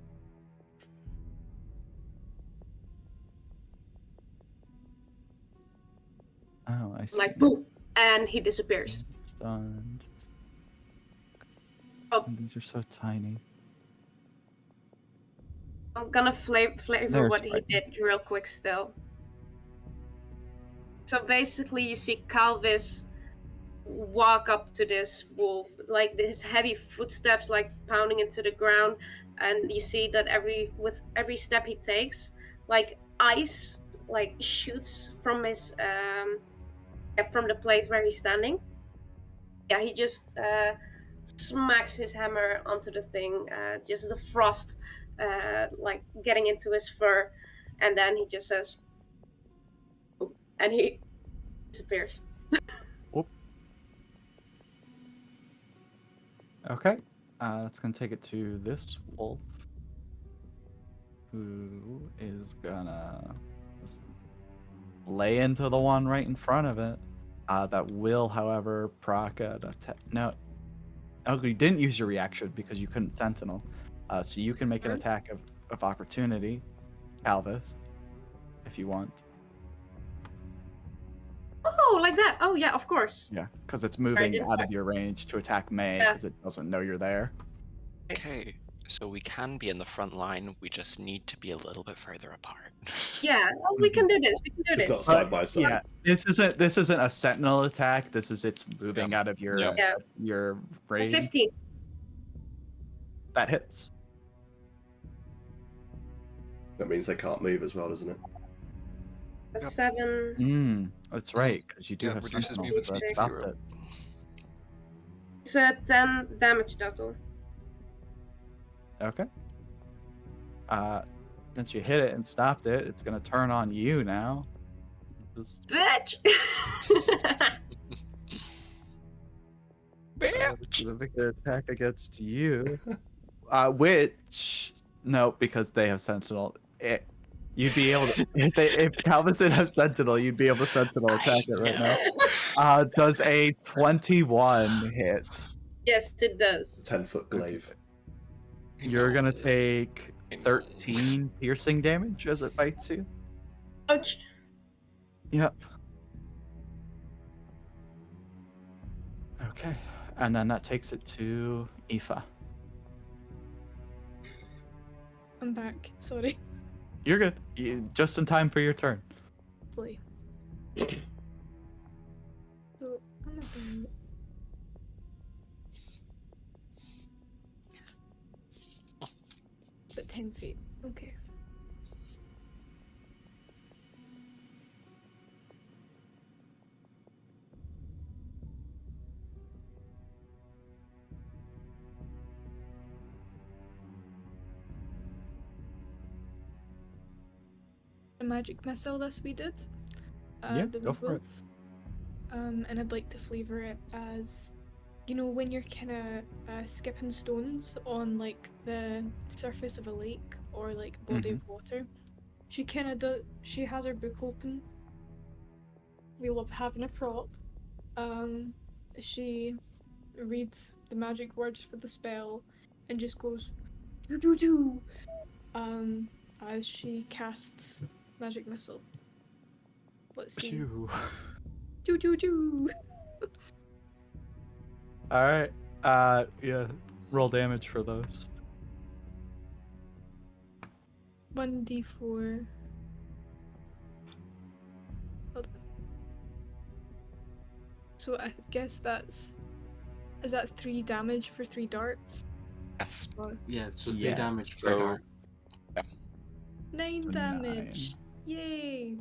Oh, I see. Like, boom! And he disappears. Stunned. Oh. These are so tiny. I'm gonna flavor There's what he did real quick still. So basically you see Calvis walk up to this wolf, like his heavy footsteps like pounding into the ground, and you see that with every step he takes, like ice like shoots from his from the place where he's standing, Yeah, he just smacks his hammer onto the thing, just the frost like getting into his fur, and then he just says, "Oh," and he disappears. Whoop. Okay. That's gonna take it to this wolf, who is gonna just lay into the one right in front of it. That will, however, proc an attack. No, you didn't use your reaction because you couldn't sentinel. So you can make an attack of opportunity, Calvis, if you want. Oh, like that. Oh yeah, of course. Yeah, because it's moving didn't out I? of your range to attack May Yeah. because it doesn't know you're there. Nice. Okay, so we can be in the front line. We just need to be a little bit further apart. Yeah, oh, we can do this. We can do It's not this. side by side. Yeah, this isn't a sentinel attack. This is it's moving Yeah. out of your Yeah. Yeah. your range. 15. That hits. That means they can't move as well, doesn't it? A 7. That's right, because you do Yeah, have reduces sentinel, movement so speed that to stops 0. it. It's a 10 damage total. Okay. Since you hit it and stopped it, it's gonna turn on you now. Just, Bitch! make an attack against you. Which no, because they have sentinel. You'd be able to if Calvin didn't have sentinel, you'd be able to sentinel attack it right now. Does a 21 hit? Yes, it does. 10-foot glaive. You're No. gonna take I know. 13 piercing damage as it bites you. Ouch! Yep. Okay, and then that takes it to Aoife. I'm back. Sorry. You're good. Just in time for your turn. Play. So I'm about but 10 feet. Okay. A magic missile this we did. Yeah, the go for it. wolf. And I'd like to flavor it as, you know, when you're kind of skipping stones on like the surface of a lake or like a body of water. She kind of does. She has her book open. We love having a prop. She reads the magic words for the spell and just goes doo doo doo. As she casts magic missile. Let's see. Phew. Doo doo doo. All right. Yeah. Roll damage for those. 1d4. Hold on. So I guess is that 3 damage for 3 darts? Yes. Or Yeah, so 3 Yeah, damage per so- dart. 9 damage. Yay!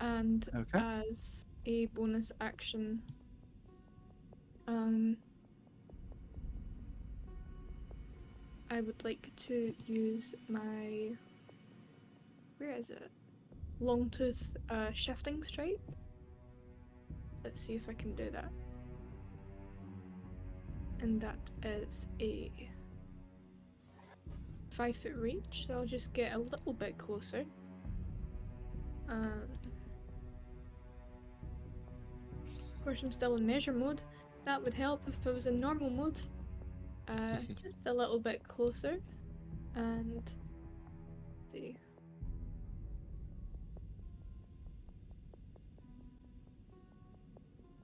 And Okay. as a bonus action, I would like to use my, where is it? Longtooth shifting strike. Let's see if I can do that. And that is a 5-foot reach, so I'll just get a little bit closer. Of course, I'm still in measure mode. That would help if I was in normal mode. Just a little bit closer. And see.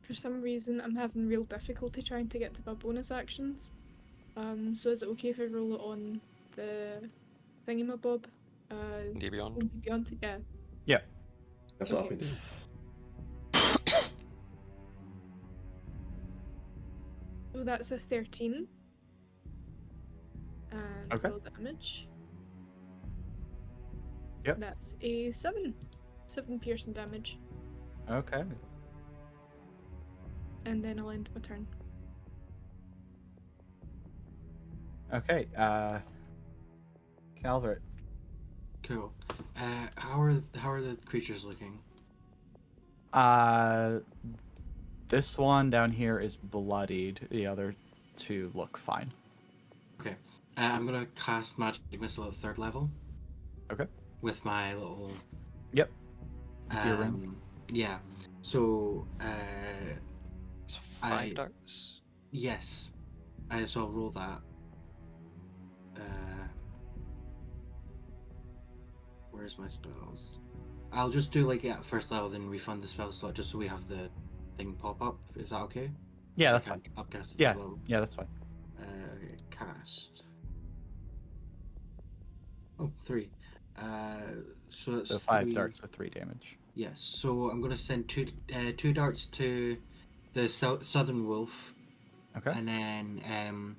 For some reason, I'm having real difficulty trying to get to my bonus actions. So is it okay if I roll it on the thingamabob? D Beyond. Beyond, yeah. That's what I've Okay. been doing. So that's a 13. And Okay. roll damage. Yep. That's a 7. 7 piercing damage. Okay. and then I'll end my turn. Okay, Calvert. Cool. How are the creatures looking? This one down here is bloodied. The other two look fine. Okay. I'm gonna cast Magic Missile at 3rd level. Okay. With my little. Yep. With your ring. Yeah. So. It's 5 darts. Yes. So I'll roll that. Where's my spells? I'll just do like at 1st level, then refund the spell slot just so we have the thing pop up. Is that okay? Yeah, that's fine. Upcast Yeah, yeah, that's fine. Cast. Oh, 3. So it's So 5 3... darts with 3 damage. Yes. So I'm gonna send two darts to the southern wolf. Okay. And then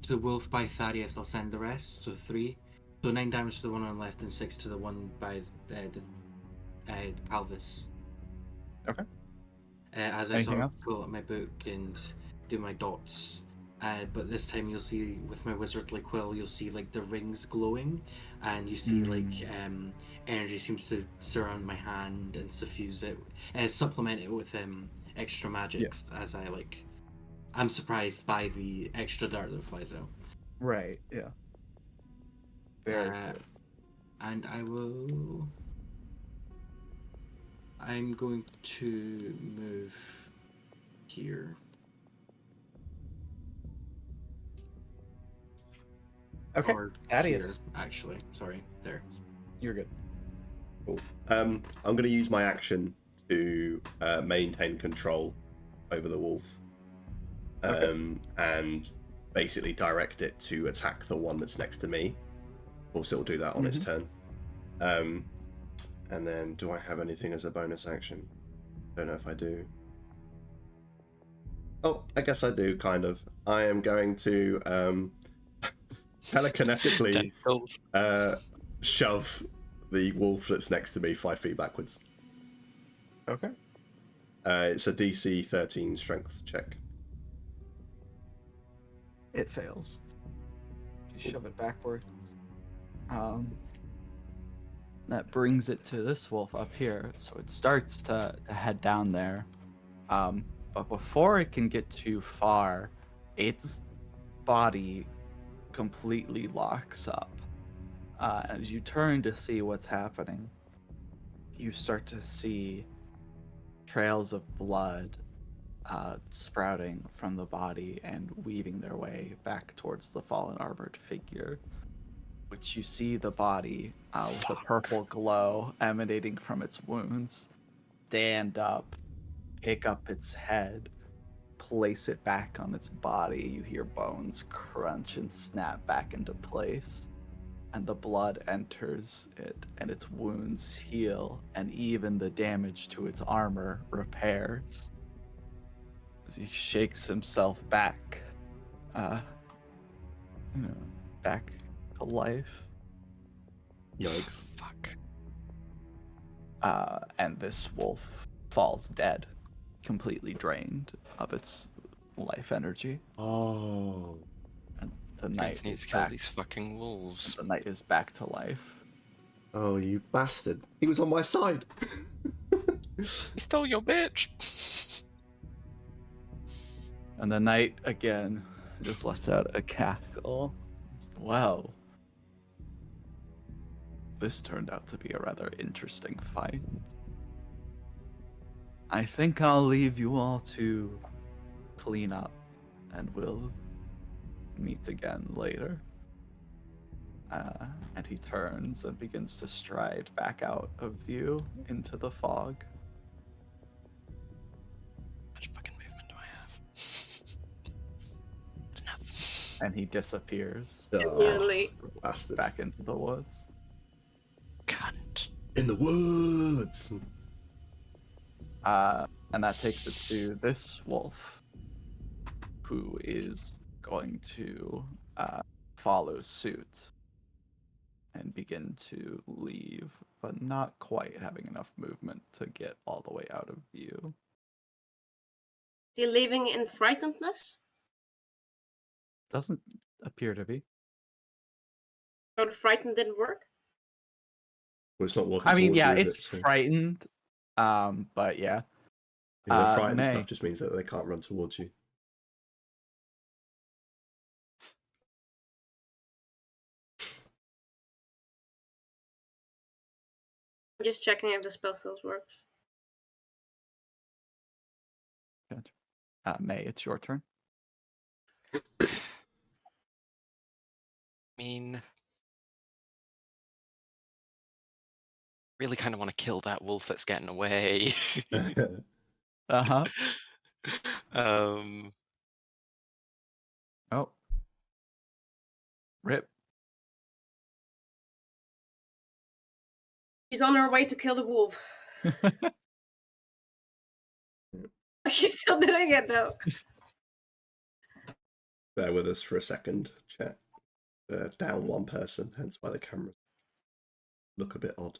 to the wolf by Thaddeus, I'll send the rest. So 3. So 9 damage to the one on the left and 6 to the one by the pelvis. Okay. As I Anything sort of else? pull up my book and do my dots. But this time you'll see with my wizardly quill, you'll see like the rings glowing, and you see like energy seems to surround my hand and suffuse it, supplement it with extra magics. As I'm surprised by the extra dart that flies out. Right. Yeah. Very good. And I'm going to move here. Okay. Or Thaddeus. here, actually. Sorry, there. You're good. Cool. I'm going to use my action to maintain control over the wolf, and basically direct it to attack the one that's next to me. Of course, it'll do that on its turn. And then, do I have anything as a bonus action? Don't know if I do. Oh, I guess I do, kind of. I am going to telekinetically shove the wolf that's next to me 5 feet backwards. Okay. It's a DC 13 strength check. It fails. You shove it backwards. That brings it to this wolf up here. So it starts to head down there. But before it can get too far, its body completely locks up. As you turn to see what's happening, you start to see trails of blood sprouting from the body and weaving their way back towards the fallen armored figure, which you see the body with a purple glow emanating from its wounds stand up, pick up its head, place it back on its body. You hear bones crunch and snap back into place, and the blood enters it, and its wounds heal, and even the damage to its armor repairs. As he shakes himself back, back to life. Yikes. Fuck. And this wolf falls dead, completely drained of its life energy. Oh. And the I knight need is to kill back. these fucking wolves. The knight is back to life. Oh, you bastard. He was on my side. He stole your bitch! And the knight again just lets out a cackle. Wow. This turned out to be a rather interesting fight. I think I'll leave you all to clean up, and we'll meet again later. And he turns and begins to stride back out of view into the fog. How much fucking movement do I have? Enough. And he disappears Nearly. Bastard. back into the woods. Cunt. In the woods. And that takes it to this wolf, who is going to follow suit and begin to leave, but not quite having enough movement to get all the way out of view. he living in frightenedness? Doesn't appear to be. So the frightened didn't work? Well, it's not walking I mean, towards yeah, you, is it's it? So, frightened. But yeah. the frightened May. stuff just means that they can't run towards you. I'm just checking if the spell still works. May, it's your turn. I mean, really kind of want to kill that wolf that's getting away. Uh-huh. um, Oh. Rip. She's on her way to kill the wolf. She's still doing it though. Bear with us for a second, chat. Down one person, hence why the cameras look a bit odd.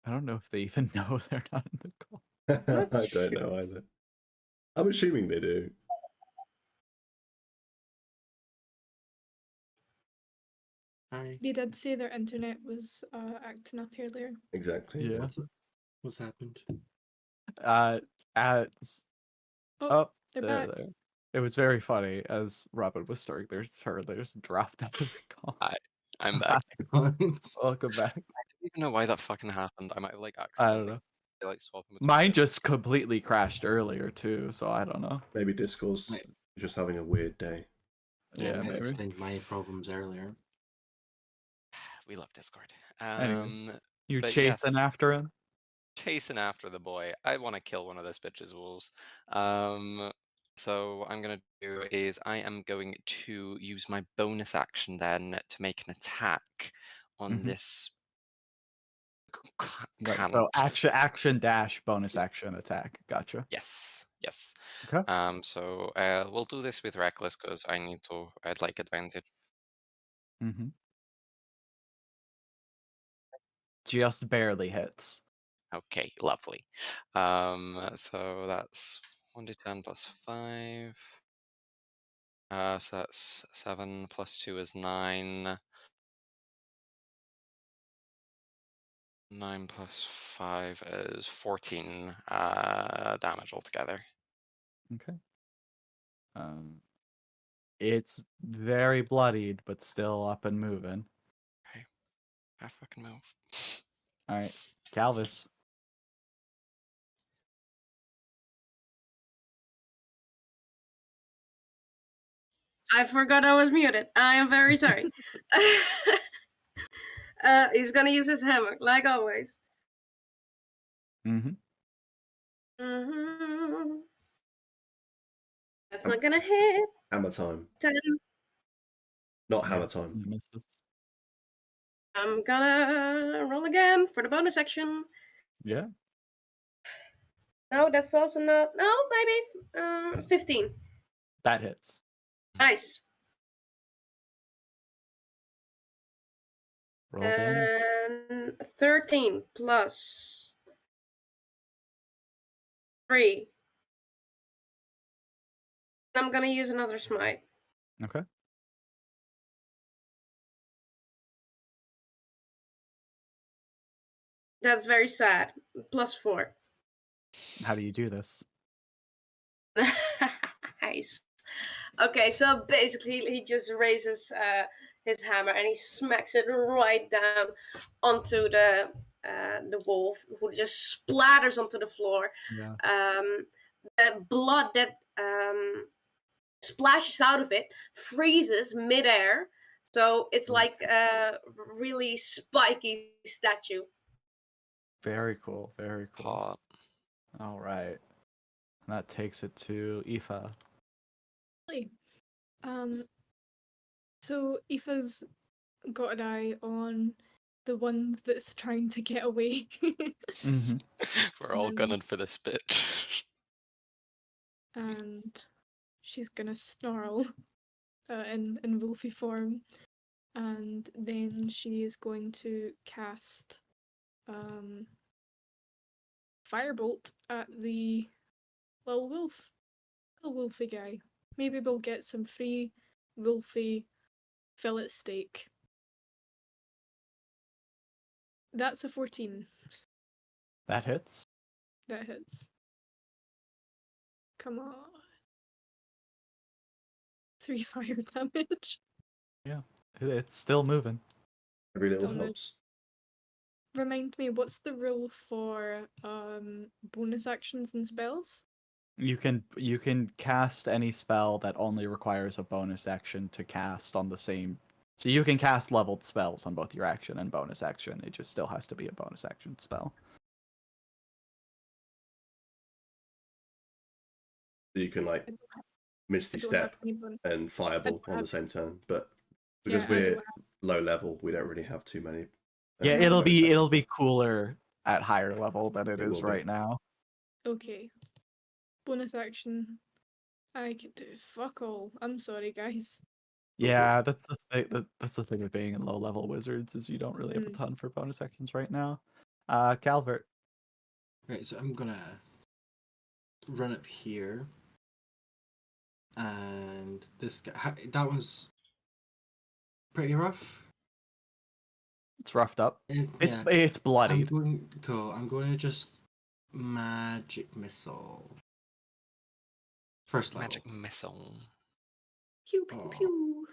I don't know if they even know they're not in the call. I don't know either. I'm assuming they do. Hi. They did say their internet was acting up earlier. Exactly. Yeah. What's happened? As Oh, they're there, back. there. It was very funny as Robyn was starting their turn. They just dropped out of the call. Hi, I'm back. Welcome back. I don't even know why that fucking happened. I might have like I accidentally don't know. like swapping between Mine them. just completely crashed earlier too, so I don't know. Maybe Discord's Right. just having a weird day. Yeah, I maybe. explained my problems earlier. We love Discord. Anyways, you're but chasing yes, after him. chasing after the boy. I want to kill one of this bitch's wolves. So what I'm gonna do is I am going to use my bonus action then to make an attack on Mhm. this Right. can't. So action dash bonus action attack. Gotcha. Yes, yes. Okay. So we'll do this with reckless because I'd like advantage. Mm-hmm. Just barely hits. Okay, lovely. So that's 1d10 plus 5. So that's 7 plus 2 is 9. 9 plus 5 is 14 damage altogether. Okay. It's very bloodied, but still up and moving. Okay, I fucking move. All right, Calvis. I forgot I was muted. I am very sorry. He's gonna use his hammer, like always. Mm-hmm. Mm-hmm. That's not gonna hit. Hammer time. 10. Not hammer time. He misses. I'm gonna roll again for the bonus action. Yeah. No, that's also not. No, maybe 15. That hits. Nice. Roll damage. And 13 plus 3. I'm gonna use another smite. Okay. That's very sad. Plus 4. How do you do this? Nice. Okay, so basically he just raises his hammer and he smacks it right down onto the wolf, who just splatters onto the floor. Yeah. The blood that splashes out of it freezes midair, so it's like a really spiky statue. Very cool. Very cool. Hot. All right. That takes it to Aoife. So Aoife's got an eye on the one that's trying to get away. Mm-hmm. We're all gunning for this bitch. And she's gonna snarl in wolfy form and then she is going to cast Firebolt at the little wolf. Little wolfy guy. Maybe we'll get some free wolfy fillet steak. That's a 14. That hits. That hits. Come on. 3 fire damage. Yeah, it's still moving. Every little Don't know. helps. Remind me, what's the rule for bonus actions and spells? You can cast any spell that only requires a bonus action to cast on the same. So you can cast leveled spells on both your action and bonus action. It just still has to be a bonus action spell. So you can like Misty I don't have Step any bonus. and Fireball on the same turn, but because Yeah, I we're don't have. low level, we don't really have too many. Yeah, No. it'll be cooler at higher level than it It is will be. right now. Okay. Bonus action. I can do fuck all. I'm sorry, guys. Yeah, that's the thing. That's the thing with being in low level wizards is you don't really have a Mm. ton for bonus actions right now. Calvert. Right, so I'm gonna run up here, and this guy. That was pretty rough. It's roughed up. It's Yeah, it's bloodied. I'm going to just magic missile. First level. Magic missile. Pew pew Oh. pew.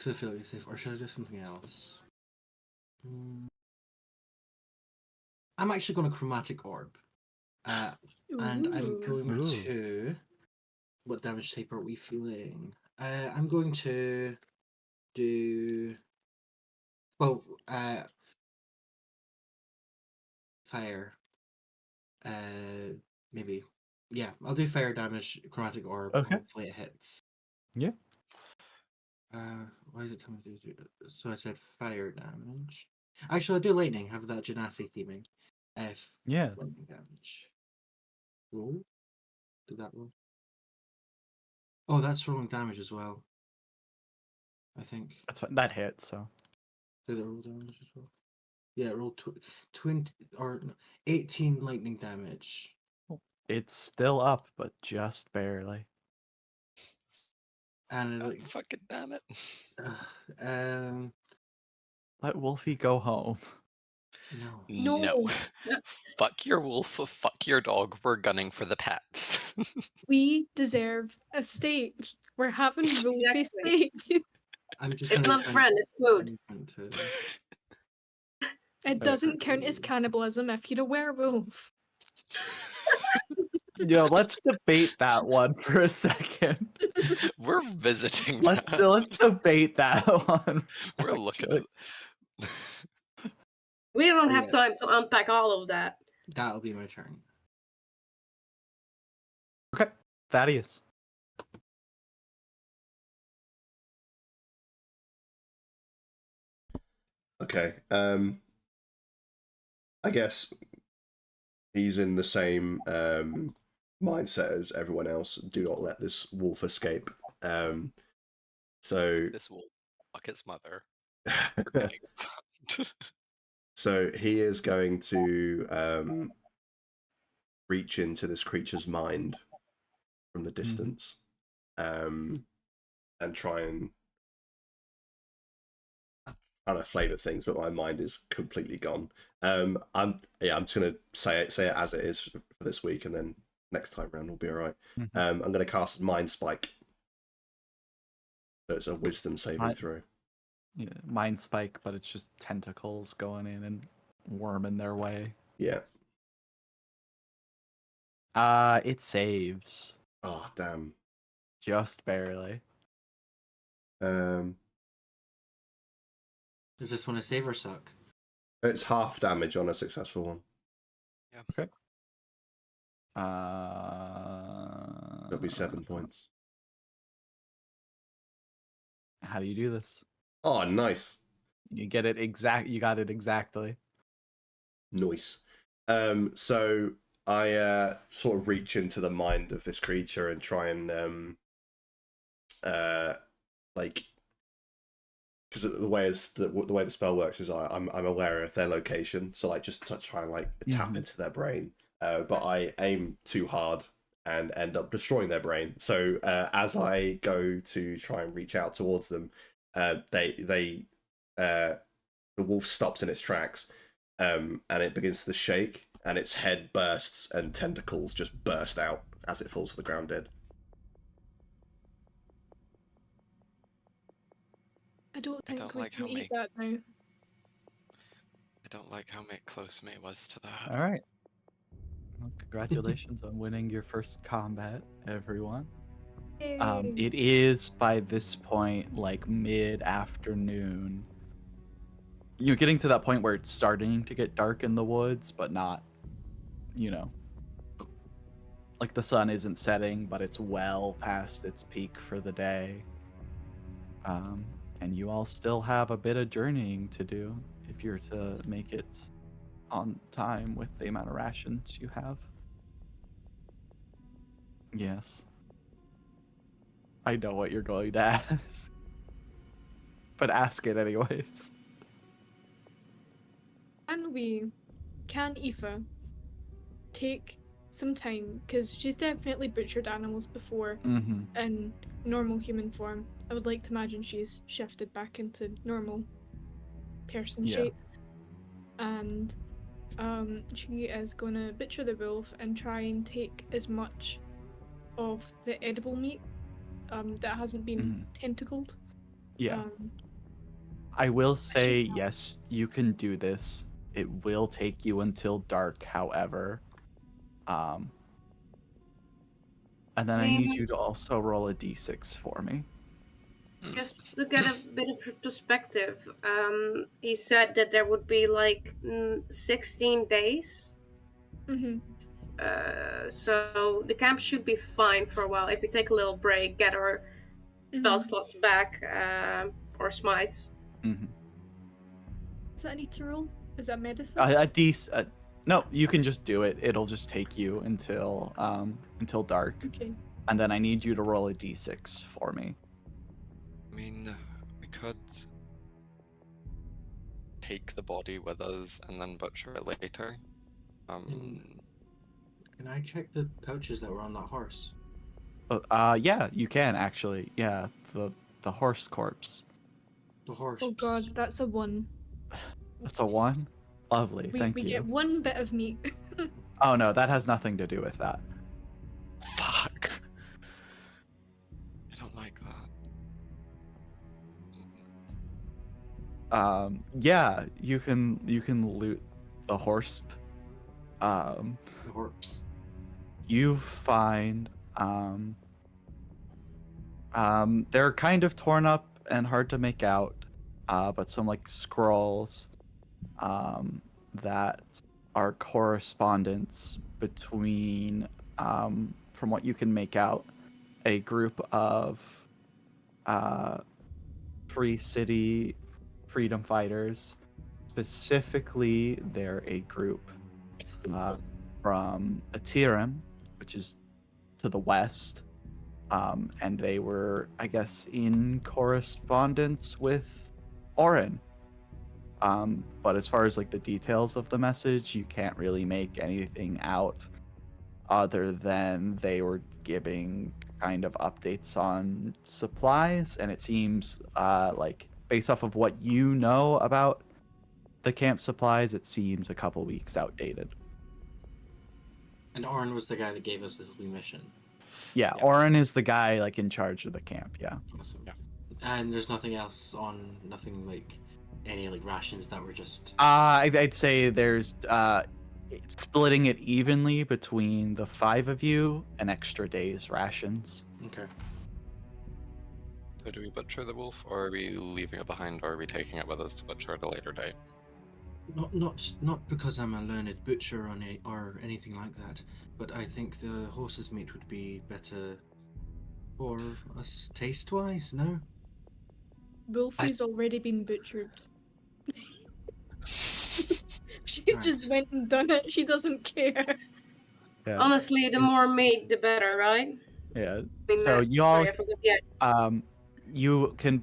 To feel you safe, or should I do something else? I'm actually going to chromatic orb, and I'm Ooh. going Ooh. to. What damage type are we feeling? I'm going to do. Well, fire. Maybe. Yeah, I'll do fire damage, chromatic orb. Okay. Hopefully it hits. Yeah. Why is it telling me to do it? So I said fire damage. Actually, I'll do lightning. Have that Genasi theming. Yeah. Lightning damage. Roll. Do that roll. Oh, that's rolling damage as well. I think. That's what that hits. So Did it roll damage as well? Yeah, roll 20 or 18 lightning damage. it's still up, but just barely. And God like, fucking damn it. um, Let Wolfie go home. no. No. Fuck your wolf, fuck your dog, we're gunning for the pets. We deserve a steak. We're having wolfy Exactly. steak. I'm just. It's gonna not friend, it's food. It doesn't count as cannibalism if you're a werewolf. Yo, let's debate that one for a second. We're visiting Let's that. let's debate that one. We're looking actually. at We don't Oh, have yeah. time to unpack all of that. That'll be my turn. Okay, Thaddeus. Okay. I guess he's in the same mindset as everyone else. Do not let this wolf escape. So this wolf. Fuck its mother. We're getting so he is going to reach into this creature's mind from the distance, and try and trying to flavour things, but my mind is completely gone. I'm just gonna say it as it is for this week, and then next time round we'll be all right. I'm gonna cast Mind Spike. So it's a Wisdom saving throw. Yeah, Mind Spike, but it's just tentacles going in and worming their way. Yeah. It saves. Oh damn. Just barely. Does this one a save or suck? It's half damage on a successful one. Yeah. Okay. That'll be 7 points. How do you do this? Oh, nice. You get it exact. You got it exactly. Nice. So I sort of reach into the mind of this creature and try and like because the way the spell works is I'm aware of their location, so like just to try and like tap into their brain. But I aim too hard and end up destroying their brain. So as I go to try and reach out towards them, the wolf stops in its tracks, and it begins to shake, and its head bursts, and tentacles just burst out as it falls to the ground dead. I don't think don't we like can how eat that now. I don't like how close May was to that. All right. Well, congratulations on winning your first combat, everyone. Yay. It is by this point like mid-afternoon. You're getting to that point where it's starting to get dark in the woods, but not, like the sun isn't setting, but it's well past its peak for the day. And you all still have a bit of journeying to do if you're to make it on time with the amount of rations you have. Yes. I know what you're going to ask. But ask it anyways. Can Aoife take some time, because she's definitely butchered animals before in normal human form. I would like to imagine she's shifted back into normal person shape. And she is going to butcher the wolf and try and take as much of the edible meat that hasn't been tentacled. Yeah. I will say, yes, you can do this. It will take you until dark, however. And then I need you to also roll a d6 for me. Just to get a bit of perspective, he said that there would be like 16 days. So the camp should be fine for a while if we take a little break, get our spell slots back, or smites. Does that need to roll? Is that medicine? No, you can just do it. It'll just take you until dark. Okay. And then I need you to roll a d6 for me. I mean, we could take the body with us and then butcher it later. Can I check the pouches that were on that horse? Yeah, you can actually. Yeah, the horse corpse. The horse. Oh god, that's a 1. That's a 1? Lovely, thank you. We get 1 bit of meat. Oh no, that has nothing to do with that. Fuck. I don't like that. Yeah, you can loot the horse. The horse. You find they're kind of torn up and hard to make out, but some like scrolls that are correspondence between, from what you can make out, a group of Free City freedom fighters. Specifically, they're a group from Atiram, which is to the west, and they were, I guess, in correspondence with Orin. But as far as like the details of the message, you can't really make anything out other than they were giving kind of updates on supplies, and it seems like based off of what you know about the camp supplies, it seems a couple weeks outdated. And Orin was the guy that gave us this mission. Yeah, Orin is the guy like in charge of the camp. Yeah. Awesome. Yeah. And there's nothing else on, nothing like any like rations that were just. I'd say there's splitting it evenly between the 5 of you, an extra day's rations. Okay. So do we butcher the wolf, or are we leaving it behind, or are we taking it with us to butcher at a later date? Not because I'm a learned butcher or anything like that, but I think the horse's meat would be better for us taste-wise. No. Wolfie's already been butchered. She Right. just went and done it. She doesn't care. Yeah. Honestly, the more meat, the better, right? Yeah. I mean, So you all, sorry, I forgot the you can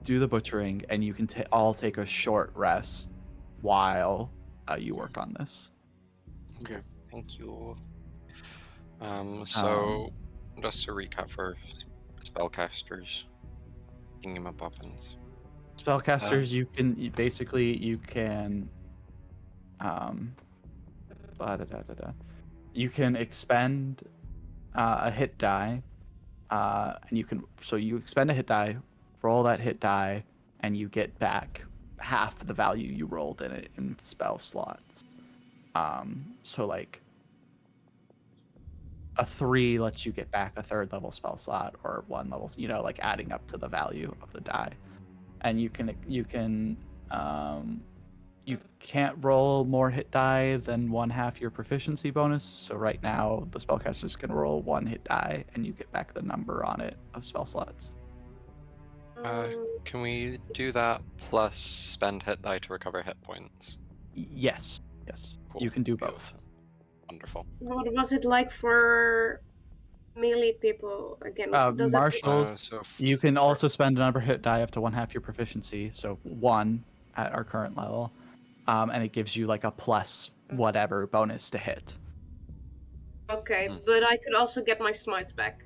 do the butchering, and you can all take a short rest while you work on this. Okay, thank you. Um, So just to recap for spellcasters, picking up weapons. Spellcasters, you can you can expend a hit die, and you expend a hit die, roll that hit die, and you get back half the value you rolled in it in spell slots. So like a 3 lets you get back a 3rd level spell slot, or 1 level, like adding up to the value of the die. And you can't roll more hit die than 1/2 your proficiency bonus. So right now the spellcasters can roll 1 hit die, and you get back the number on it of spell slots. Can we do that plus spend hit die to recover hit points? Yes. Cool. You can do both. Beautiful. Wonderful. What was it like for melee people again? Does it? Marshals, So you can for- also spend a number hit die up to 1/2 your proficiency, so 1 at our current level, and it gives you like a plus whatever bonus to hit. Okay, Mhm. but I could also get my smites back.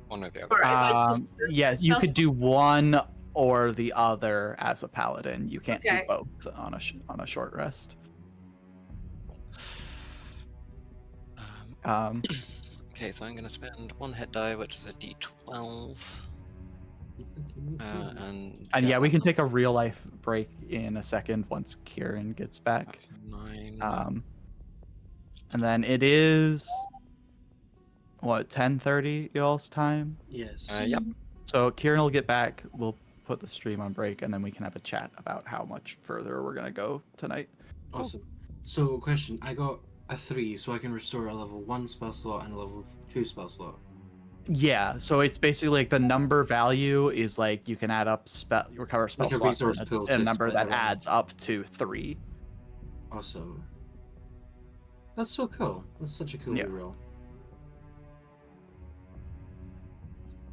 one or the other. Or if I just Yes, you could do one or the other as a paladin. You can't Okay. do both on a short rest. Okay, so I'm gonna spend 1 hit die, which is a d12. And yeah, we one can take a real life break in a second once Kieran gets back. That's 9. And then it is 10:30 y'all's time. Yes. Yep. So Kieran will get back. We'll put the stream on break, and then we can have a chat about how much further we're gonna go tonight. Awesome. So, question: I got a 3, so I can restore a level 1 spell slot and a level 2 spell slot. Yeah, so it's basically like the number value is like you can add up recover spell Like a slots resource and pool a to number spread that around. adds up to 3. Awesome. That's so cool. That's such a cool Yeah. reroll.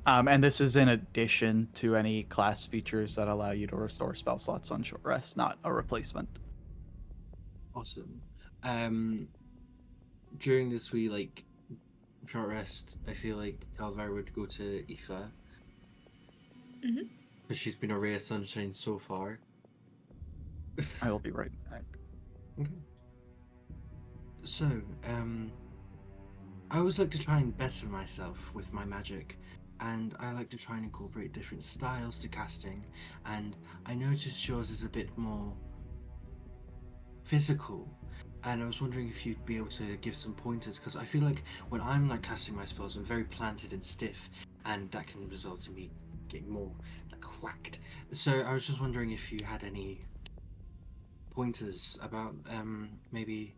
And this is in addition to any class features that allow you to restore spell slots on short rest, not a replacement. Awesome. During this wee short rest, I feel like Calvar would go to Aoife. Mhm. Because she's been a ray of sunshine so far. I will be right back. Okay. So, I always like to try and better myself with my magic, and I like to try and incorporate different styles to casting, and I noticed yours is a bit more physical, and I was wondering if you'd be able to give some pointers, because I feel like when I'm like casting my spells, I'm very planted and stiff, and that can result in me getting more like whacked. So I was just wondering if you had any pointers about maybe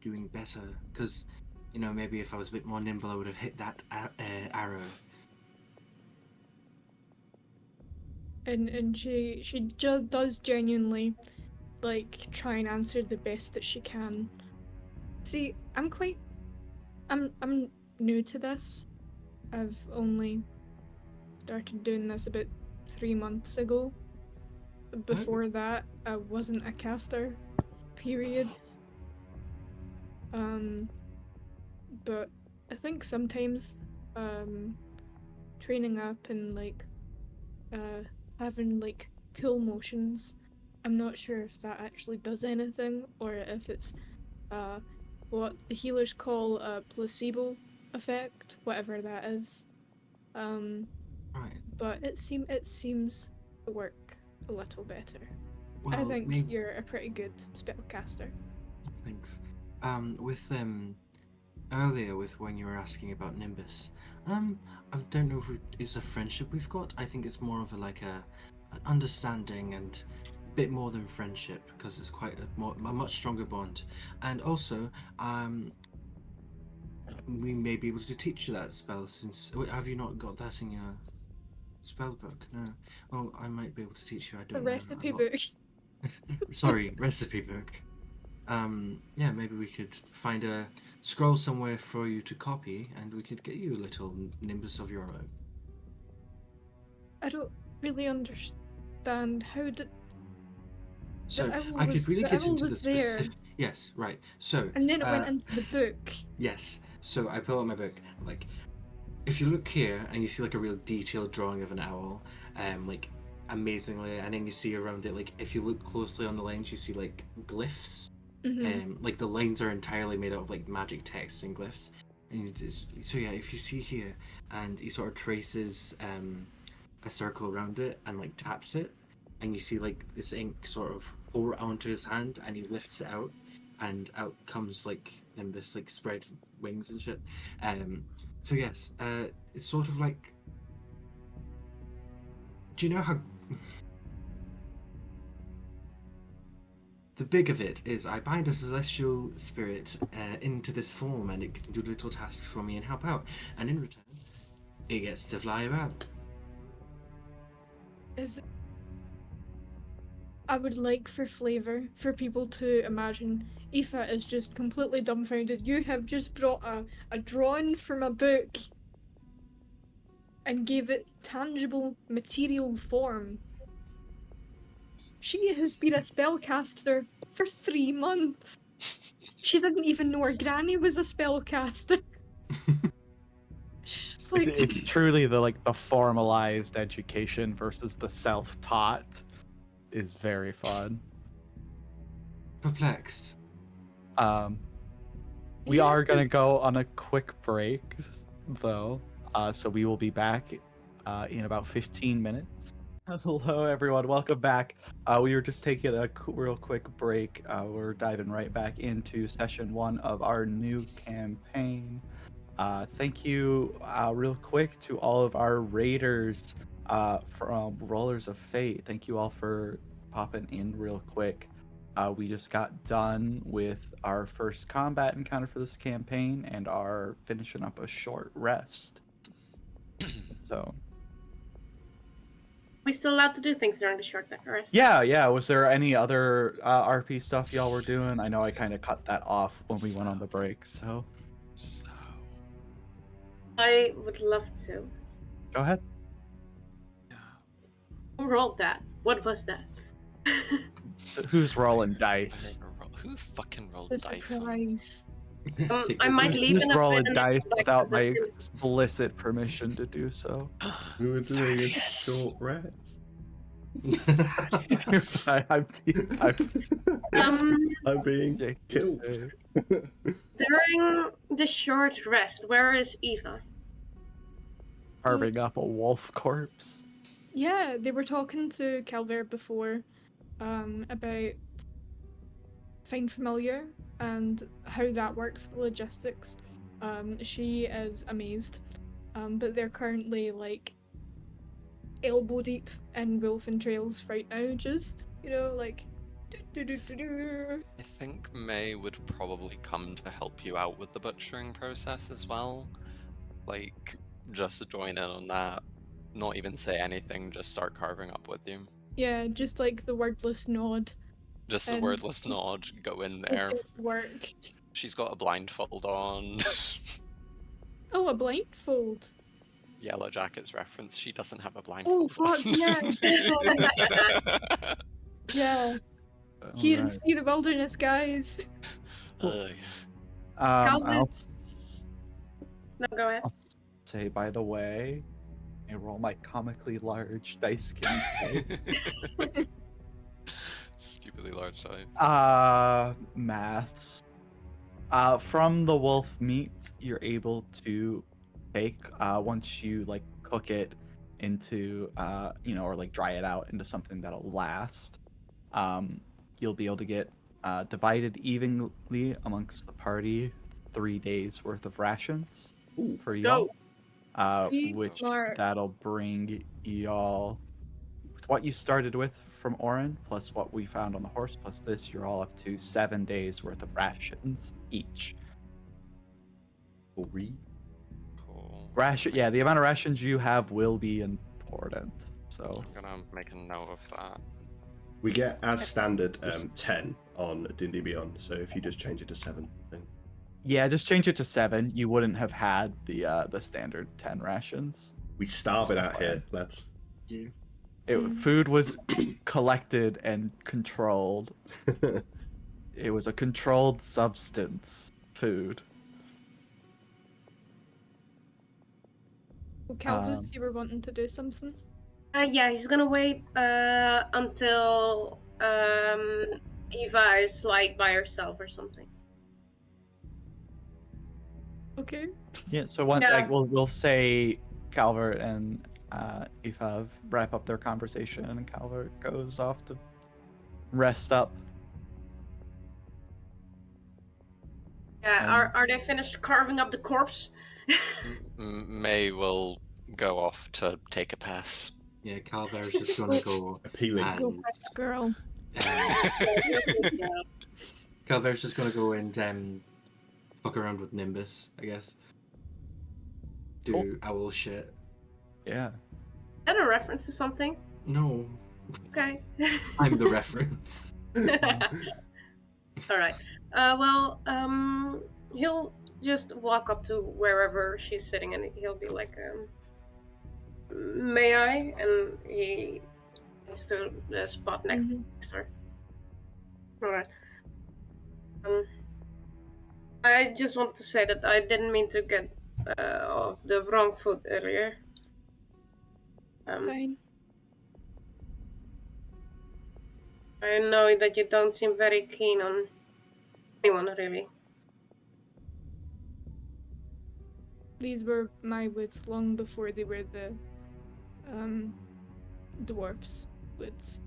doing better, because maybe if I was a bit more nimble I would have hit that arrow. And she does genuinely like try and answer the best that she can. See, I'm new to this. I've only started doing this about 3 months ago. Before that, I wasn't a caster. Period. But I think sometimes training up and having cool motions, I'm not sure if that actually does anything or if it's what the healers call a placebo effect, whatever that is. Right. But it seems to work a little better. Well, I think maybe... you're a pretty good spellcaster. Thanks. With earlier with when you were asking about Nimbus, I don't know if it's a friendship we've got. I think it's more of an understanding and a bit more than friendship, because it's quite a much stronger bond. And also, we may be able to teach you that spell. Since have you not got that in your spell book? No. Well, I might be able to teach you. I A don't know. recipe I'm book. not... Sorry, recipe book. Yeah, maybe we could find a scroll somewhere for you to copy, and we could get you a little Nimbus of your own. I don't really understand how did So owl I was- could really the get owl into the was there. specific. Yes, right. So and then it went into the book. yes. So I pull out my book. Like, if you look here and you see like a real detailed drawing of an owl, like amazingly, and then you see around it, like if you look closely on the lines, you see like glyphs. Like the lines are entirely made out of like magic text and glyphs. And so yeah, if you see here, and he sort of traces a circle around it and like taps it, and you see like this ink sort of pour onto his hand, and he lifts it out, and out comes like this like spread wings and shit. So yes, it's sort of like. Do you know how? The big of it is I bind a celestial spirit into this form, and it can do little tasks for me and help out. And in return, it gets to fly around. I would like for flavor for people to imagine Aoife is just completely dumbfounded. You have just brought a drawing from a book and gave it tangible material form. She has been a spellcaster for 3 months. She didn't even know her granny was a spellcaster. She's like, It's truly the formalized education versus the self-taught is very fun. Perplexed. We are gonna go on a quick break though, so we will be back in about 15 minutes. Hello everyone, welcome back. We were just taking a real quick break. We're diving right back into session 1 of our new campaign. Thank you real quick to all of our raiders from Rollers of Fate. Thank you all for popping in real quick. We just got done with our first combat encounter for this campaign and are finishing up a short rest. So We still allowed to do things during the short rest? yeah. Was there any other RP stuff y'all were doing? I know I kind of cut that off when we went on the break. So I would love to. go ahead. Who rolled that? What was that? So who's rolling dice? Who fucking rolled the dice? surprise. I might leave Who's in a rolling bit and dice come back without because my there's explicit permission to do so? We were doing a Thaddeus. short rest. I'm being killed. During the short rest, where is Eva? Carving up a wolf corpse. Yeah, they were talking to Calvert before about Find Familiar and how that works, the logistics. She is amazed. But they're currently like elbow deep in wolf entrails right now, just, like I think May would probably come to help you out with the butchering process as well. Like, just join in on that. Not even say anything, just start carving up with you. Yeah, just like the wordless nod. Just a And wordless nod, go in Just there. get to work. She's got a blindfold on. Oh, a blindfold. Yellow Jackets reference, she doesn't have a Oh blindfold fuck on. yeah. Yeah. Here and Alright. see the wilderness, guys. Ugh. I'll Calvis. No, go ahead. say, by the way, I roll my comically large dice king. Stupidly large dice. Maths. From the wolf meat, you're able to take once you like cook it into or like dry it out into something that'll last. You'll be able to get divided evenly amongst the party 3 days worth of rations for Let's y'all. go. Which Smart. that'll bring y'all with what you started with from Orin, plus what we found on the horse, plus this, you're all up to 7 days worth of rations each. Cool. Yeah, the amount of rations you have will be important. So I'm gonna make a note of that. We get as standard 10 on D&D Beyond, so if you just change it to 7, then yeah, just change it to 7. You wouldn't have had the standard 10 rations. we starve it out here, lads. Yeah. Food was collected and controlled. It was a controlled substance. Food. Well, Calvus, you were wanting to do something? Yeah, he's gonna wait until Eva is like by herself or something. Okay. Yeah. So one, Yeah. we'll say Calvert and Eva wrap up their conversation, and Calvert goes off to rest up. Yeah, are they finished carving up the corpse? May will go off to take a piss. Yeah, Calver's just gonna go. Appealing. Go And, piss, girl. Calver's just gonna go and fuck around with Nimbus, I guess. Do Cool. owl shit. Yeah. Is that a reference to something? No, Okay. I'm the reference. All right. He'll just walk up to wherever she's sitting, and he'll be like, "May I?" And he gets to the spot next Mhm. to her. All right. I just want to say that I didn't mean to get off the wrong foot earlier. Fine. I know that you don't seem very keen on anyone, really. These were my woods long before they were the dwarfs' woods.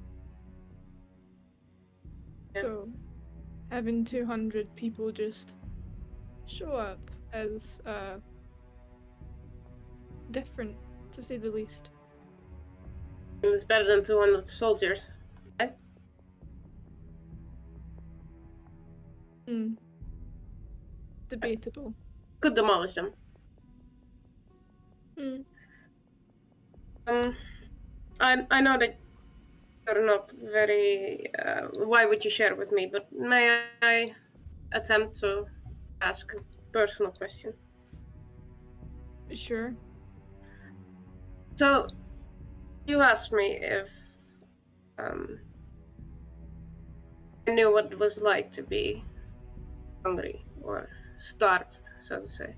Yeah. So having 200 people just show up as different, to say the least. It's better than 200 soldiers. Right? Debatable. Could demolish them. I know that you're not very. Why would you share with me? But may I attempt to ask a personal question? Sure. So, you asked me if I knew what it was like to be hungry or starved, so to say.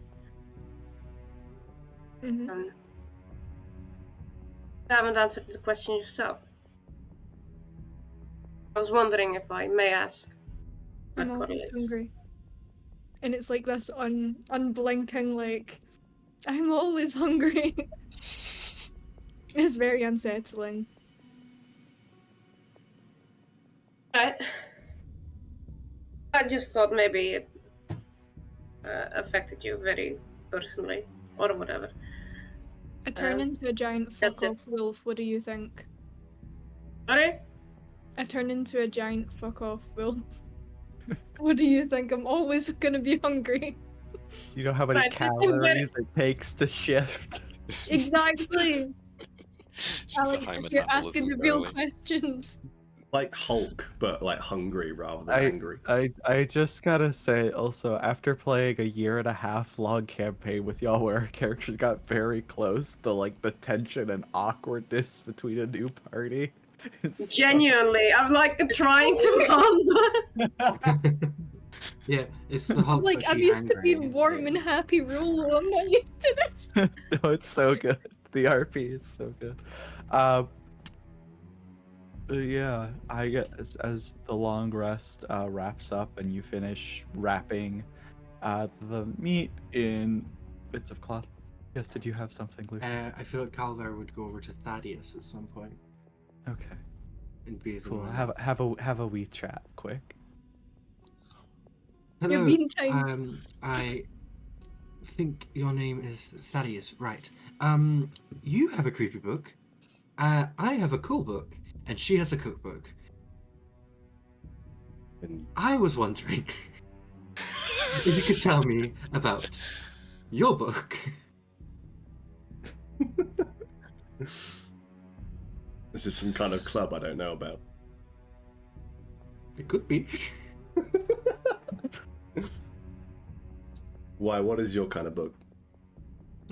Mm-hmm. You haven't answered the question yourself. I was wondering if I may ask. I'm what always it is. hungry. And it's like this unblinking, like, I'm always hungry. It's very unsettling. Right. I just thought maybe it affected you very personally, or whatever. I turn into a giant that's fuck it. off wolf. What do you think? Sorry? I turn into a giant fuck off wolf. What do you think? I'm always gonna be hungry. You know how many Right, this is very- calories it takes to shift? Exactly. She's Alex, a high if you're asking metabolism the real girly. questions. Like Hulk, but like hungry rather than angry. I just gotta say also, after playing a 1.5 year long campaign with y'all where our characters got very close, the tension and awkwardness between a new party is Genuinely, I'm like trying to bond. Yeah, it's the Hulk. Like, but I'm she used to angry. being warm and happy Rolo. I'm not used to this. No, it's so good. The RP is so good. Yeah, I guess as the long rest wraps up and you finish wrapping the meat in bits of cloth. Yes, did you have something, Luke? I feel like Calver would go over to Thaddeus at some point Okay, and be his cool. man. Have a wee chat, quick. You're Hello. being timed. I think your name is Thaddeus, right? You have a creepy book. I have a cool book, and she has a cookbook. And I was wondering if you could tell me about your book. this is some kind of club I don't know about. It could be. Why? What is your kind of book?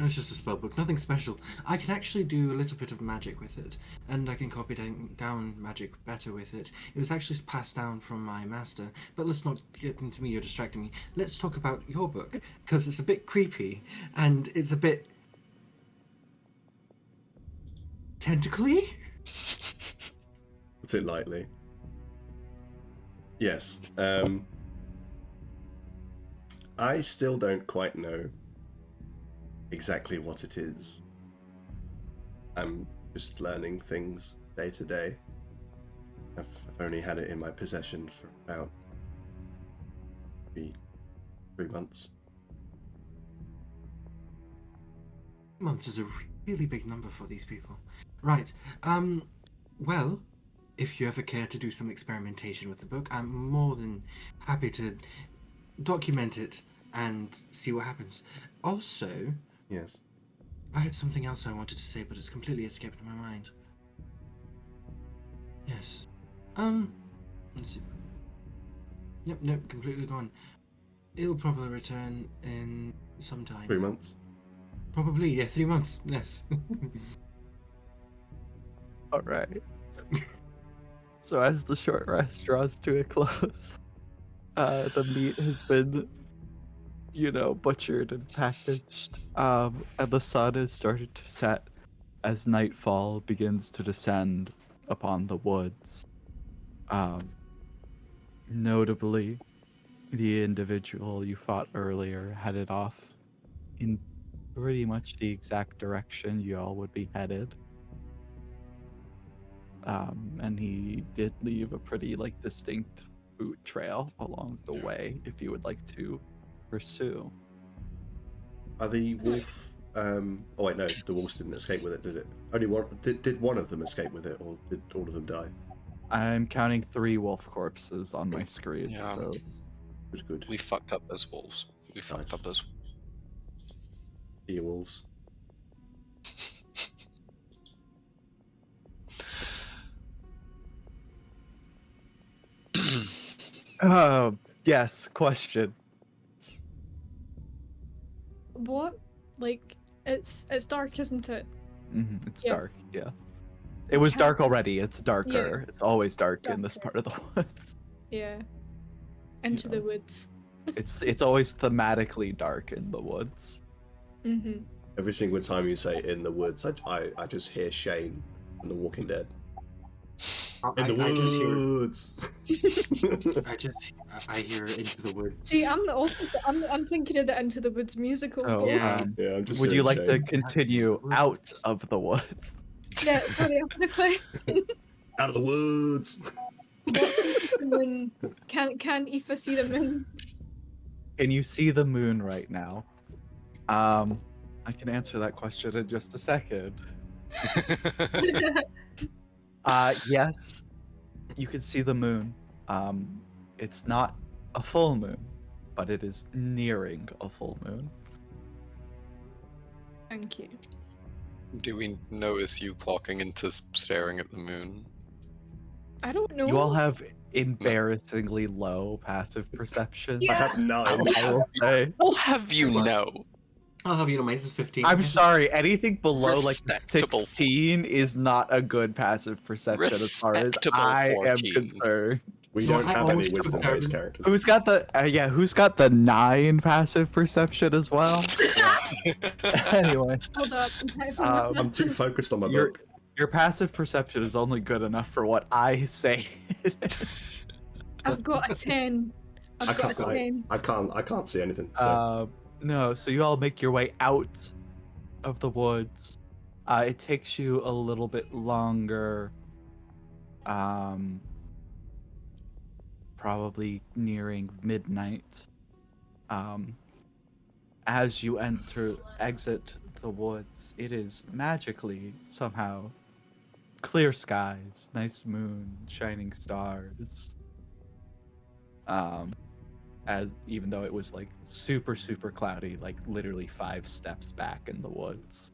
It's just a spell book, nothing special. I can actually do a little bit of magic with it, and I can copy down magic better with it. It was actually passed down from my master, but let's not get into me, you're distracting me. Let's talk about your book, because it's a bit creepy, and it's a bit... tentacly? Put it lightly. Yes. I still don't quite know exactly what it is. I'm just learning things day to day. I've only had it in my possession for about 3 months. Months is a really big number for these people. Right. Well, if you ever care to do some experimentation with the book, I'm more than happy to document it and see what happens. Also, Yes. I had something else I wanted to say, but it's completely escaped my mind. Yes. Let's see. Nope, completely gone. It'll probably return in some time. 3 months. Probably, yeah, 3 months. Yes. All right. So as the short rest draws to a close, the meat has been, butchered and packaged, and the sun has started to set as nightfall begins to descend upon the woods. Notably, the individual you fought earlier headed off in pretty much the exact direction you all would be headed. And he did leave a pretty distinct boot trail along the way if you would like to pursue. Are the wolf? Oh wait, no, the wolves didn't escape with it, did it? Only one. Did one of them escape with it, or did all of them die? I'm counting 3 wolf corpses on my screen, Yeah. so It was good. We fucked up as wolves. We fucked Nice. up as Dear wolves. yes, question. What? Like, it's dark, isn't it? It's Yeah. dark, yeah. It was dark already, it's darker. Yeah. It's always dark in this Darker. part of the woods. Yeah. Into Yeah. the woods. It's always thematically dark in the woods. Mm-hmm. Every single time you say "in the woods," I just hear Shane from The Walking Dead. In the woods. I hear Into the Woods. See, I'm the opposite. I'm thinking of the Into the Woods musical. So, but- Yeah. Yeah, I'm just. would you hearing like to Shane. continue out of the woods? Yeah, sorry, I have the question. Out of the woods? What's the moon? Can Aoife see the moon? Can you see the moon right now? I can answer that question in just a second. Yes, you can see the moon. It's not a full moon, but it is nearing a full moon. Thank you. Do we notice you clocking into staring at the moon? I don't know. You all have embarrassingly low passive perception. I have 9. I will say. I'll have you know. I'll have you know, mine is 15. I'm sorry, anything below Respectable. 16 is not a good passive perception as far as Respectable I 14. am concerned. We Well, don't I have any always wisdom-based determined- characters. Who's got the 9 passive perception as well? Anyway, Hold up. If I'm I'm too focused on my your book. your passive perception is only good enough for what I say. I've got a 10. I I've got can't. a 10. I can't see anything. So. No, so you all make your way out of the woods. It takes you a little bit longer. Probably nearing midnight. As you exit the woods, it is magically somehow clear skies, nice moon, shining stars. As even though it was super cloudy, literally 5 steps back in the woods.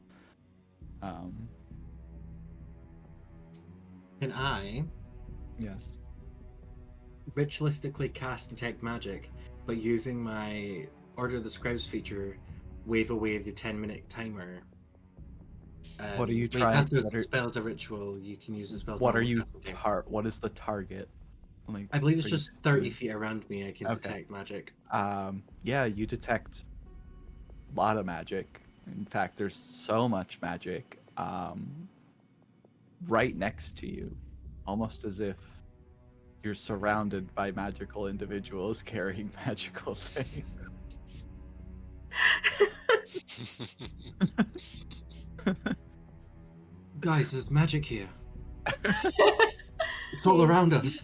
Can I Yes. ritualistically cast Detect Magic, but using my Order of the Scribes feature, wave away the 10-minute timer. What are you when trying- cast those what are- spells a ritual, you can use the spells. What are normal you casting time. what is the target? Like, I believe it's are you just 30 doing- feet around me. I can Okay. detect magic. Yeah, you detect a lot of magic. In fact, there's so much magic right next to you, almost as if you're surrounded by magical individuals carrying magical things. Guys, there's magic here. It's all around us.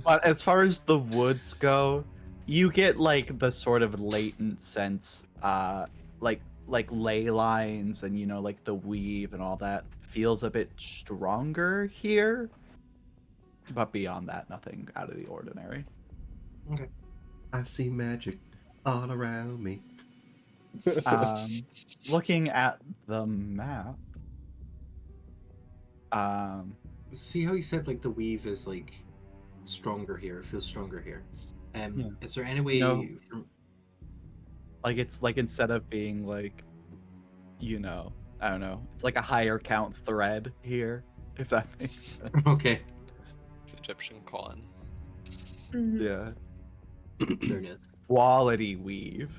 But as far as the woods go, you get like the sort of latent sense, like ley lines and like the weave and all that feels a bit stronger here. But beyond that, nothing out of the ordinary. Okay. I see magic all around me. Looking at the map, See how you said like the weave is like stronger here? It feels stronger here. Yeah. Is there any way? No. Like it's like instead of being like, I don't know, it's like a higher count thread here, if that makes sense. Okay. It's Egyptian Con. Yeah. There it is. Quality weave.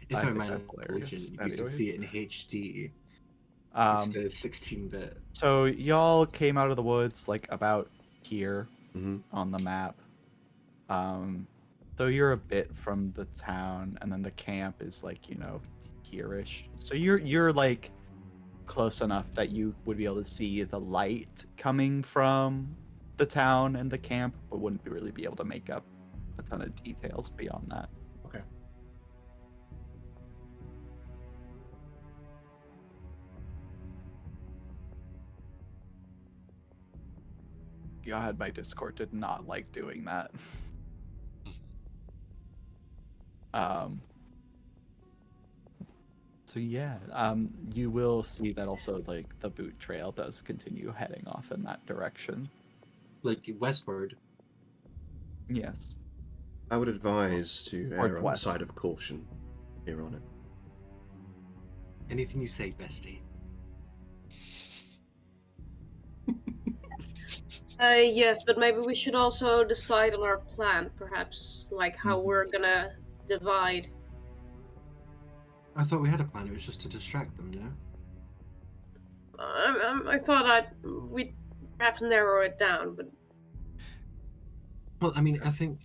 If I I think mind that's hilarious. you can see it in HD instead of 16-bit. So y'all came out of the woods like about here Mm-hmm. on the map. So you're a bit from the town, and then the camp is like here-ish. So you're like close enough that you would be able to see the light coming from the town and the camp, but wouldn't really be able to make up a ton of details beyond that. Okay. God, my Discord did not like doing that. So yeah, you will see that also like the boot trail does continue heading off in that direction. Like westward. Yes. I would advise to err on the Northwest. side of caution here on it. Anything you say, bestie. Yes, but maybe we should also decide on our plan, perhaps, like how we're gonna divide. I thought we had a plan. It was just to distract them, no? I thought we'd perhaps narrow it down, but Well, I mean, I think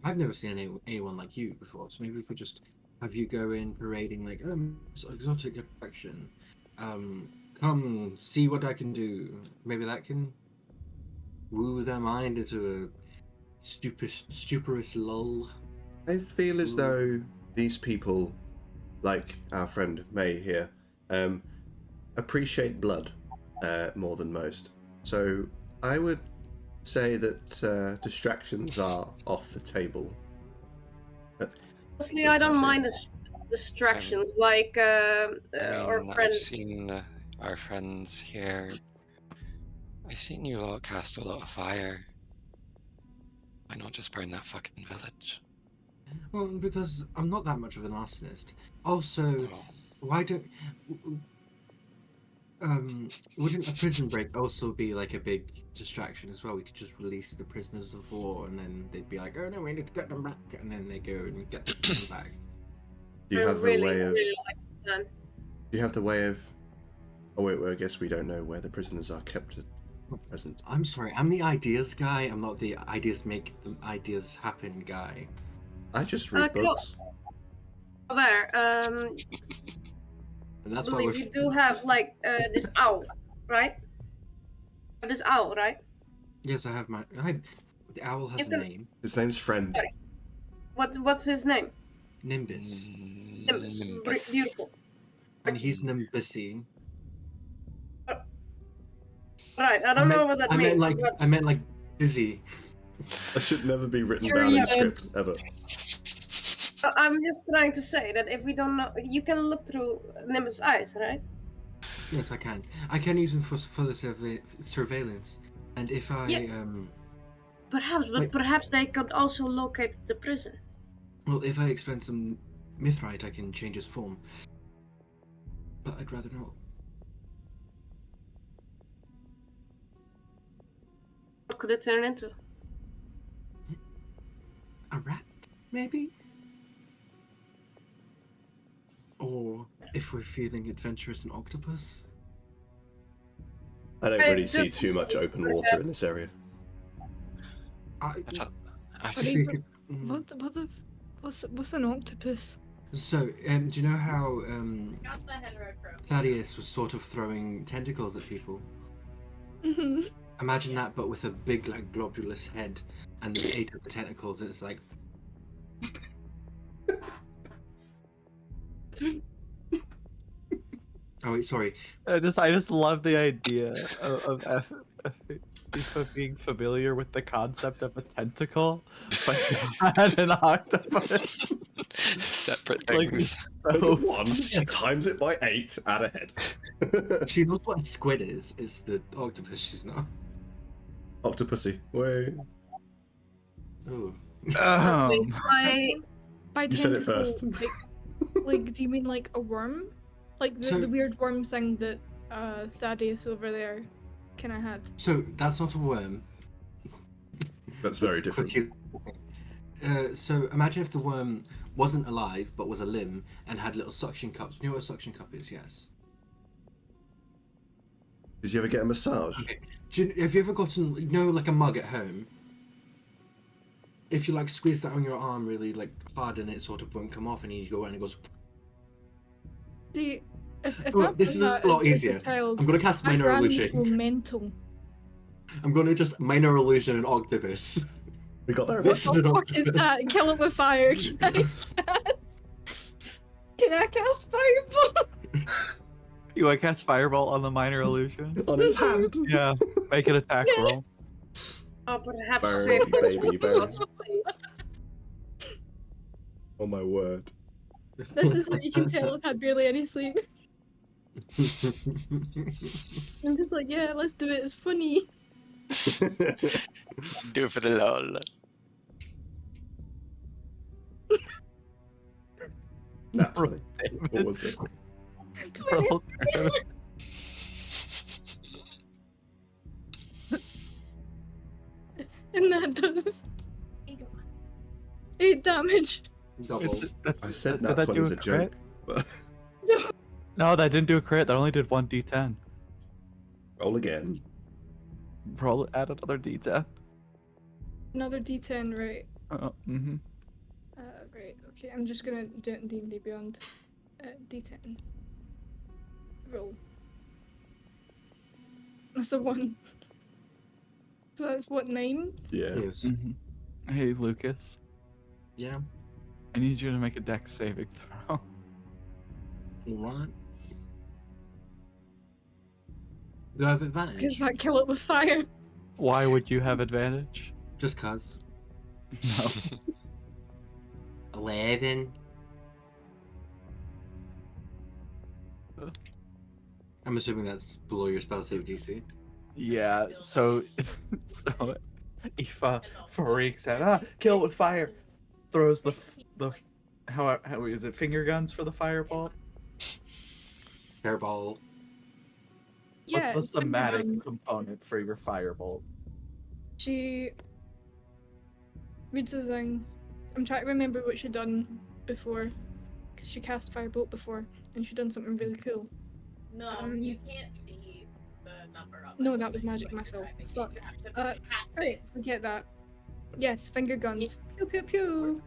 I've never seen anyone like you before, so maybe if we just have you go in parading like, exotic attraction. Come see what I can do. Maybe that can woo their mind into a stuporous lull. I feel as though these people, like our friend May here, appreciate blood more than most. So I would say that distractions are off the table. honestly, I don't mind distractions, like our I've friend. seen our friends here. I've seen you lot cast a lot of fire. Why not just burn that fucking village? Well, because I'm not that much of an arsonist. Also, Oh, why don't wouldn't a prison break also be like a big distraction as well? We could just release the prisoners of war, and then they'd be like, "Oh no, we need to get them back," and then they go and get them back. Do you I have really, the way of? really like the plan. Do you have the way of? Oh wait, well, I guess we don't know where the prisoners are kept at present. I'm sorry, I'm the ideas guy. I'm not the ideas make the ideas happen guy. I just read cool. books. There, And I that's why believe you do have like this owl, right? This owl, right? Yes, I have the owl has You a can- name. His name's Friend. What's his name? Nimbus. Nimbus. Nimbus. Beautiful. And he's Nimbusy. Right, I don't know what that means. But I meant like dizzy. That should never be written Sure, down in yeah. script ever. I'm just trying to say that if we don't know, you can look through Nimbus' eyes, right? Yes, I can. I can use him for further surveillance. And if I Yeah. Perhaps, but Wait. perhaps they could also locate the prison. Well, if I expend some mithrite, I can change his form. But I'd rather not. What could it turn into? A rat, maybe? Or if we're feeling adventurous, an octopus? I don't I really see just- too much open water in this area. I What think. even- What's an octopus? So, do you know how Thaddeus was sort of throwing tentacles at people? Mhm. Imagine that, but with a big, like, globulous head, and they ate up the tentacles, and it's like. Oh wait, sorry. I just love the idea of Aoife being familiar with the concept of a tentacle, but not an octopus. Separate Like, things. so Once, times it by 8, add a head. She knows what a squid is the octopus. She's not. Octopussy. Way. Oh. Honestly, By You said it tentacle, first. like, do you mean like a worm? Like the, So- the weird worm thing that Thaddeus over there kind of had. So that's not a worm. That's very different. So imagine if the worm wasn't alive but was a limb and had little suction cups. You know what a suction cup is? Yes. Did you ever get a massage? Okay. Have you ever gotten, like a mug at home? If you like squeeze that on your arm really like hard and it sort of won't come off, and you go and it goes. See, if Well, I've this done is a that lot as a easier. child, I'm gonna cast my minor grand illusion. will mental. I'm gonna just minor illusion an octopus. We got there This What is the an fuck is that? octopus. Kill it with fire. Can I cast fireball? You want to cast Fireball on the minor illusion? on his hand. Yeah, make an attack roll. or perhaps Burn, save baby, burn. possibly. Oh my word. This is how you can tell I've had barely any sleep. I'm just like, yeah, let's do it. It's funny. Do it for the lol. Naturally. What was it? 20. Roll damage. And that does 8 damage. Double. I said did that nat do 20's a a crit? joke. No, that didn't do a crit. That only did 1d10. Roll again. Roll, add another d10. Another D10, right? Mm-hmm. Right. Okay, I'm just gonna do it in D&D Beyond. D10. Roll. That's a 1. So that's what, 9? Yeah. Yes. Mm-hmm. Hey, Lucas. Yeah. I need you to make a dex saving throw. Alright. Do I have Because advantage? that kill it with fire. Why would you have advantage? Just cuz. No. 11. I'm assuming that's below your spell save DC. Yeah, so Aoife freaks out. Kill it with fire. Throws the how is it? Finger guns for the fireball. Hairball. Yeah, What's the thematic Superman. component for your firebolt? She reads the thing. I'm trying to remember what she'd done before, because she cast Firebolt before, and she'd done something really cool. No, Um, you can't see the number of No, it. that was magic missile. You Fuck. have to pass Right, it. forget that. Yes, finger guns. Pew pew pew.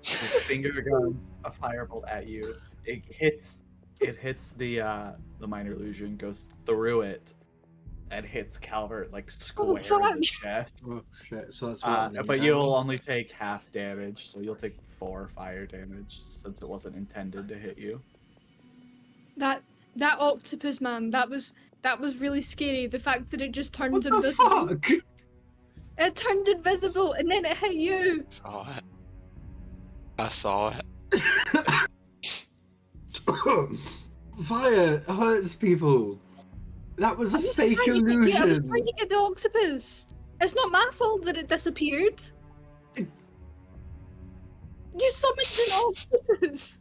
Finger gun a firebolt at you. It hits the minor illusion, goes through it, and hits Calvert like square in fuck. the chest. Oh shit, so that's what But you'll only take half damage, so you'll take 4 fire damage since it wasn't intended to hit you. That octopus man, that was really scary. The fact that it just turned What the invisible. fuck? It turned invisible and then it hit you. Saw it. I saw it. Fire hurts people. That was a fake I was illusion. trying to get the octopus. It's not my fault that it disappeared. You summoned an octopus.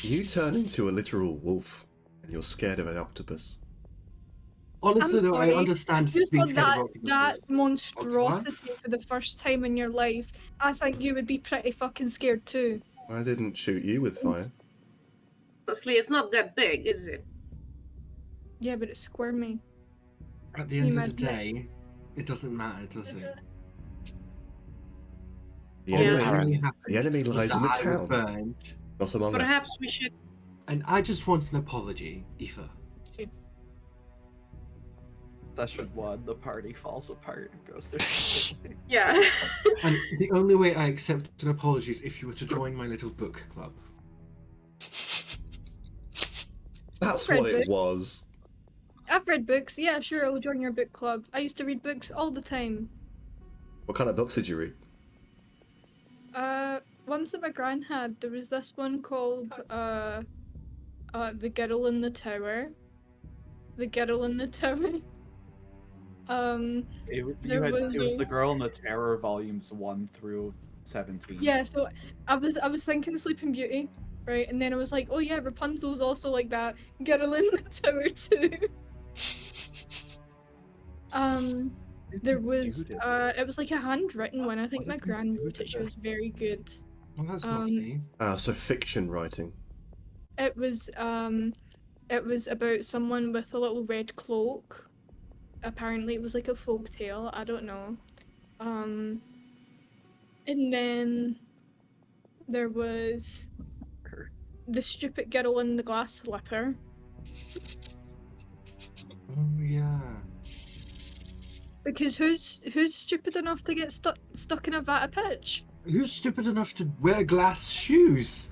You turn into a literal wolf, and you're scared of an octopus. Honestly, I'm though, I sorry, understand If you being saw scared of that octopuses. monstrosity for the first time in your life, I think you would be pretty fucking scared too. I didn't shoot you with fire. Honestly, it's not that big, is it? Yeah, but it's squirmy. At the Can you end of the imagine day, it doesn't matter, does it? The All Yeah. that really happened The enemy was lies that in the I was town, burned, not among us. Perhaps we should. and I just want an apology, Aoife. Session 1, the party falls apart and goes through. Yeah. And the only way I accept an apology is if you were to join my little book club. That's Read what it book. was. I've read books. Yeah, sure, I'll join your book club. I used to read books all the time. What kind of books did you read? Ones that my gran had. There was this one called The Girl in the Tower. The Girl in the Tower. It was the Girl in the Terror volumes 1 through 17. Yeah, so I was thinking Sleeping Beauty, right? And then I was like, oh yeah, Rapunzel's also like that. Girl in the Tower too. There was it was like a handwritten one. I think my gran wrote it. She was very good. Well, that's lovely. So fiction writing. It was about someone with a little red cloak. Apparently it was like a folk tale, I don't know. And then there was The Stupid Girl in the Glass Slipper. Oh yeah. Because who's stupid enough to get stuck in a vat of pitch? Who's stupid enough to wear glass shoes?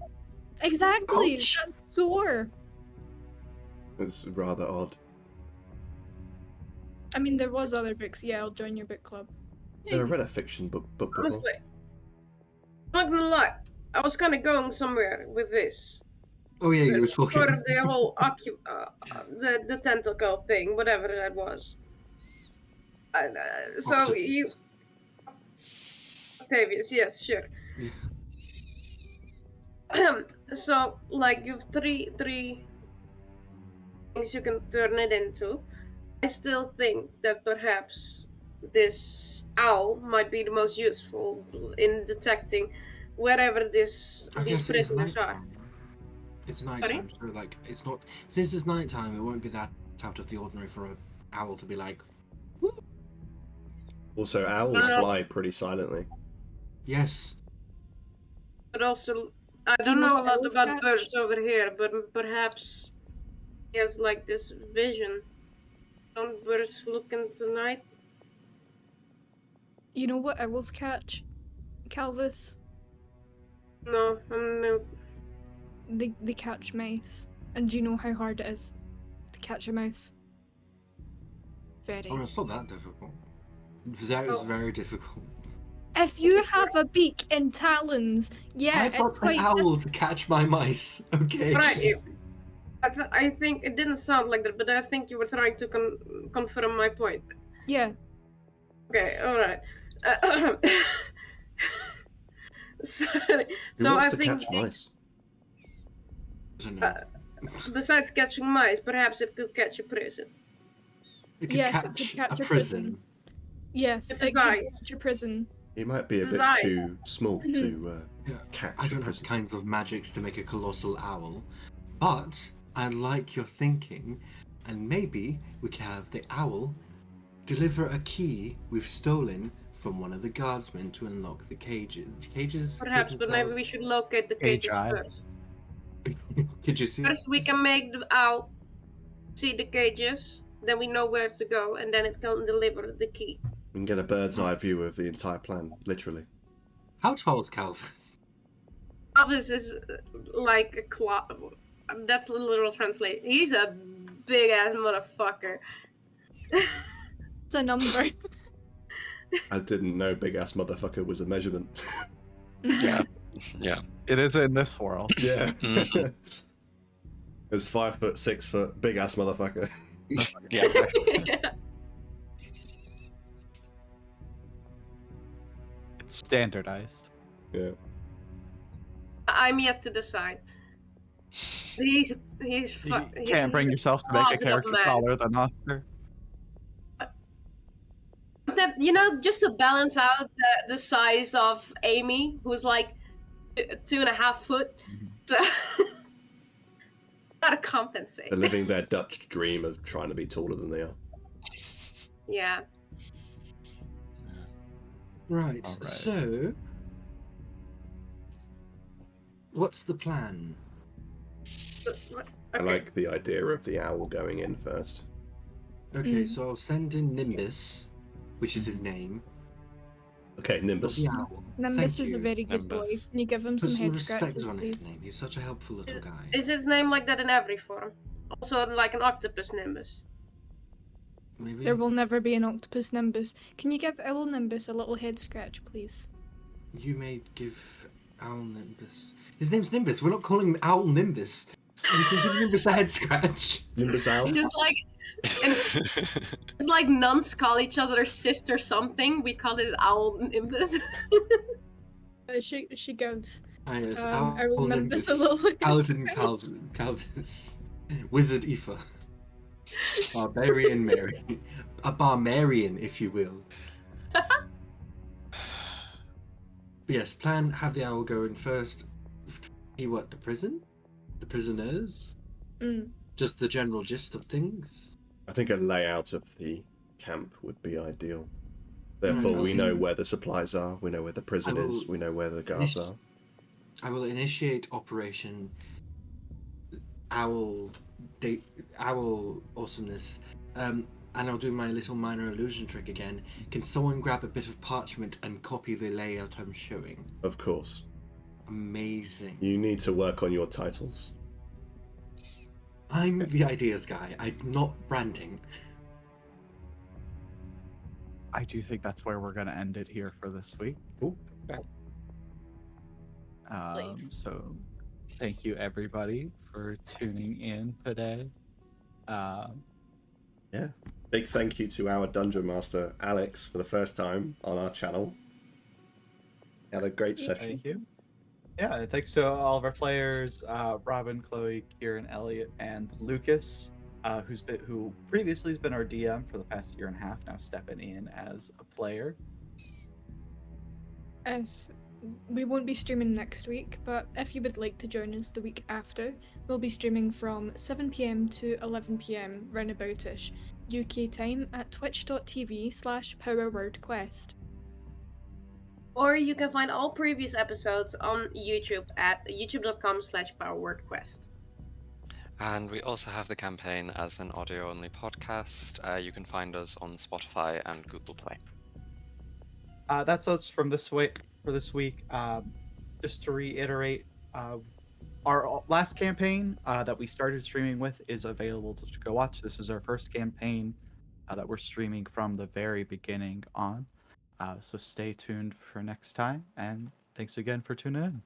Exactly. Ouch. That's sore. It's rather odd. I mean, there was other books. Yeah, I'll join your book club. Never read a fiction book before. Honestly, not gonna lie, I was kind of going somewhere with this. Oh yeah, you were talking. For the whole the tentacle thing, whatever that was. And, so you, Octavius, yes, sure. Yeah. So like you've three things you can turn it into. I still think that perhaps this owl might be the most useful in detecting wherever these prisoners are. It's nighttime, so like it's not. Since it's nighttime, it won't be that out of the ordinary for an owl to be like. Woo! Also, owls fly pretty silently. Yes. But also, I Do you don't know know a what lot owls about catch? birds over here, but perhaps he has like this vision. Don't birds look into night? You know what owls catch, Calvis? No, I'm no. They catch mice. And do you know how hard it is to catch a mouse? Very. Oh, it's not that difficult. That is very difficult. If you have a beak and talons, yeah, I it's got an quite. owl to catch my mice. Okay. Right. I think it didn't sound like that, but I think you were trying to confirm my point. Yeah. Okay, all right. Sorry. Who So wants I to think catch mice? I don't know. besides catching mice, perhaps it could catch a prison. It could Yes, it catch, could catch a a prison. Yes, It's it his could eyes. catch a prison. He might be a bit Design. too small to Yeah, catch I a don't have prison. the kinds of magics to make a colossal owl, but I like your thinking, and maybe we can have the owl deliver a key we've stolen from one of the guardsmen to unlock the cages. Perhaps, but maybe we should locate the cages Cage eye. first. Could you see? First, we can make the owl see the cages, then we know where to go, and then it can deliver the key. We can get a bird's eye view of the entire plan, literally. How tall is Calvus? This is like a clock. That's the literal translate. He's a big ass motherfucker. It's a number. I didn't know big ass motherfucker was a measurement. Yeah. Yeah. It is in this world. Yeah. Mhm. It's 5 foot, 6 foot, big ass motherfucker. Yeah. standardized. Yeah. I'm yet to decide. He's You he's can't bring a yourself to make a closet of character man. taller than Oscar. That, just to balance out the size of Amy, who's like 2.5 foot. So gotta compensate. They're living their Dutch dream of trying to be taller than they are. Yeah. Right. All right. So, what's the plan? I Okay. like the idea of the owl going in first. Okay, Mm. so I'll send in Nimbus, which is his name. Okay, Not Nimbus. the owl. Nimbus Thank is a you. very good boy. Nimbus. Can you give him Put some some head respect scratches, on his please? name. He's such a helpful little guy. Is his name like that in every form? Also, like an octopus Nimbus. Maybe. There will never be an octopus Nimbus. Can you give Owl Nimbus a little head scratch, please? You may give Owl Nimbus. His name's Nimbus. We're not calling him Owl Nimbus. You can give Nimbus a head scratch. Nimbus owl. Just like it's like nuns call each other sister something. We call it Owl Nimbus. She gives Ah, yes, Owl Nimbus a Nimbus. little head Paladin scratch. Calvis. Wizard Aoife. Barbarian Mary. A barbarian, if you will. But yes, plan, have the owl go in first. See what, the prison? The prisoners? Mm. Just the general gist of things? I think a layout of the camp would be ideal. Therefore, we Okay. know where the supplies are, we know where the prison I is, will we know where the guards are. I will initiate Operation Owl Awesomeness. And I'll do my little minor illusion trick again. Can someone grab a bit of parchment and copy the layout I'm showing? Of course. Amazing. You need to work on your titles. I'm the ideas guy. I'm not branding. I do think that's where we're going to end it here for this week. Cool. So, thank you everybody for tuning in today. Yeah. Big thank you to our Dungeon Master, Alex, for the first time on our channel. Had a great session. Thank you. Yeah, thanks to all of our players, Robyn, Chloe, Kieran, Elliot, and Lukas, who previously has been our DM for the past year and a half, now stepping in as a player. If we won't be streaming next week, but if you would like to join us the week after, we'll be streaming from 7 p.m. to 11 p.m. roundaboutish UK time at twitch.tv/powerwordquest. Or you can find all previous episodes on YouTube at youtube.com/powerwordquest. And we also have the campaign as an audio-only podcast. You can find us on Spotify and Google Play. That's us from this week. For this week, just to reiterate, our last campaign that we started streaming with is available to go watch. This is our first campaign that we're streaming from the very beginning on. So stay tuned for next time, and thanks again for tuning in.